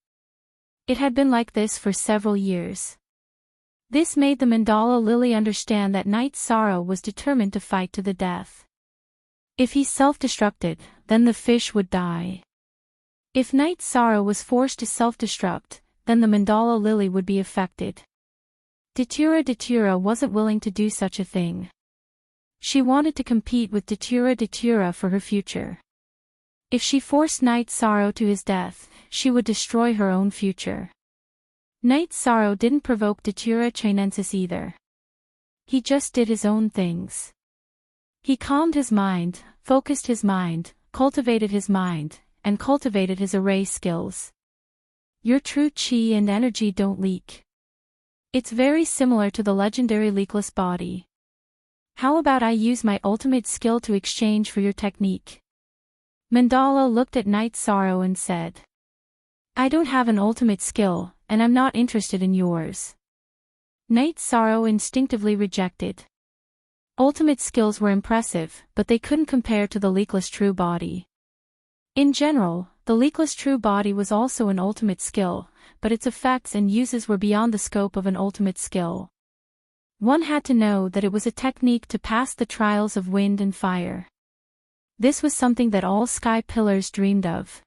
It had been like this for several years. This made the Mandala Lily understand that Night Sorrow was determined to fight to the death. If he self-destructed, then the fish would die. If Night Sorrow was forced to self-destruct, then the Mandala Lily would be affected. Datura wasn't willing to do such a thing. She wanted to compete with Datura for her future. If she forced Night Sorrow to his death, she would destroy her own future. Night Sorrow didn't provoke Datura Chinensis either. He just did his own things. He calmed his mind, focused his mind, cultivated his mind, and cultivated his array skills. Your true chi and energy don't leak. It's very similar to the legendary leakless body. How about I use my ultimate skill to exchange for your technique? Mandala looked at Night Sorrow and said. I don't have an ultimate skill, and I'm not interested in yours. Night Sorrow instinctively rejected. Ultimate skills were impressive, but they couldn't compare to the leakless true body. In general, the leakless true body was also an ultimate skill, but its effects and uses were beyond the scope of an ultimate skill. One had to know that it was a technique to pass the trials of wind and fire. This was something that all sky pillars dreamed of.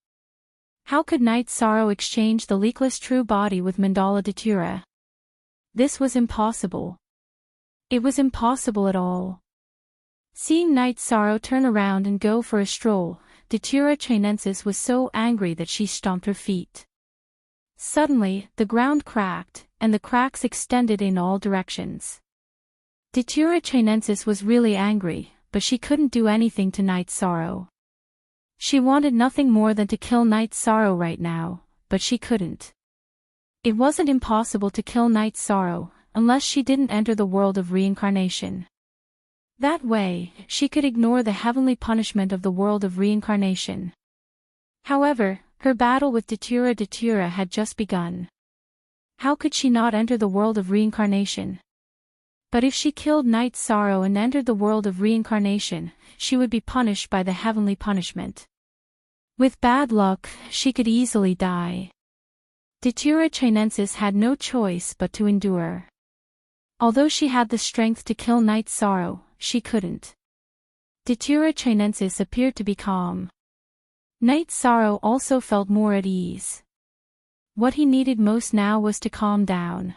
How could Night Sorrow exchange the leakless true body with Mandala Datura? This was impossible. It was impossible at all. Seeing Night Sorrow turn around and go for a stroll, Datura Chinensis was so angry that she stomped her feet. Suddenly, the ground cracked, and the cracks extended in all directions. Datura Chinensis was really angry, but she couldn't do anything to Night Sorrow. She wanted nothing more than to kill Night Sorrow right now, but she couldn't. It wasn't impossible to kill Night Sorrow, unless she didn't enter the world of reincarnation. That way, she could ignore the heavenly punishment of the world of reincarnation. However, her battle with Datura had just begun. How could she not enter the world of reincarnation? But if she killed Night Sorrow and entered the world of reincarnation, she would be punished by the heavenly punishment. With bad luck, she could easily die. Datura Chinensis had no choice but to endure. Although she had the strength to kill Night Sorrow, she couldn't. Datura Chinensis appeared to be calm. Night Sorrow also felt more at ease. What he needed most now was to calm down.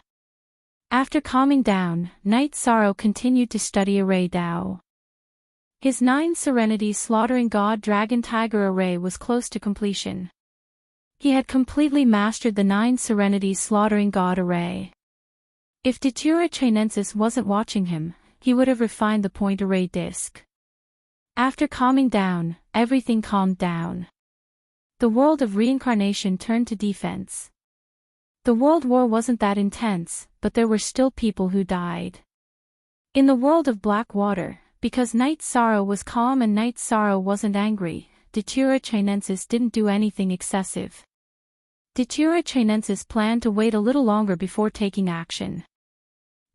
After calming down, Night Sorrow continued to study Array Tao. His 9 Serenities Slaughtering God Dragon Tiger Array was close to completion. He had completely mastered the 9 Serenities Slaughtering God Array. If Datura Chinensis wasn't watching him, he would have refined the point array disc. After calming down, everything calmed down. The world of reincarnation turned to defense. The world war wasn't that intense, but there were still people who died. In the world of black water, because Night Sorrow was calm and Night Sorrow wasn't angry, Datura Chinensis didn't do anything excessive. Datura Chinensis planned to wait a little longer before taking action.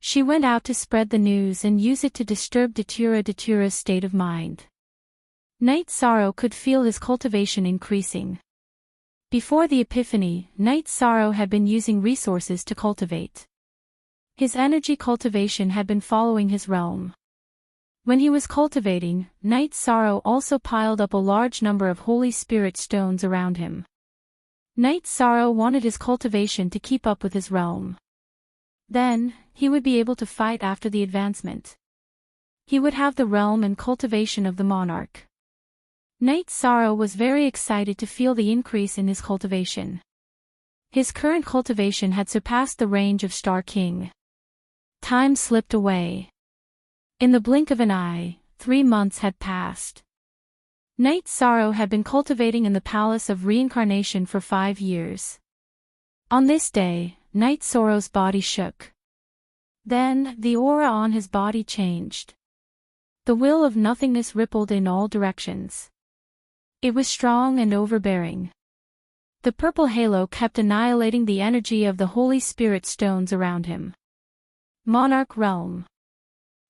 She went out to spread the news and use it to disturb Datura's state of mind. Night Sorrow could feel his cultivation increasing. Before the epiphany, Night Sorrow had been using resources to cultivate. His energy cultivation had been following his realm. When he was cultivating, Night Sorrow also piled up a large number of Holy Spirit stones around him. Night Sorrow wanted his cultivation to keep up with his realm. Then, he would be able to fight after the advancement. He would have the realm and cultivation of the monarch. Night Sorrow was very excited to feel the increase in his cultivation. His current cultivation had surpassed the range of Star King. Time slipped away. In the blink of an eye, 3 months had passed. Night Sorrow had been cultivating in the Palace of Reincarnation for 5 years. On this day, Night Sorrow's body shook. Then, the aura on his body changed. The will of nothingness rippled in all directions. It was strong and overbearing. The purple halo kept annihilating the energy of the Holy Spirit stones around him. Monarch Realm.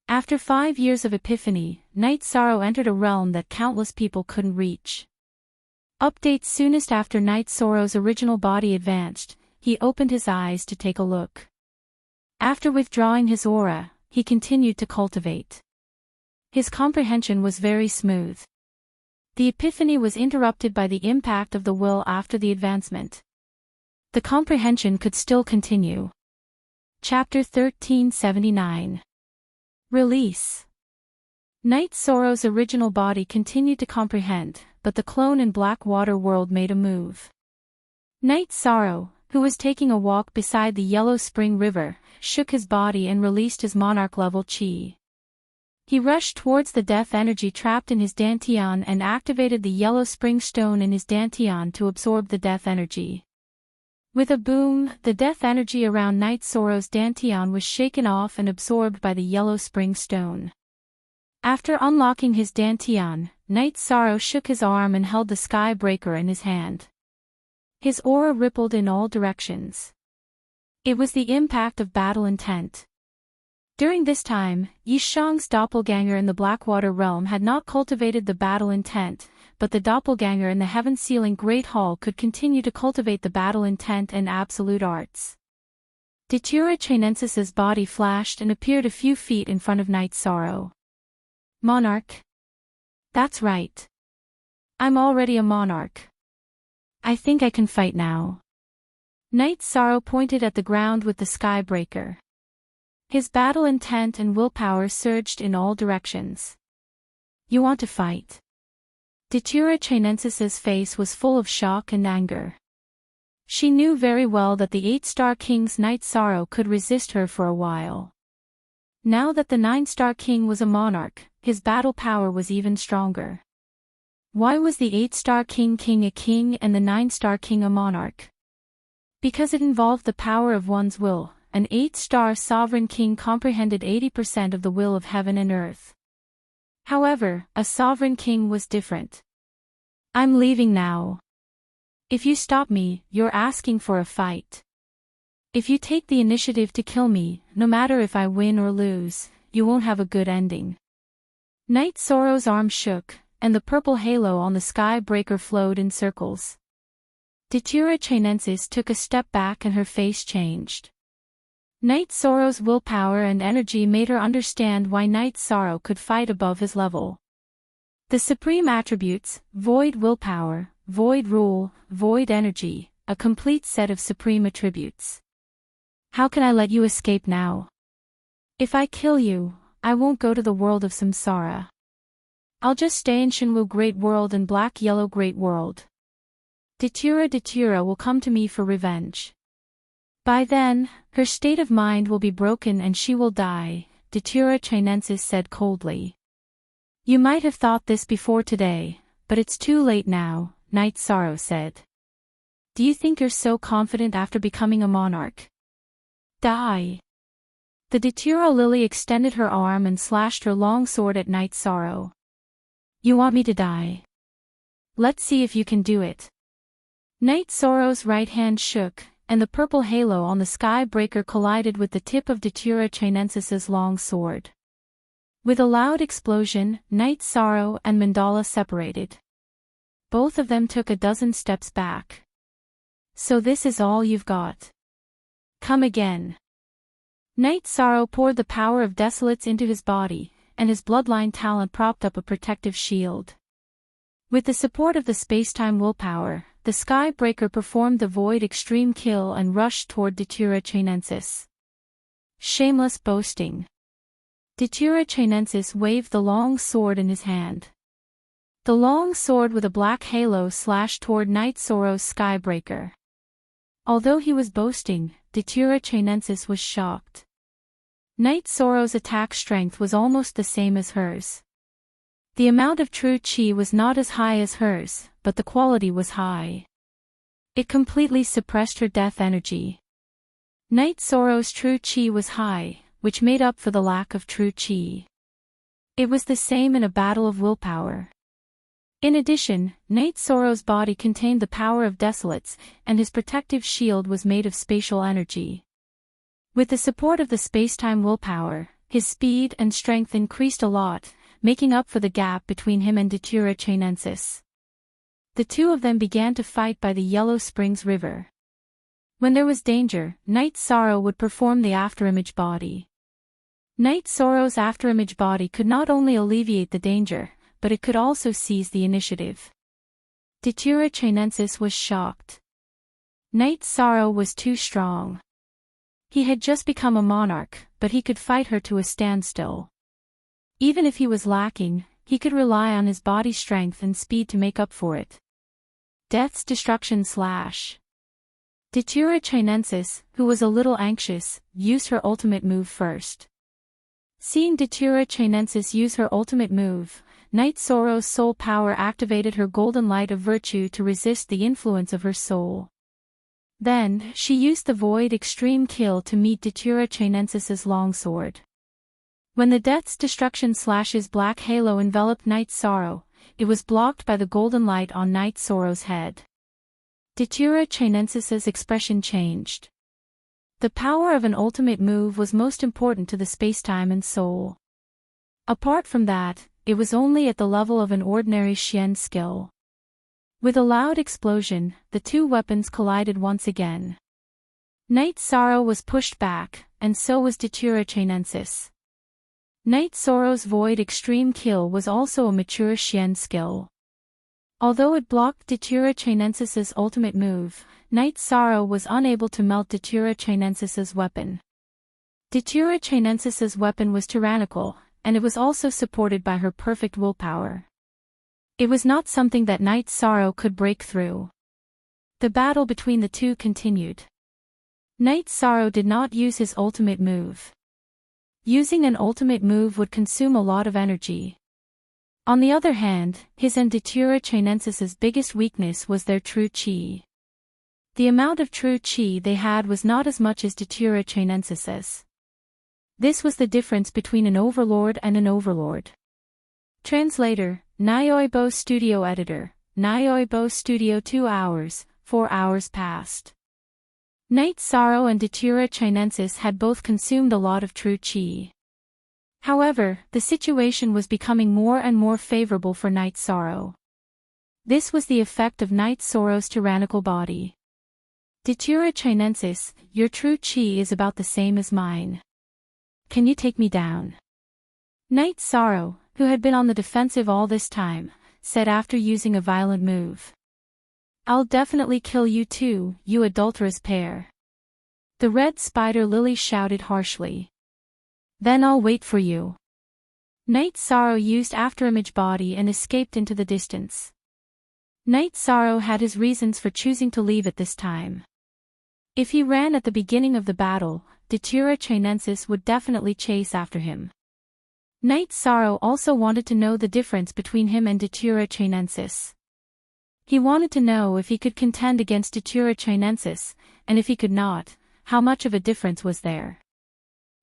After 5 years of epiphany, Night Sorrow entered a realm that countless people couldn't reach. Update: soonest after Night Sorrow's original body advanced, he opened his eyes to take a look. After withdrawing his aura, he continued to cultivate. His comprehension was very smooth. The epiphany was interrupted by the impact of the will after the advancement. The comprehension could still continue. Chapter 1379. Release. Night Sorrow's original body continued to comprehend, but the clone in Blackwater world made a move. Night Sorrow, who was taking a walk beside the Yellow Spring River, shook his body and released his monarch-level chi. He rushed towards the death energy trapped in his dantian and activated the Yellow Spring Stone in his dantian to absorb the death energy. With a boom, the death energy around Night Sorrow's dantian was shaken off and absorbed by the Yellow Spring Stone. After unlocking his dantian, Night Sorrow shook his arm and held the Sky Breaker in his hand. His aura rippled in all directions. It was the impact of battle intent. During this time, Yi Shang's doppelganger in the Blackwater realm had not cultivated the battle intent, but the doppelganger in the heaven-sealing Great Hall could continue to cultivate the battle intent and absolute arts. Datura Chinensis's body flashed and appeared a few feet in front of Night Sorrow. Monarch? That's right. I'm already a monarch. I think I can fight now. Night Sorrow pointed at the ground with the Skybreaker. His battle intent and willpower surged in all directions. You want to fight? Datura Chinensis's face was full of shock and anger. She knew very well that the 8-star King's Night Sorrow could resist her for a while. Now that the 9-star King was a monarch, his battle power was even stronger. Why was the 8-star King a king and the 9-star King a monarch? Because it involved the power of one's will. An 8-star sovereign king comprehended 80% of the will of heaven and earth. However, a sovereign king was different. I'm leaving now. If you stop me, you're asking for a fight. If you take the initiative to kill me, no matter if I win or lose, you won't have a good ending. Night Sorrow's arm shook, and the purple halo on the Skybreaker flowed in circles. Datura Chinensis took a step back and her face changed. Night Sorrow's willpower and energy made her understand why Night Sorrow could fight above his level. The supreme attributes, void willpower, void rule, void energy, a complete set of supreme attributes. How can I let you escape now? If I kill you, I won't go to the world of samsara. I'll just stay in Shinwu Great World and Black Yellow Great World. Datura will come to me for revenge. By then, her state of mind will be broken and she will die, Datura Chinensis said coldly. You might have thought this before today, but it's too late now, Night Sorrow said. Do you think you're so confident after becoming a monarch? Die. The Datura Lily extended her arm and slashed her long sword at Night Sorrow. You want me to die? Let's see if you can do it. Night Sorrow's right hand shook, and the purple halo on the Skybreaker collided with the tip of Datura Chinensis's long sword. With a loud explosion, Night Sorrow and Mandala separated. Both of them took a dozen steps back. So this is all you've got. Come again. Night Sorrow poured the power of desolates into his body, and his bloodline talent propped up a protective shield. With the support of the spacetime willpower, the Skybreaker performed the void extreme kill and rushed toward Datura Chinensis. Shameless boasting. Datura Chinensis waved the long sword in his hand. The long sword with a black halo slashed toward Night Sorrow's Skybreaker. Although he was boasting, Datura Chinensis was shocked. Night Sorrow's attack strength was almost the same as hers. The amount of true chi was not as high as hers, but the quality was high. It completely suppressed her death energy. Night Sorrow's true chi was high, which made up for the lack of true chi. It was the same in a battle of willpower. In addition, Night Sorrow's body contained the power of desolates, and his protective shield was made of spatial energy. With the support of the spacetime willpower, his speed and strength increased a lot, making up for the gap between him and Datura Chinensis. The two of them began to fight by the Yellow Springs River. When there was danger, Night Sorrow would perform the afterimage body. Night Sorrow's afterimage body could not only alleviate the danger, but it could also seize the initiative. Datura Chinensis was shocked. Night Sorrow was too strong. He had just become a monarch, but he could fight her to a standstill. Even if he was lacking, he could rely on his body strength and speed to make up for it. Death's destruction slash. Datura Chinensis, who was a little anxious, used her ultimate move first. Seeing Datura Chinensis use her ultimate move, Night Sorrow's soul power activated her golden light of virtue to resist the influence of her soul. Then, she used the void extreme kill to meet Datura Chinensis's longsword. When the Death's Destruction slash's black halo enveloped Night Sorrow, it was blocked by the golden light on Night Sorrow's head. Datura Chinensis's expression changed. The power of an ultimate move was most important to the spacetime and soul. Apart from that, it was only at the level of an ordinary Xian skill. With a loud explosion, the two weapons collided once again. Night Sorrow was pushed back, and so was Datura Chinensis. Night Sorrow's Void Extreme Kill was also a mature Xian skill. Although it blocked Datura Chinensis's ultimate move, Night Sorrow was unable to melt Datura Chinensis's weapon. Datura Chinensis's weapon was tyrannical, and it was also supported by her perfect willpower. It was not something that Night Sorrow could break through. The battle between the two continued. Night Sorrow did not use his ultimate move. Using an ultimate move would consume a lot of energy. On the other hand, his and Datura Chinensis's biggest weakness was their true chi. The amount of true chi they had was not as much as Datura Chinensis's. This was the difference between an overlord and an overlord. Translator, Nyoibo Studio Editor, Nyoibo Studio 2 hours, 4 hours passed. Night Sorrow and Datura Chinensis had both consumed a lot of true chi. However, the situation was becoming more and more favorable for Night Sorrow. This was the effect of Night Sorrow's tyrannical body. Datura Chinensis, your true chi is about the same as mine. Can you take me down? Night Sorrow, who had been on the defensive all this time, said after using a violent move. I'll definitely kill you too, you adulterous pair. The red spider lily shouted harshly. Then I'll wait for you. Night Sorrow used afterimage body and escaped into the distance. Night Sorrow had his reasons for choosing to leave at this time. If he ran at the beginning of the battle, Datura Chinensis would definitely chase after him. Night Sorrow also wanted to know the difference between him and Datura Chinensis. He wanted to know if he could contend against Datura Chinensis, and if he could not, how much of a difference was there.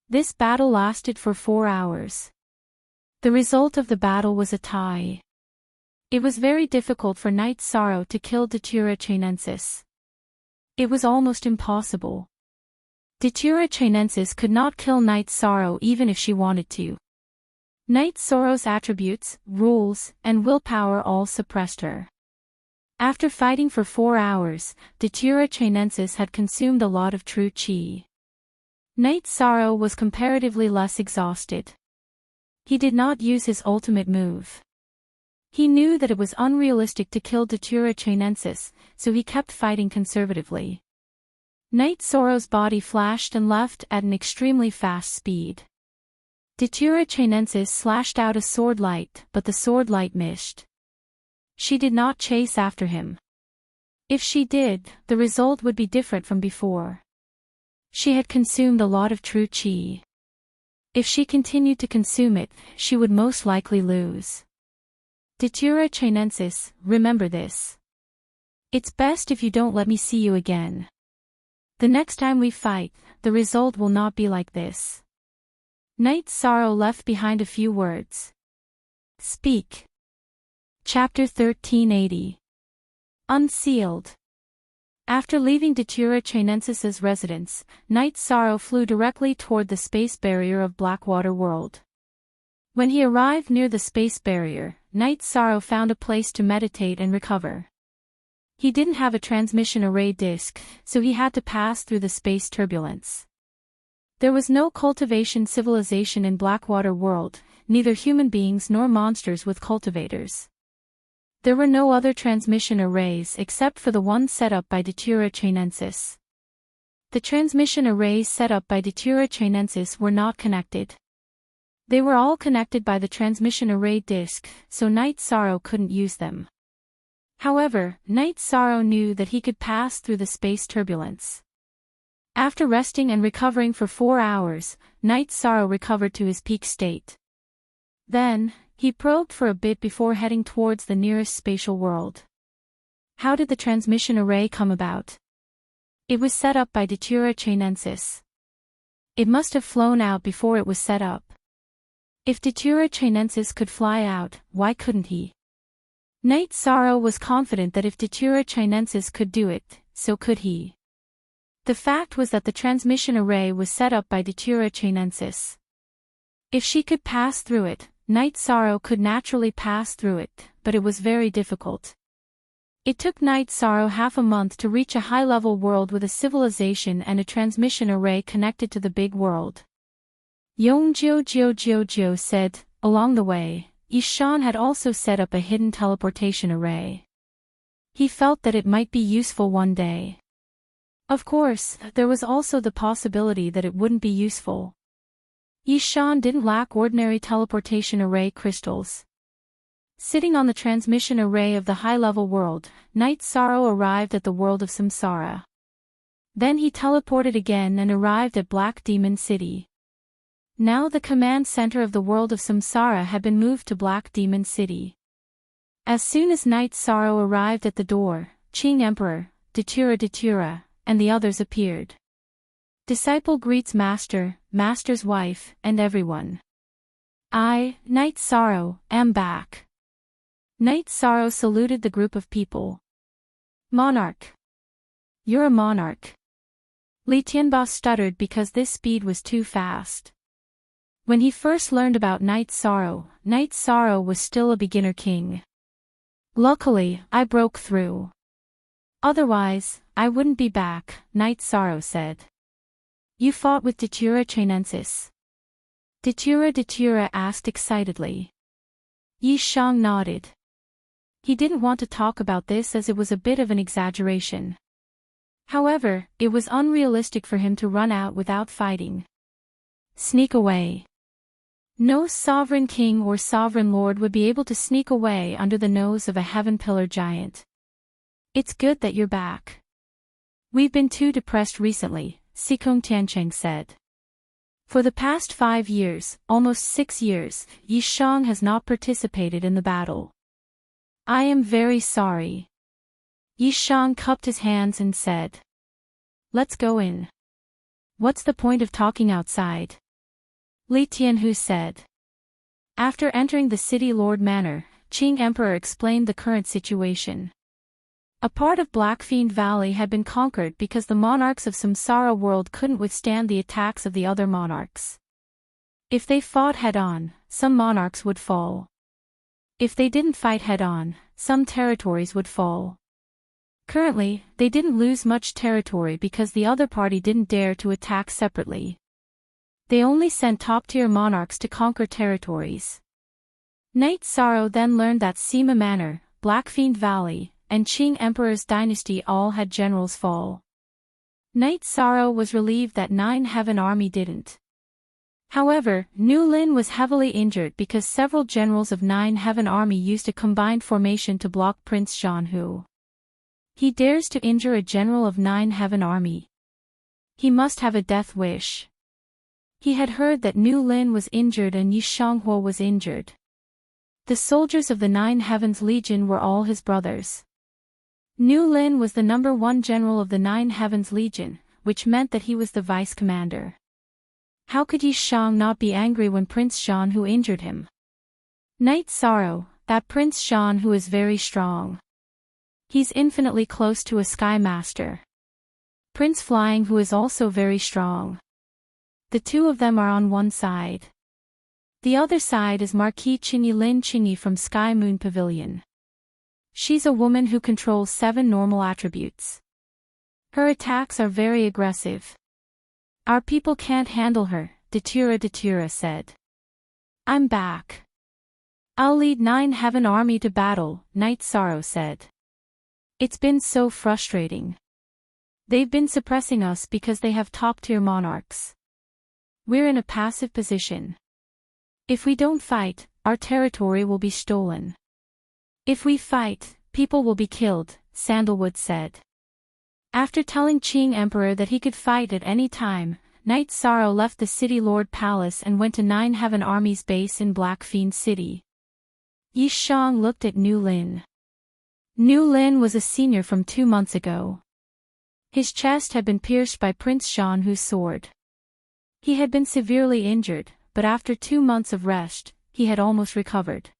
This battle lasted for 4 hours. The result of the battle was a tie. It was very difficult for Night Sorrow to kill Datura Chinensis. It was almost impossible. Datura Chinensis could not kill Night Sorrow even if she wanted to. Night Sorrow's attributes, rules, and willpower all suppressed her. After fighting for 4 hours, Datura Chinensis had consumed a lot of true chi. Night Sorrow was comparatively less exhausted. He did not use his ultimate move. He knew that it was unrealistic to kill Datura Chinensis, so he kept fighting conservatively. Night Sorrow's body flashed and left at an extremely fast speed. Datura Chinensis slashed out a sword light, but the sword light missed. She did not chase after him. If she did, the result would be different from before. She had consumed a lot of true chi. If she continued to consume it, she would most likely lose. Datura Chinensis, remember this. It's best if you don't let me see you again. The next time we fight, the result will not be like this. Night Sorrow left behind a few words. Speak. Chapter 1380. Unsealed. After leaving Datura Chinensis's residence, Night Sorrow flew directly toward the space barrier of Blackwater World. When he arrived near the space barrier, Night Sorrow found a place to meditate and recover. He didn't have a transmission array disk, so he had to pass through the space turbulence. There was no cultivation civilization in Blackwater World, neither human beings nor monsters with cultivators. There were no other transmission arrays except for the one set up by Datura Chinensis. The transmission arrays set up by Datura Chinensis were not connected. They were all connected by the transmission array disk, so Night Sorrow couldn't use them. However, Night Sorrow knew that he could pass through the space turbulence. After resting and recovering for 4 hours, Night Sorrow recovered to his peak state. Then, he probed for a bit before heading towards the nearest spatial world. How did the transmission array come about? It was set up by Datura Chinensis. It must have flown out before it was set up. If Datura Chinensis could fly out, why couldn't he? Night Sorrow was confident that if Datura Chinensis could do it, so could he. The fact was that the transmission array was set up by Datura Chinensis. If she could pass through it, Night Sorrow could naturally pass through it, but it was very difficult. It took Night Sorrow half a month to reach a high-level world with a civilization and a transmission array connected to the big world. Yongjio said, along the way, Yishan had also set up a hidden teleportation array. He felt that it might be useful one day. Of course, there was also the possibility that it wouldn't be useful. Yishan didn't lack ordinary teleportation array crystals. Sitting on the transmission array of the high-level world, Night Sorrow arrived at the world of Samsara. Then he teleported again and arrived at Black Demon City. Now the command center of the world of Samsara had been moved to Black Demon City. As soon as Night Sorrow arrived at the door, Qing Emperor, Datura, and the others appeared. Disciple greets Master, Master's wife, and everyone. I, Night Sorrow, am back. Night Sorrow saluted the group of people. Monarch. You're a monarch. Li Tianba stuttered because this speed was too fast. When he first learned about Night Sorrow was still a beginner king. Luckily, I broke through. Otherwise, I wouldn't be back, Night Sorrow said. You fought with Datura Chinensis? Datura asked excitedly. Yishang nodded. He didn't want to talk about this as it was a bit of an exaggeration. However, it was unrealistic for him to run out without fighting. Sneak away. No sovereign king or sovereign lord would be able to sneak away under the nose of a heaven pillar giant. It's good that you're back. We've been too depressed recently, Sikong Tiancheng said. For the past 5 years, almost 6 years, Yishang has not participated in the battle. I am very sorry. Yishang cupped his hands and said. Let's go in. What's the point of talking outside? Li Tianhu said. After entering the city Lord Manor, Qing Emperor explained the current situation. A part of Blackfiend Valley had been conquered because the monarchs of Samsara world couldn't withstand the attacks of the other monarchs. If they fought head-on, some monarchs would fall. If they didn't fight head-on, some territories would fall. Currently, they didn't lose much territory because the other party didn't dare to attack separately. They only sent top-tier monarchs to conquer territories. Night Sorrow then learned that Sima Manor, Blackfiend Valley, and Qing Emperor's dynasty all had generals fall. Night Sorrow was relieved that Nine Heaven Army didn't. However, Nu Lin was heavily injured because several generals of Nine Heaven Army used a combined formation to block Prince Zhanhu. He dares to injure a general of Nine Heaven Army. He must have a death wish. He had heard that Nu Lin was injured and Yi Shanghuo was injured. The soldiers of the Nine Heavens Legion were all his brothers. Nu Lin was the #1 general of the Nine Heavens Legion, which meant that he was the vice commander. How could Yi Shang not be angry when Prince Zhanhu injured him? Night Sorrow, that Prince Zhanhu is very strong. He's infinitely close to a Sky Master. Prince Flying who is also very strong. The two of them are on one side. The other side is Marquis Chinyi Lin Chinyi from Sky Moon Pavilion. She's a woman who controls 7 normal attributes. Her attacks are very aggressive. Our people can't handle her, Datura said. I'm back. I'll lead 9 Heaven Army to battle, Night Sorrow said. It's been so frustrating. They've been suppressing us because they have top-tier monarchs. We're in a passive position. If we don't fight, our territory will be stolen. If we fight, people will be killed, Sandalwood said. After telling Qing Emperor that he could fight at any time, Night Sorrow left the City Lord Palace and went to 9 Heaven Army's base in Blackfiend City. Yi Shang looked at Nu Lin. Nu Lin was a senior from 2 months ago. His chest had been pierced by Prince Zhanhu's sword. He had been severely injured, but after 2 months of rest, he had almost recovered.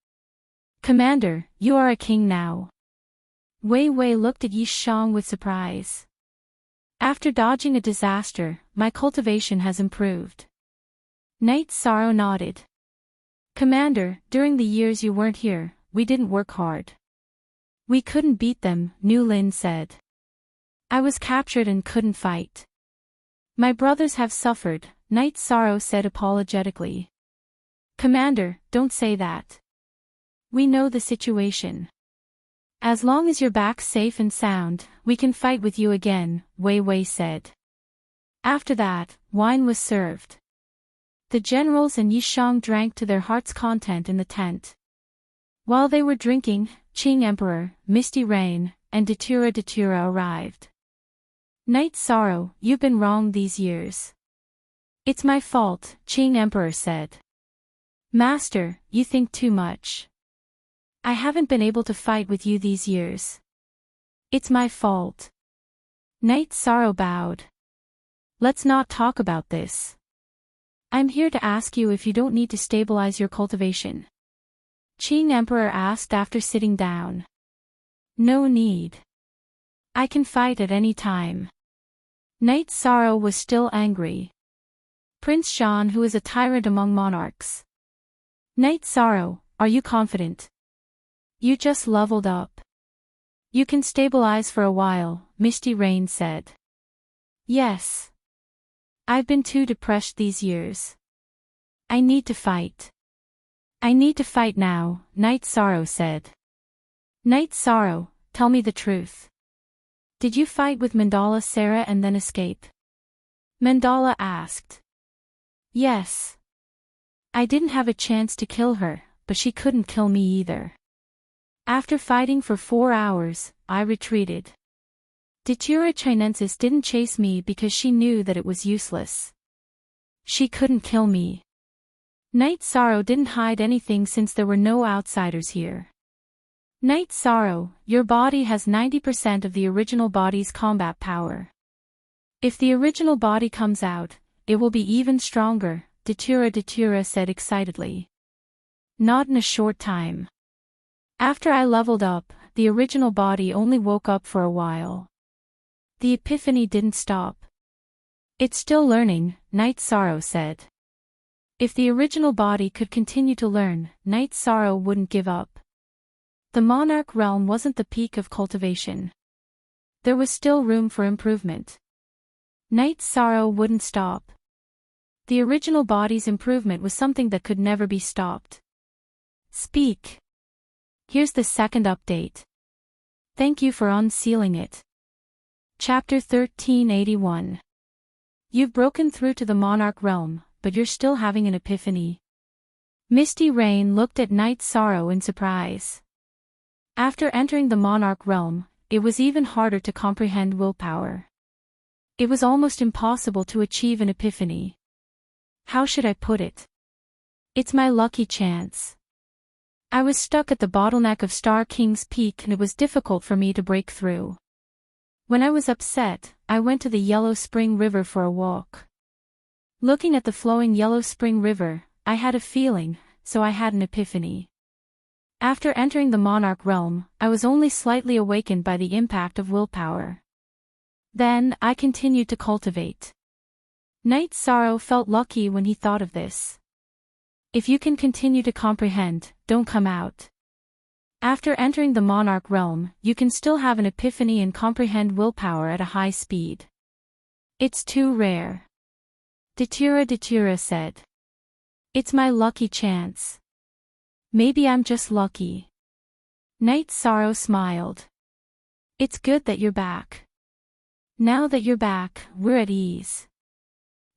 Commander, you are a king now. Wei Wei looked at Yi Shang with surprise. After dodging a disaster, my cultivation has improved. Knight Sorrow nodded. Commander, during the years you weren't here, we didn't work hard. We couldn't beat them, Nu Lin said. I was captured and couldn't fight. My brothers have suffered, Knight Sorrow said apologetically. Commander, don't say that. We know the situation. As long as you're back safe and sound, we can fight with you again, Wei Wei said. After that, wine was served. The generals and Yishang drank to their heart's content in the tent. While they were drinking, Qing Emperor, Misty Rain, and Datura arrived. Knight Sorrow, you've been wrong these years. It's my fault, Qing Emperor said. Master, you think too much. I haven't been able to fight with you these years. It's my fault. Knight Sorrow bowed. Let's not talk about this. I'm here to ask you if you don't need to stabilize your cultivation. Qing Emperor asked after sitting down. No need. I can fight at any time. Knight Sorrow was still angry. Prince Shan, who is a tyrant among monarchs. Knight Sorrow, are you confident? You just leveled up. You can stabilize for a while, Misty Rain said. Yes. I've been too depressed these years. I need to fight. I need to fight now, Knight Sorrow said. Knight Sorrow, tell me the truth. Did you fight with Mandala Sarah and then escape? Mandala asked. Yes. I didn't have a chance to kill her, but she couldn't kill me either. After fighting for 4 hours, I retreated. Datura Chinensis didn't chase me because she knew that it was useless. She couldn't kill me. Knight Sorrow didn't hide anything since there were no outsiders here. Knight Sorrow, your body has 90% of the original body's combat power. If the original body comes out, it will be even stronger, Datura said excitedly. Not in a short time. After I leveled up, the original body only woke up for a while. The epiphany didn't stop. It's still learning, Knight Sorrow said. If the original body could continue to learn, Knight Sorrow wouldn't give up. The monarch realm wasn't the peak of cultivation. There was still room for improvement. Knight Sorrow wouldn't stop. The original body's improvement was something that could never be stopped. Speak. Here's the second update. Thank you for unsealing it. Chapter 1381. You've broken through to the monarch realm, but you're still having an epiphany. Misty Rain looked at Knight Sorrow in surprise. After entering the monarch realm, it was even harder to comprehend willpower. It was almost impossible to achieve an epiphany. How should I put it? It's my lucky chance. I was stuck at the bottleneck of Star King's Peak and it was difficult for me to break through. When I was upset, I went to the Yellow Spring River for a walk. Looking at the flowing Yellow Spring River, I had a feeling, so I had an epiphany. After entering the monarch realm, I was only slightly awakened by the impact of willpower. Then, I continued to cultivate. Knight Sorrow felt lucky when he thought of this. If you can continue to comprehend, don't come out. After entering the monarch realm, you can still have an epiphany and comprehend willpower at a high speed. It's too rare. Datura said. It's my lucky chance. Maybe I'm just lucky. Knight Sorrow smiled. It's good that you're back. Now that you're back, we're at ease.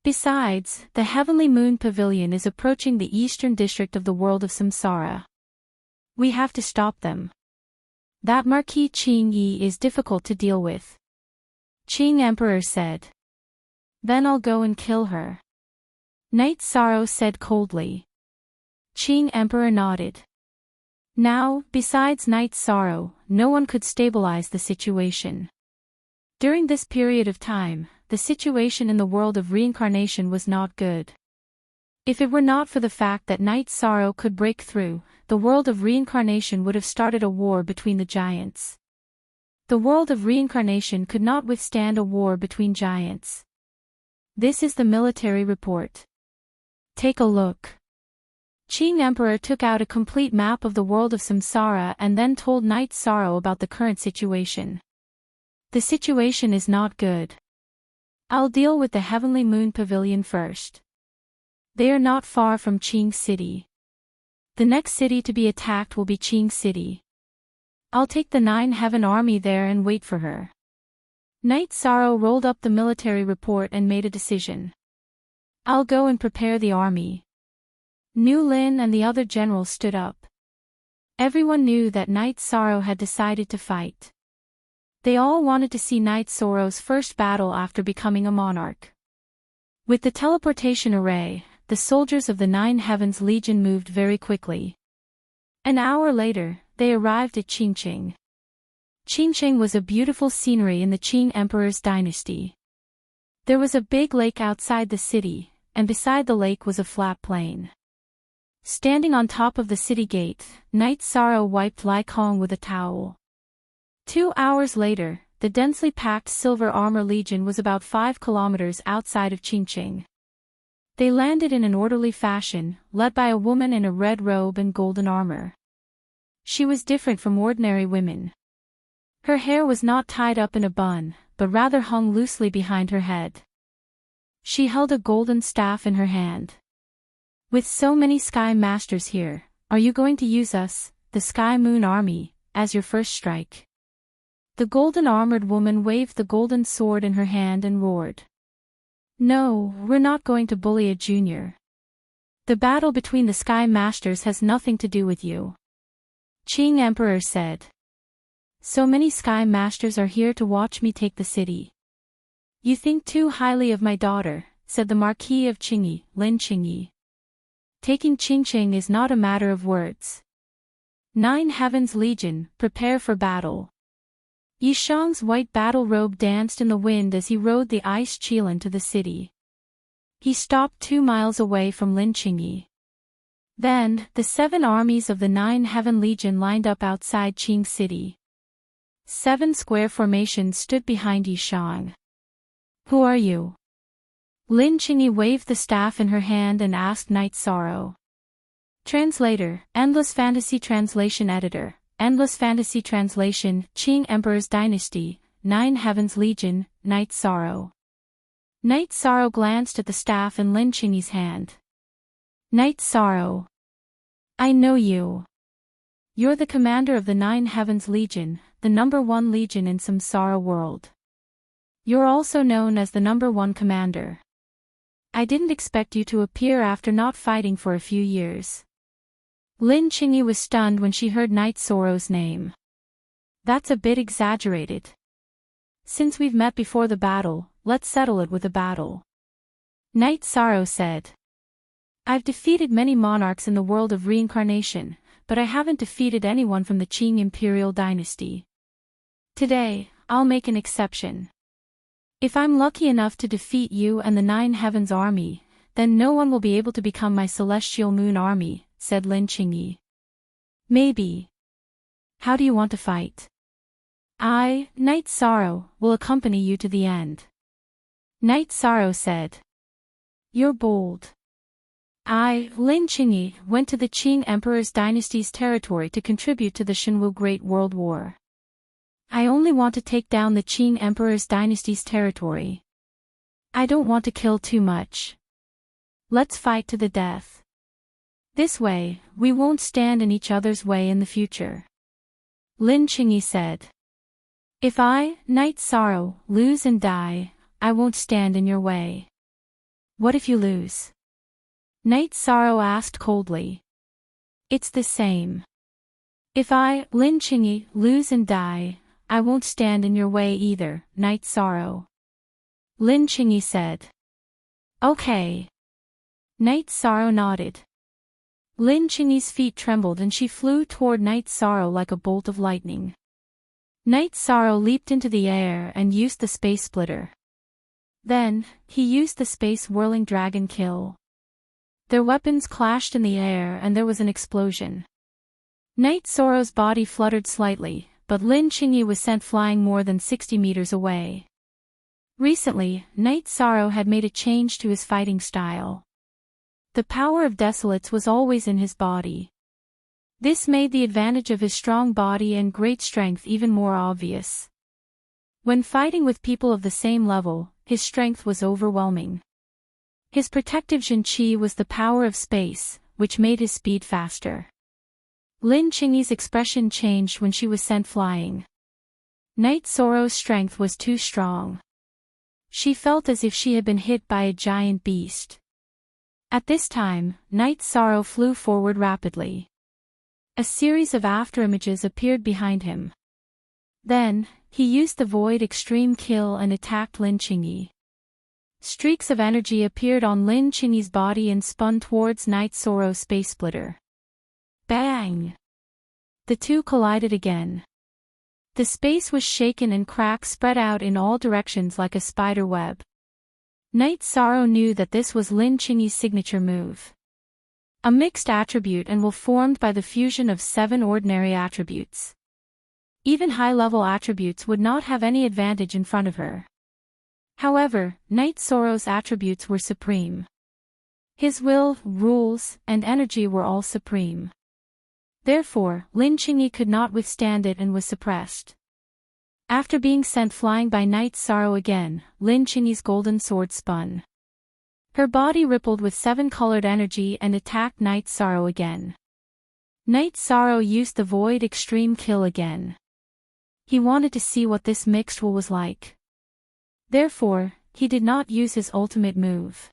Besides, the Heavenly Moon Pavilion is approaching the eastern district of the world of Samsara. We have to stop them. That Marquis Qing Yi is difficult to deal with. Qing Emperor said. Then I'll go and kill her. Knight Sorrow said coldly. Qing Emperor nodded. Now, besides Knight Sorrow, no one could stabilize the situation. During this period of time, the situation in the world of reincarnation was not good. If it were not for the fact that Knight Sorrow could break through, the world of reincarnation would have started a war between the giants. The world of reincarnation could not withstand a war between giants. This is the military report. Take a look. Qing Emperor took out a complete map of the world of samsara and then told Knight Sorrow about the current situation. The situation is not good. I'll deal with the Heavenly Moon Pavilion first. They are not far from Qing City. The next city to be attacked will be Qing City. I'll take the 9 Heaven Army there and wait for her. Knight Sorrow rolled up the military report and made a decision. I'll go and prepare the army. Nu Lin and the other generals stood up. Everyone knew that Knight Sorrow had decided to fight. They all wanted to see Knight Sorrow's first battle after becoming a monarch. With the teleportation array, the soldiers of the 9 Heavens Legion moved very quickly. An hour later, they arrived at Qingqing. Qingqing was a beautiful scenery in the Qing Emperor's dynasty. There was a big lake outside the city, and beside the lake was a flat plain. Standing on top of the city gate, Knight Sorrow wiped Lai Kong with a towel. 2 hours later, the densely packed Silver Armor Legion was about 5 kilometers outside of Qingqing. They landed in an orderly fashion, led by a woman in a red robe and golden armor. She was different from ordinary women. Her hair was not tied up in a bun, but rather hung loosely behind her head. She held a golden staff in her hand. With so many Sky Masters here, are you going to use us, the Sky Moon Army, as your first strike? The golden-armored woman waved the golden sword in her hand and roared. No, we're not going to bully a junior. The battle between the Sky Masters has nothing to do with you. Qing Emperor said. So many Sky Masters are here to watch me take the city. You think too highly of my daughter, said the Marquis of Qingyi, Lin Qingyi. Taking Qingqing is not a matter of words. 9 Heavens Legion, prepare for battle. Yishang's white battle robe danced in the wind as he rode the ice Qilin to the city. He stopped 2 miles away from Lin Qingyi. Then, the 7 armies of the 9 Heaven Legion lined up outside Qing City. 7 square formations stood behind Yishang. Who are you? Lin Qingyi waved the staff in her hand and asked Knight Sorrow. Translator, Endless Fantasy Translation Editor, Endless Fantasy Translation, Qing Emperor's Dynasty, 9 Heavens Legion, Knight Sorrow. Knight Sorrow glanced at the staff in Lin Qingyi's hand. Knight Sorrow. I know you. You're the commander of the 9 Heavens Legion, the #1 legion in Samsara world. You're also known as the #1 commander. I didn't expect you to appear after not fighting for a few years. Lin Qingyi was stunned when she heard Knight Sorrow's name. That's a bit exaggerated. Since we've met before the battle, let's settle it with a battle. Knight Sorrow said. I've defeated many monarchs in the world of reincarnation, but I haven't defeated anyone from the Qing Imperial Dynasty. Today, I'll make an exception. If I'm lucky enough to defeat you and the 9 Heavens Army, then no one will be able to become my Celestial Moon Army, said Lin Qingyi. Maybe. How do you want to fight? I, Knight Sorrow, will accompany you to the end. Knight Sorrow said. You're bold. I, Lin Qingyi, went to the Qing Emperor's dynasty's territory to contribute to the Shenwu Great World War. I only want to take down the Qing Emperor's dynasty's territory. I don't want to kill too much. Let's fight to the death. This way, we won't stand in each other's way in the future. Lin Qingyi said. If I, Knight Sorrow, lose and die, I won't stand in your way. What if you lose? Knight Sorrow asked coldly. It's the same. If I, Lin Qingyi, lose and die, I won't stand in your way either, Knight Sorrow. Lin Qingyi said. Okay. Knight Sorrow nodded. Lin Qingyi's feet trembled and she flew toward Knight Sorrow like a bolt of lightning. Knight Sorrow leaped into the air and used the space splitter. Then, he used the space whirling dragon kill. Their weapons clashed in the air and there was an explosion. Knight Sorrow's body fluttered slightly, but Lin Qingyi was sent flying more than 60 meters away. Recently, Night Sorrow had made a change to his fighting style. The power of desolates was always in his body. This made the advantage of his strong body and great strength even more obvious. When fighting with people of the same level, his strength was overwhelming. His protective Jin Qi was the power of space, which made his speed faster. Lin Qingyi's expression changed when she was sent flying. Night Sorrow's strength was too strong. She felt as if she had been hit by a giant beast. At this time, Night Sorrow flew forward rapidly. A series of afterimages appeared behind him. Then, he used the Void Extreme Kill and attacked Lin Qingyi. Streaks of energy appeared on Lin Qingyi's body and spun towards Night Sorrow's space splitter. Bang! The two collided again. The space was shaken and cracks spread out in all directions like a spider web. Night Sorrow knew that this was Lin Qingyi's signature move. A mixed attribute and will formed by the fusion of 7 ordinary attributes. Even high-level attributes would not have any advantage in front of her. However, Night Sorrow's attributes were supreme. His will, rules, and energy were all supreme. Therefore, Lin Qingyi could not withstand it and was suppressed. After being sent flying by Night Sorrow again, Lin Qingyi's golden sword spun. Her body rippled with 7-colored energy and attacked Night Sorrow again. Night Sorrow used the Void Extreme Kill again. He wanted to see what this mixed will was like. Therefore, he did not use his ultimate move.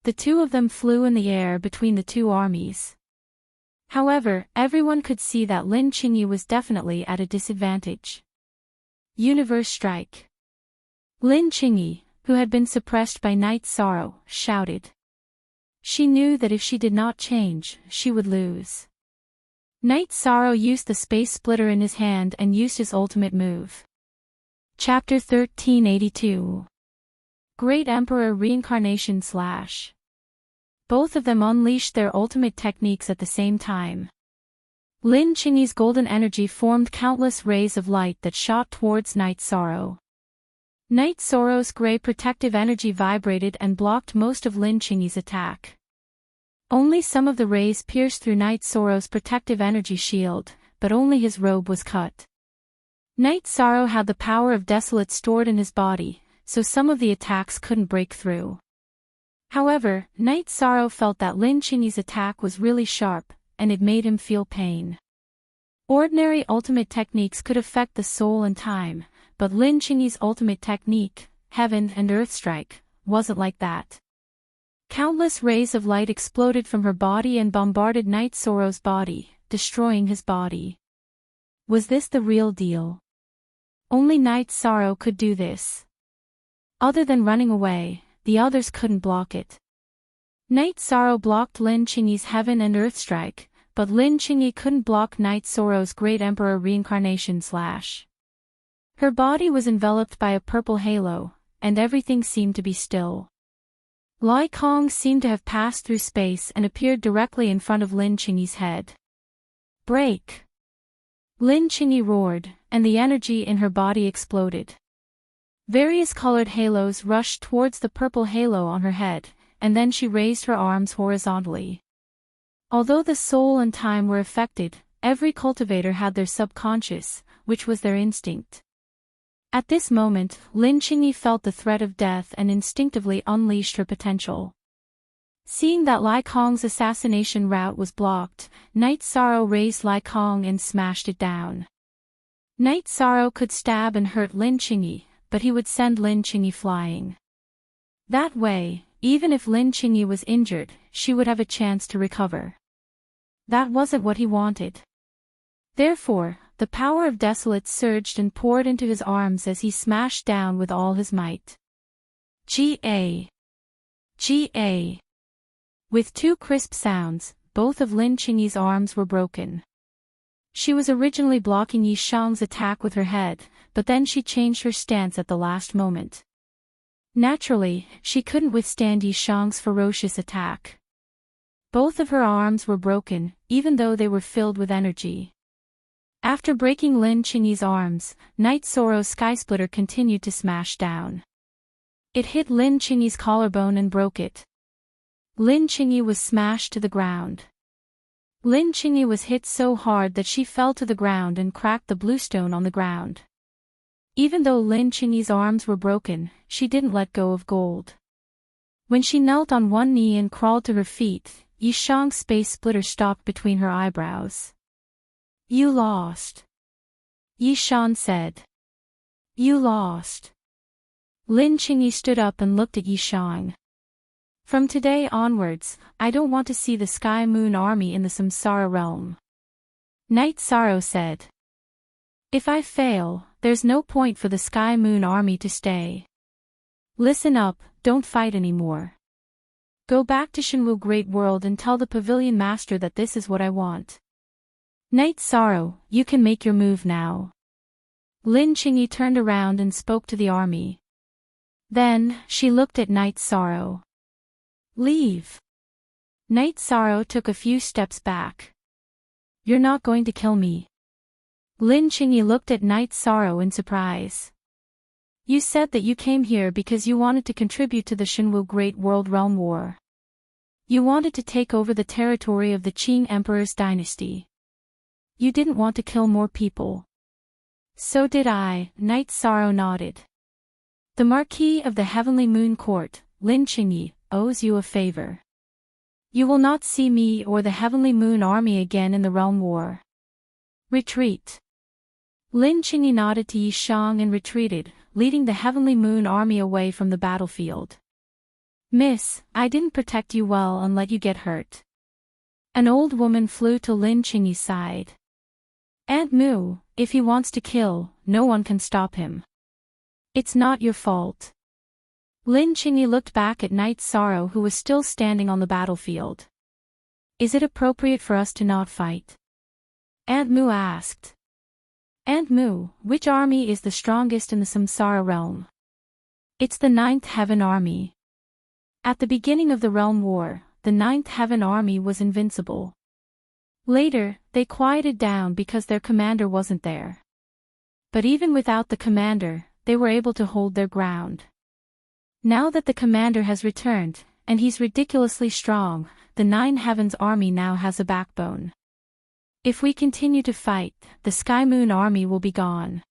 The two of them flew in the air between the two armies. However, everyone could see that Lin Qingyi was definitely at a disadvantage. Universe Strike. Lin Qingyi, who had been suppressed by Night Sorrow, shouted. She knew that if she did not change, she would lose. Night Sorrow used the space splitter in his hand and used his ultimate move. Chapter 1382. Great Emperor Reincarnation / Both of them unleashed their ultimate techniques at the same time. Lin Qingyi's golden energy formed countless rays of light that shot towards Night Sorrow. Night Sorrow's gray protective energy vibrated and blocked most of Lin Qingyi's attack. Only some of the rays pierced through Night Sorrow's protective energy shield, but only his robe was cut. Night Sorrow had the power of desolate stored in his body, so some of the attacks couldn't break through. However, Night Sorrow felt that Lin Qingyi's attack was really sharp, and it made him feel pain. Ordinary ultimate techniques could affect the soul and time, but Lin Qingyi's ultimate technique, Heaven and Earth Strike, wasn't like that. Countless rays of light exploded from her body and bombarded Night Sorrow's body, destroying his body. Was this the real deal? Only Night Sorrow could do this. Other than running away, the others couldn't block it. Night Sorrow blocked Lin Qingyi's Heaven and Earth Strike, but Lin Qingyi couldn't block Night Sorrow's Great Emperor Reincarnation / Her body was enveloped by a purple halo, and everything seemed to be still. Lai Kong seemed to have passed through space and appeared directly in front of Lin Qingyi's head. Break! Lin Qingyi roared, and the energy in her body exploded. Various colored halos rushed towards the purple halo on her head, and then she raised her arms horizontally. Although the soul and time were affected, every cultivator had their subconscious, which was their instinct. At this moment, Lin Qingyi felt the threat of death and instinctively unleashed her potential. Seeing that Lai Kong's assassination route was blocked, Night Sorrow raised Lai Kong and smashed it down. Night Sorrow could stab and hurt Lin Qingyi, but he would send Lin Qingyi flying. That way, even if Lin Qingyi was injured, she would have a chance to recover. That wasn't what he wanted. Therefore, the power of Desolate surged and poured into his arms as he smashed down with all his might. G.A. G.A. With two crisp sounds, both of Lin Qingyi's arms were broken. She was originally blocking Yi Shang's attack with her head, but then she changed her stance at the last moment. Naturally, she couldn't withstand Yi Shang's ferocious attack. Both of her arms were broken, even though they were filled with energy. After breaking Lin Qingyi's arms, Night Sorrow's skysplitter continued to smash down. It hit Lin Qingyi's collarbone and broke it. Lin Qingyi was smashed to the ground. Lin Qingyi was hit so hard that she fell to the ground and cracked the bluestone on the ground. Even though Lin Qingyi's arms were broken, she didn't let go of gold. When she knelt on one knee and crawled to her feet, Yishang's space splitter stopped between her eyebrows. "You lost," Yishang said. "You lost." Lin Qingyi stood up and looked at Yishang. "From today onwards, I don't want to see the Sky Moon Army in the Samsara realm," Night Sorrow said. "If I fail, there's no point for the Sky Moon Army to stay. Listen up, don't fight anymore. Go back to Shenwu Great World and tell the Pavilion Master that this is what I want." "Night Sorrow, you can make your move now." Lin Qingyi turned around and spoke to the army. Then, she looked at Night Sorrow. "Leave." Night Sorrow took a few steps back. "You're not going to kill me?" Lin Qingyi looked at Night Sorrow in surprise. "You said that you came here because you wanted to contribute to the Shenwu Great World Realm War. You wanted to take over the territory of the Qing Emperor's dynasty. You didn't want to kill more people." "So did I," Night Sorrow nodded. "The Marquis of the Heavenly Moon Court, Lin Qingyi, owes you a favor. You will not see me or the Heavenly Moon Army again in the Realm War. Retreat." Lin Qingyi nodded to Yishang and retreated, leading the Heavenly Moon Army away from the battlefield. "Miss, I didn't protect you well and let you get hurt." An old woman flew to Lin Qingyi's side. "Aunt Mu, if he wants to kill, no one can stop him. It's not your fault." Lin Qingyi looked back at Night Sorrow, who was still standing on the battlefield. "Is it appropriate for us to not fight?" Aunt Mu asked. "Aunt Mu, which army is the strongest in the Samsara realm?" "It's the Ninth Heaven Army." At the beginning of the Realm War, the Ninth Heaven Army was invincible. Later, they quieted down because their commander wasn't there. But even without the commander, they were able to hold their ground. Now that the commander has returned, and he's ridiculously strong, the Nine Heavens Army now has a backbone. If we continue to fight, the Sky Moon Army will be gone.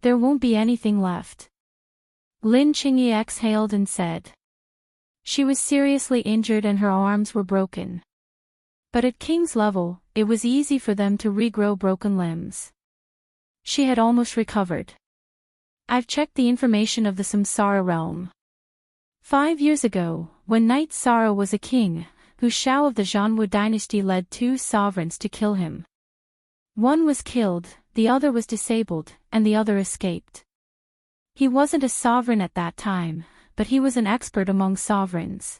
There won't be anything left. Lin Qingyi exhaled and said. She was seriously injured and her arms were broken. But at King's level, it was easy for them to regrow broken limbs. She had almost recovered. "I've checked the information of the Samsara realm. 5 years ago, when Night Sorrow was a king, Hu Shao of the Zhanwu dynasty led 2 sovereigns to kill him. One was killed, the other was disabled, and the other escaped. He wasn't a sovereign at that time, but he was an expert among sovereigns.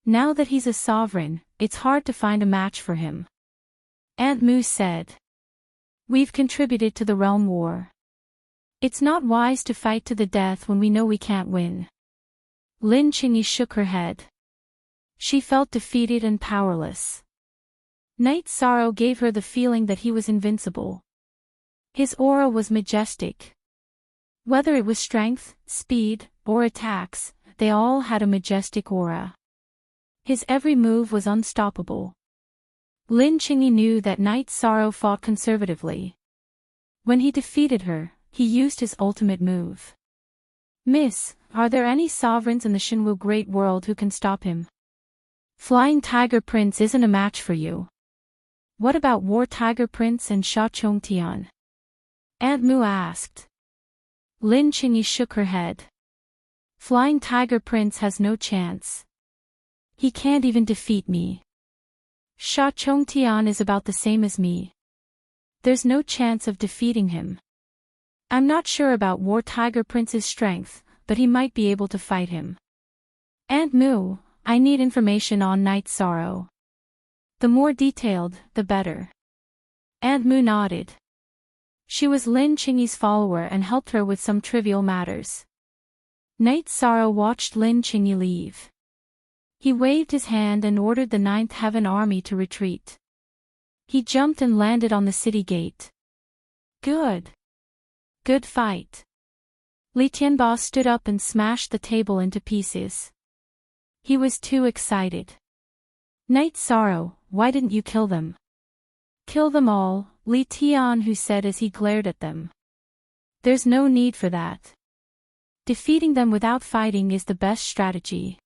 Now that he's a sovereign, it's hard to find a match for him." Aunt Mu said. "We've contributed to the realm war. It's not wise to fight to the death when we know we can't win." Lin Qingyi shook her head. She felt defeated and powerless. Night Sorrow gave her the feeling that he was invincible. His aura was majestic. Whether it was strength, speed, or attacks, they all had a majestic aura. His every move was unstoppable. Lin Qingyi knew that Night Sorrow fought conservatively. When he defeated her, he used his ultimate move. "Miss, are there any sovereigns in the Shenwu Great World who can stop him? Flying Tiger Prince isn't a match for you. What about War Tiger Prince and Sha Chongtian?" Aunt Mu asked. Lin Qingyi shook her head. "Flying Tiger Prince has no chance. He can't even defeat me. Sha Chongtian is about the same as me. There's no chance of defeating him. I'm not sure about War Tiger Prince's strength, but he might be able to fight him. Aunt Mu, I need information on Night Sorrow. The more detailed, the better." Aunt Mu nodded. She was Lin Qingyi's follower and helped her with some trivial matters. Night Sorrow watched Lin Qingyi leave. He waved his hand and ordered the Ninth Heaven Army to retreat. He jumped and landed on the city gate. Good. Good fight. Li Tianba stood up and smashed the table into pieces. He was too excited. Night Sorrow, why didn't you kill them? Kill them all, Li Tianhu said as he glared at them. There's no need for that. Defeating them without fighting is the best strategy.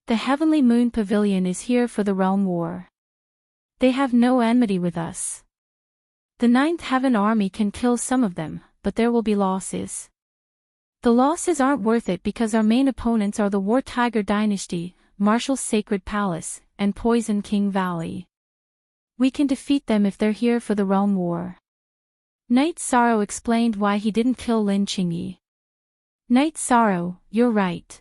The Heavenly Moon Pavilion is here for the realm war. They have no enmity with us. The Ninth Heaven Army can kill some of them, but there will be losses. The losses aren't worth it because our main opponents are the War Tiger Dynasty, Marshall's Sacred Palace, and Poison King Valley. We can defeat them if they're here for the realm war. Night Sorrow explained why he didn't kill Lin Qingyi. Night Sorrow, you're right.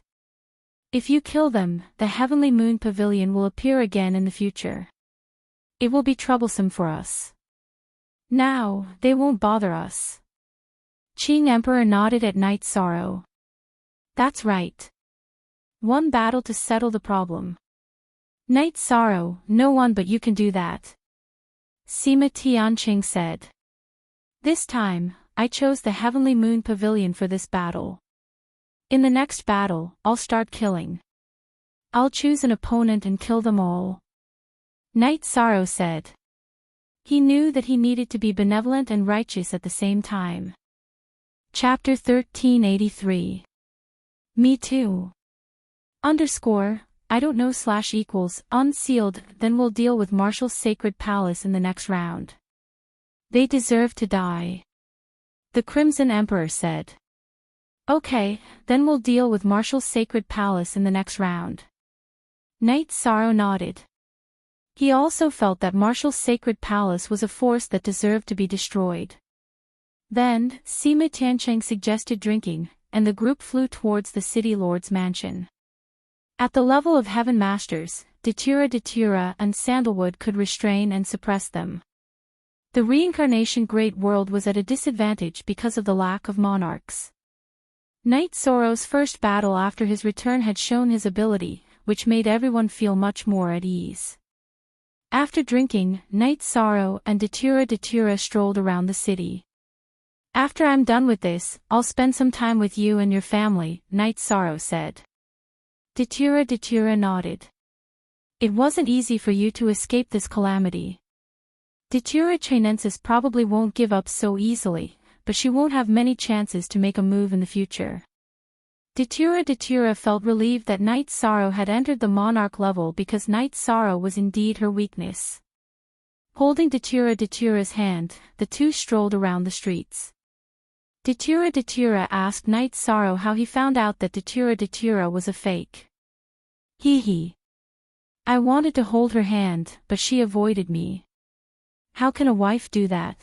If you kill them, the Heavenly Moon Pavilion will appear again in the future. It will be troublesome for us. Now, they won't bother us. Qing Emperor nodded at Night Sorrow. That's right. One battle to settle the problem. Night Sorrow, no one but you can do that. Sima Tianqing said. This time, I chose the Heavenly Moon Pavilion for this battle. In the next battle, I'll start killing. I'll choose an opponent and kill them all. Night Sorrow said. He knew that he needed to be benevolent and righteous at the same time. Chapter 1383. Me too. I don't know / unsealed, then we'll deal with Marshall's Sacred Palace in the next round. They deserve to die. The Crimson Emperor said. Okay, then we'll deal with Marshall's Sacred Palace in the next round. Night Sorrow nodded. He also felt that Marshall's Sacred Palace was a force that deserved to be destroyed. Then, Sima Tianqing suggested drinking, and the group flew towards the city lord's mansion. At the level of Heaven Masters, Datura and Sandalwood could restrain and suppress them. The reincarnation Great World was at a disadvantage because of the lack of monarchs. Night Sorrow's first battle after his return had shown his ability, which made everyone feel much more at ease. After drinking, Night Sorrow and Datura strolled around the city. After I'm done with this, I'll spend some time with you and your family, Night Sorrow said. Datura nodded. It wasn't easy for you to escape this calamity. Datura Chinensis probably won't give up so easily, but she won't have many chances to make a move in the future. Datura felt relieved that Night Sorrow had entered the monarch level because Night Sorrow was indeed her weakness. Holding Datura's hand, the two strolled around the streets. Datura asked Night Sorrow how he found out that Datura was a fake. Hee. I wanted to hold her hand, but she avoided me. How can a wife do that?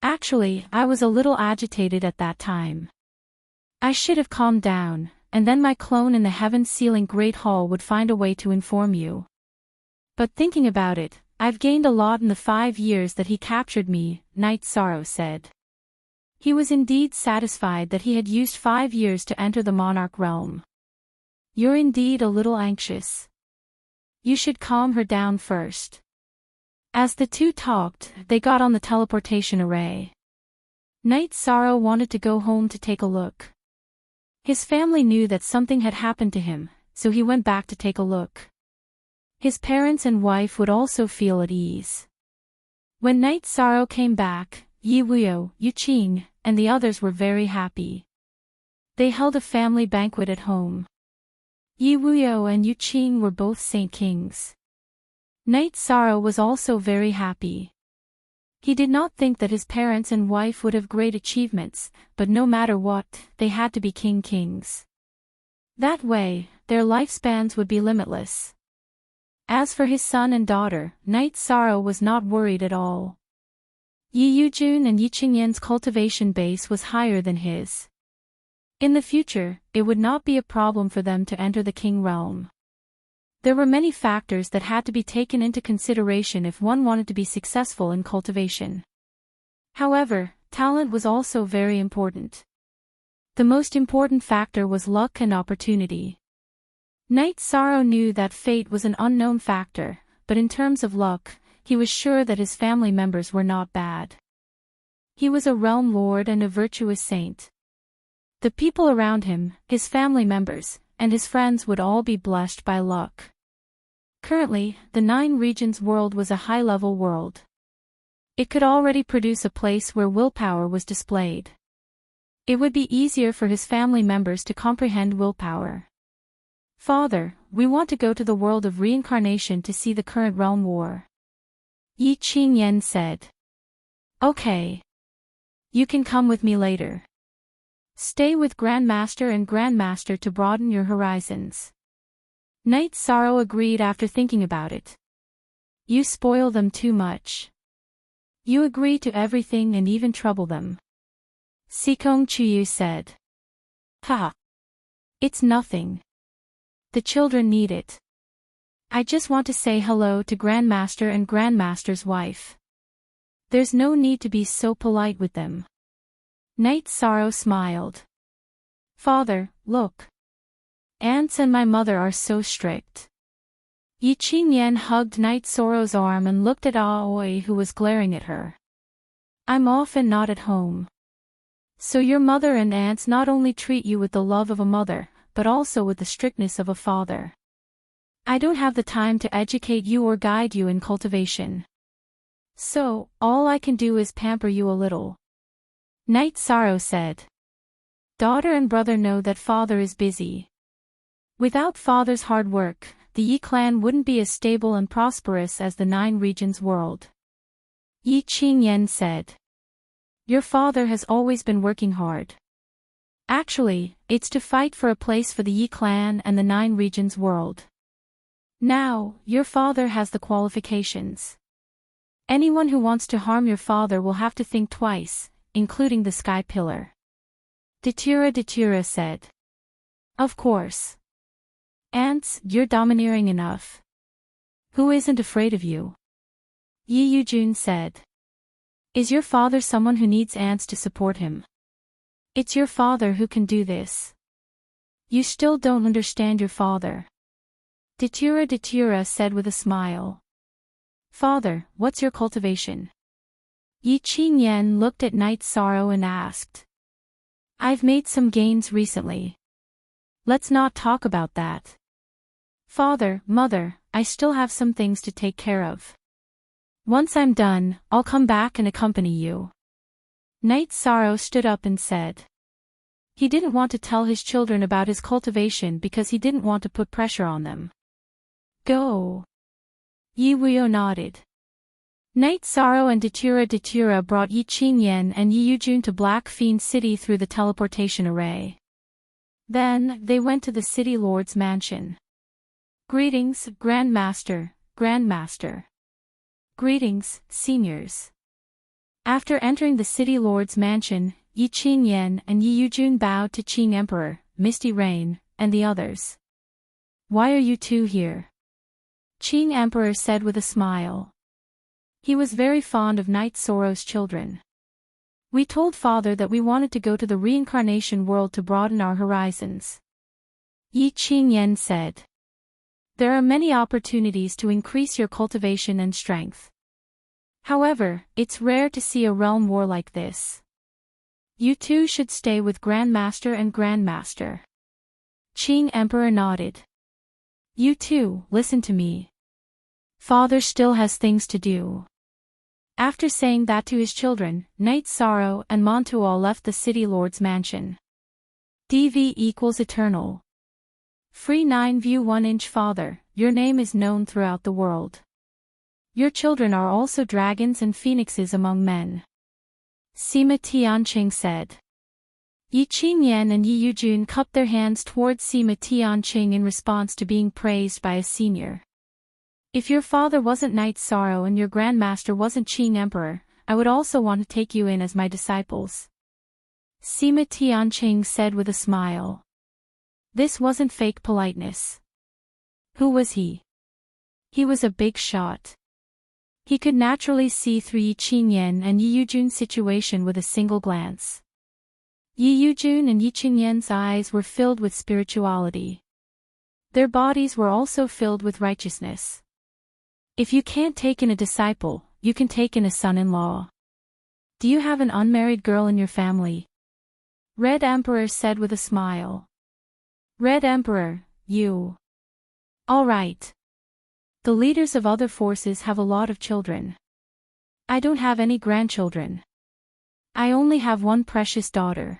Actually, I was a little agitated at that time. I should have calmed down, and then my clone in the heaven-sealing Great Hall would find a way to inform you. But thinking about it, I've gained a lot in the 5 years that he captured me, Night Sorrow said. He was indeed satisfied that he had used 5 years to enter the monarch realm. You're indeed a little anxious. You should calm her down first. As the two talked, they got on the teleportation array. Night Sorrow wanted to go home to take a look. His family knew that something had happened to him, so he went back to take a look. His parents and wife would also feel at ease. When Night Sorrow came back, Yi Wuyo, Yu Qing, and the others were very happy. They held a family banquet at home. Yi Wuyo and Yu Qing were both Saint Kings. Night Sorrow was also very happy. He did not think that his parents and wife would have great achievements, but no matter what, they had to be kings. That way, their lifespans would be limitless. As for his son and daughter, Night Sorrow was not worried at all. Yi Yujun and Yi Qingyan's cultivation base was higher than his. In the future, it would not be a problem for them to enter the king realm. There were many factors that had to be taken into consideration if one wanted to be successful in cultivation. However, talent was also very important. The most important factor was luck and opportunity. Night Sorrow knew that fate was an unknown factor, but in terms of luck, he was sure that his family members were not bad. He was a realm lord and a virtuous saint. The people around him, his family members, and his friends would all be blessed by luck. Currently, the 9 regions world was a high-level world. It could already produce a place where willpower was displayed. It would be easier for his family members to comprehend willpower. Father, we want to go to the world of reincarnation to see the current realm war. Yi Qingyan said. Okay. You can come with me later. Stay with Grandmaster and Grandmaster to broaden your horizons. Knight Sorrow agreed after thinking about it. You spoil them too much. You agree to everything and even trouble them. Sikong Chuyu said. Ha! It's nothing. The children need it. I just want to say hello to Grandmaster and Grandmaster's wife. There's no need to be so polite with them. Knight Sorrow smiled. Father, look. Aunts and my mother are so strict. Yi Qingyan hugged Knight Sorrow's arm and looked at Aoi, who was glaring at her. I'm often not at home. So your mother and aunts not only treat you with the love of a mother, but also with the strictness of a father. I don't have the time to educate you or guide you in cultivation. So, all I can do is pamper you a little. Knight Sorrow said. Daughter and brother know that father is busy. Without father's hard work, the Yi clan wouldn't be as stable and prosperous as the 9 regions world. Yi Qingyan said. Your father has always been working hard. Actually, it's to fight for a place for the Yi clan and the 9 regions world. Now, your father has the qualifications. Anyone who wants to harm your father will have to think twice, including the Sky Pillar. Datura said. Of course. Aunts, you're domineering enough. Who isn't afraid of you? Yi Yujun said. Is your father someone who needs aunts to support him? It's your father who can do this. You still don't understand your father. Datura said with a smile. Father, what's your cultivation? Yi Qingyan looked at Knight Sorrow and asked. I've made some gains recently. Let's not talk about that. Father, mother, I still have some things to take care of. Once I'm done, I'll come back and accompany you. Knight Sorrow stood up and said. He didn't want to tell his children about his cultivation because he didn't want to put pressure on them. Go. Yi Wuyo nodded. Knight Sorrow and Datura brought Yi Qingyan and Yi Yujun to Black Fiend City through the teleportation array. Then, they went to the City Lord's mansion. Greetings, Grandmaster, Grandmaster. Greetings, seniors. After entering the City Lord's mansion, Yi Qingyan and Yi Yujun bowed to Qing Emperor, Misty Rain, and the others. Why are you two here? Qing Emperor said with a smile. He was very fond of Knight Sorrow's children. We told father that we wanted to go to the reincarnation world to broaden our horizons. Yi Qingyan said. There are many opportunities to increase your cultivation and strength. However, it's rare to see a realm war like this. You two should stay with Grandmaster and Grandmaster. Qing Emperor nodded. You two, listen to me. Father still has things to do. After saying that to his children, Knight Sorrow and Montual left the City Lord's mansion. DV equals eternal. Free 9 view 1-inch Father, your name is known throughout the world. Your children are also dragons and phoenixes among men. Sima Tianqing said. Yi Qingyan and Yi Yujun cupped their hands towards Sima Tianqing in response to being praised by a senior. If your father wasn't Knight Sorrow and your Grandmaster wasn't Qing Emperor, I would also want to take you in as my disciples. Sima Tianqing said with a smile. This wasn't fake politeness. Who was he? He was a big shot. He could naturally see through Yi Qingyan and Yi Yujun's situation with a single glance. Yi Yujun and Yi Qingyan's eyes were filled with spirituality. Their bodies were also filled with righteousness. If you can't take in a disciple, you can take in a son-in-law. Do you have an unmarried girl in your family? Red Emperor said with a smile. Red Emperor, you. All right. The leaders of other forces have a lot of children. I don't have any grandchildren. I only have one precious daughter.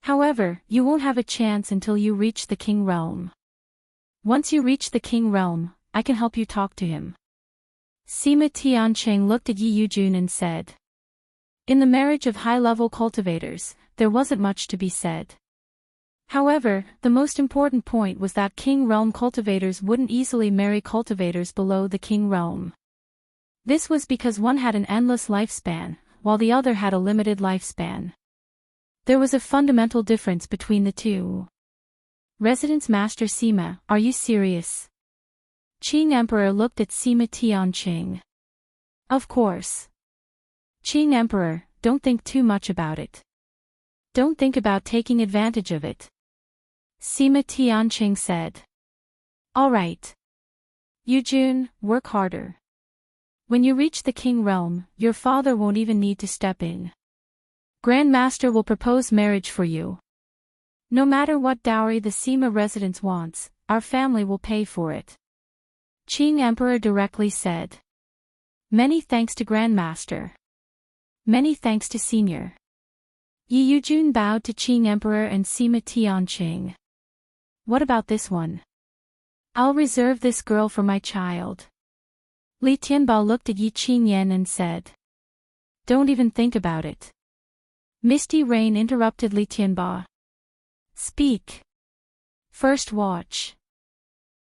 However, you won't have a chance until you reach the king realm. Once you reach the king realm, I can help you talk to him. Sima Tianqing looked at Yi Yujun and said. In the marriage of high-level cultivators, there wasn't much to be said. However, the most important point was that king realm cultivators wouldn't easily marry cultivators below the king realm. This was because one had an endless lifespan, while the other had a limited lifespan. There was a fundamental difference between the two. Residence Master Sima, are you serious? Qing Emperor looked at Sima Tianqing. Of course. Qing Emperor, don't think too much about it. Don't think about taking advantage of it. Sima Tianqing said. All right. Yujun, work harder. When you reach the king realm, your father won't even need to step in. Grand Master will propose marriage for you. No matter what dowry the Sima residence wants, our family will pay for it. Qing Emperor directly said. Many thanks to Grand Master. Many thanks to Senior. Yi Yujun bowed to Qing Emperor and Sima Tianqing. What about this one? I'll reserve this girl for my child. Li Tianba looked at Yi Qingyan and said. Don't even think about it. Misty Rain interrupted Li Tianba. Speak. First watch.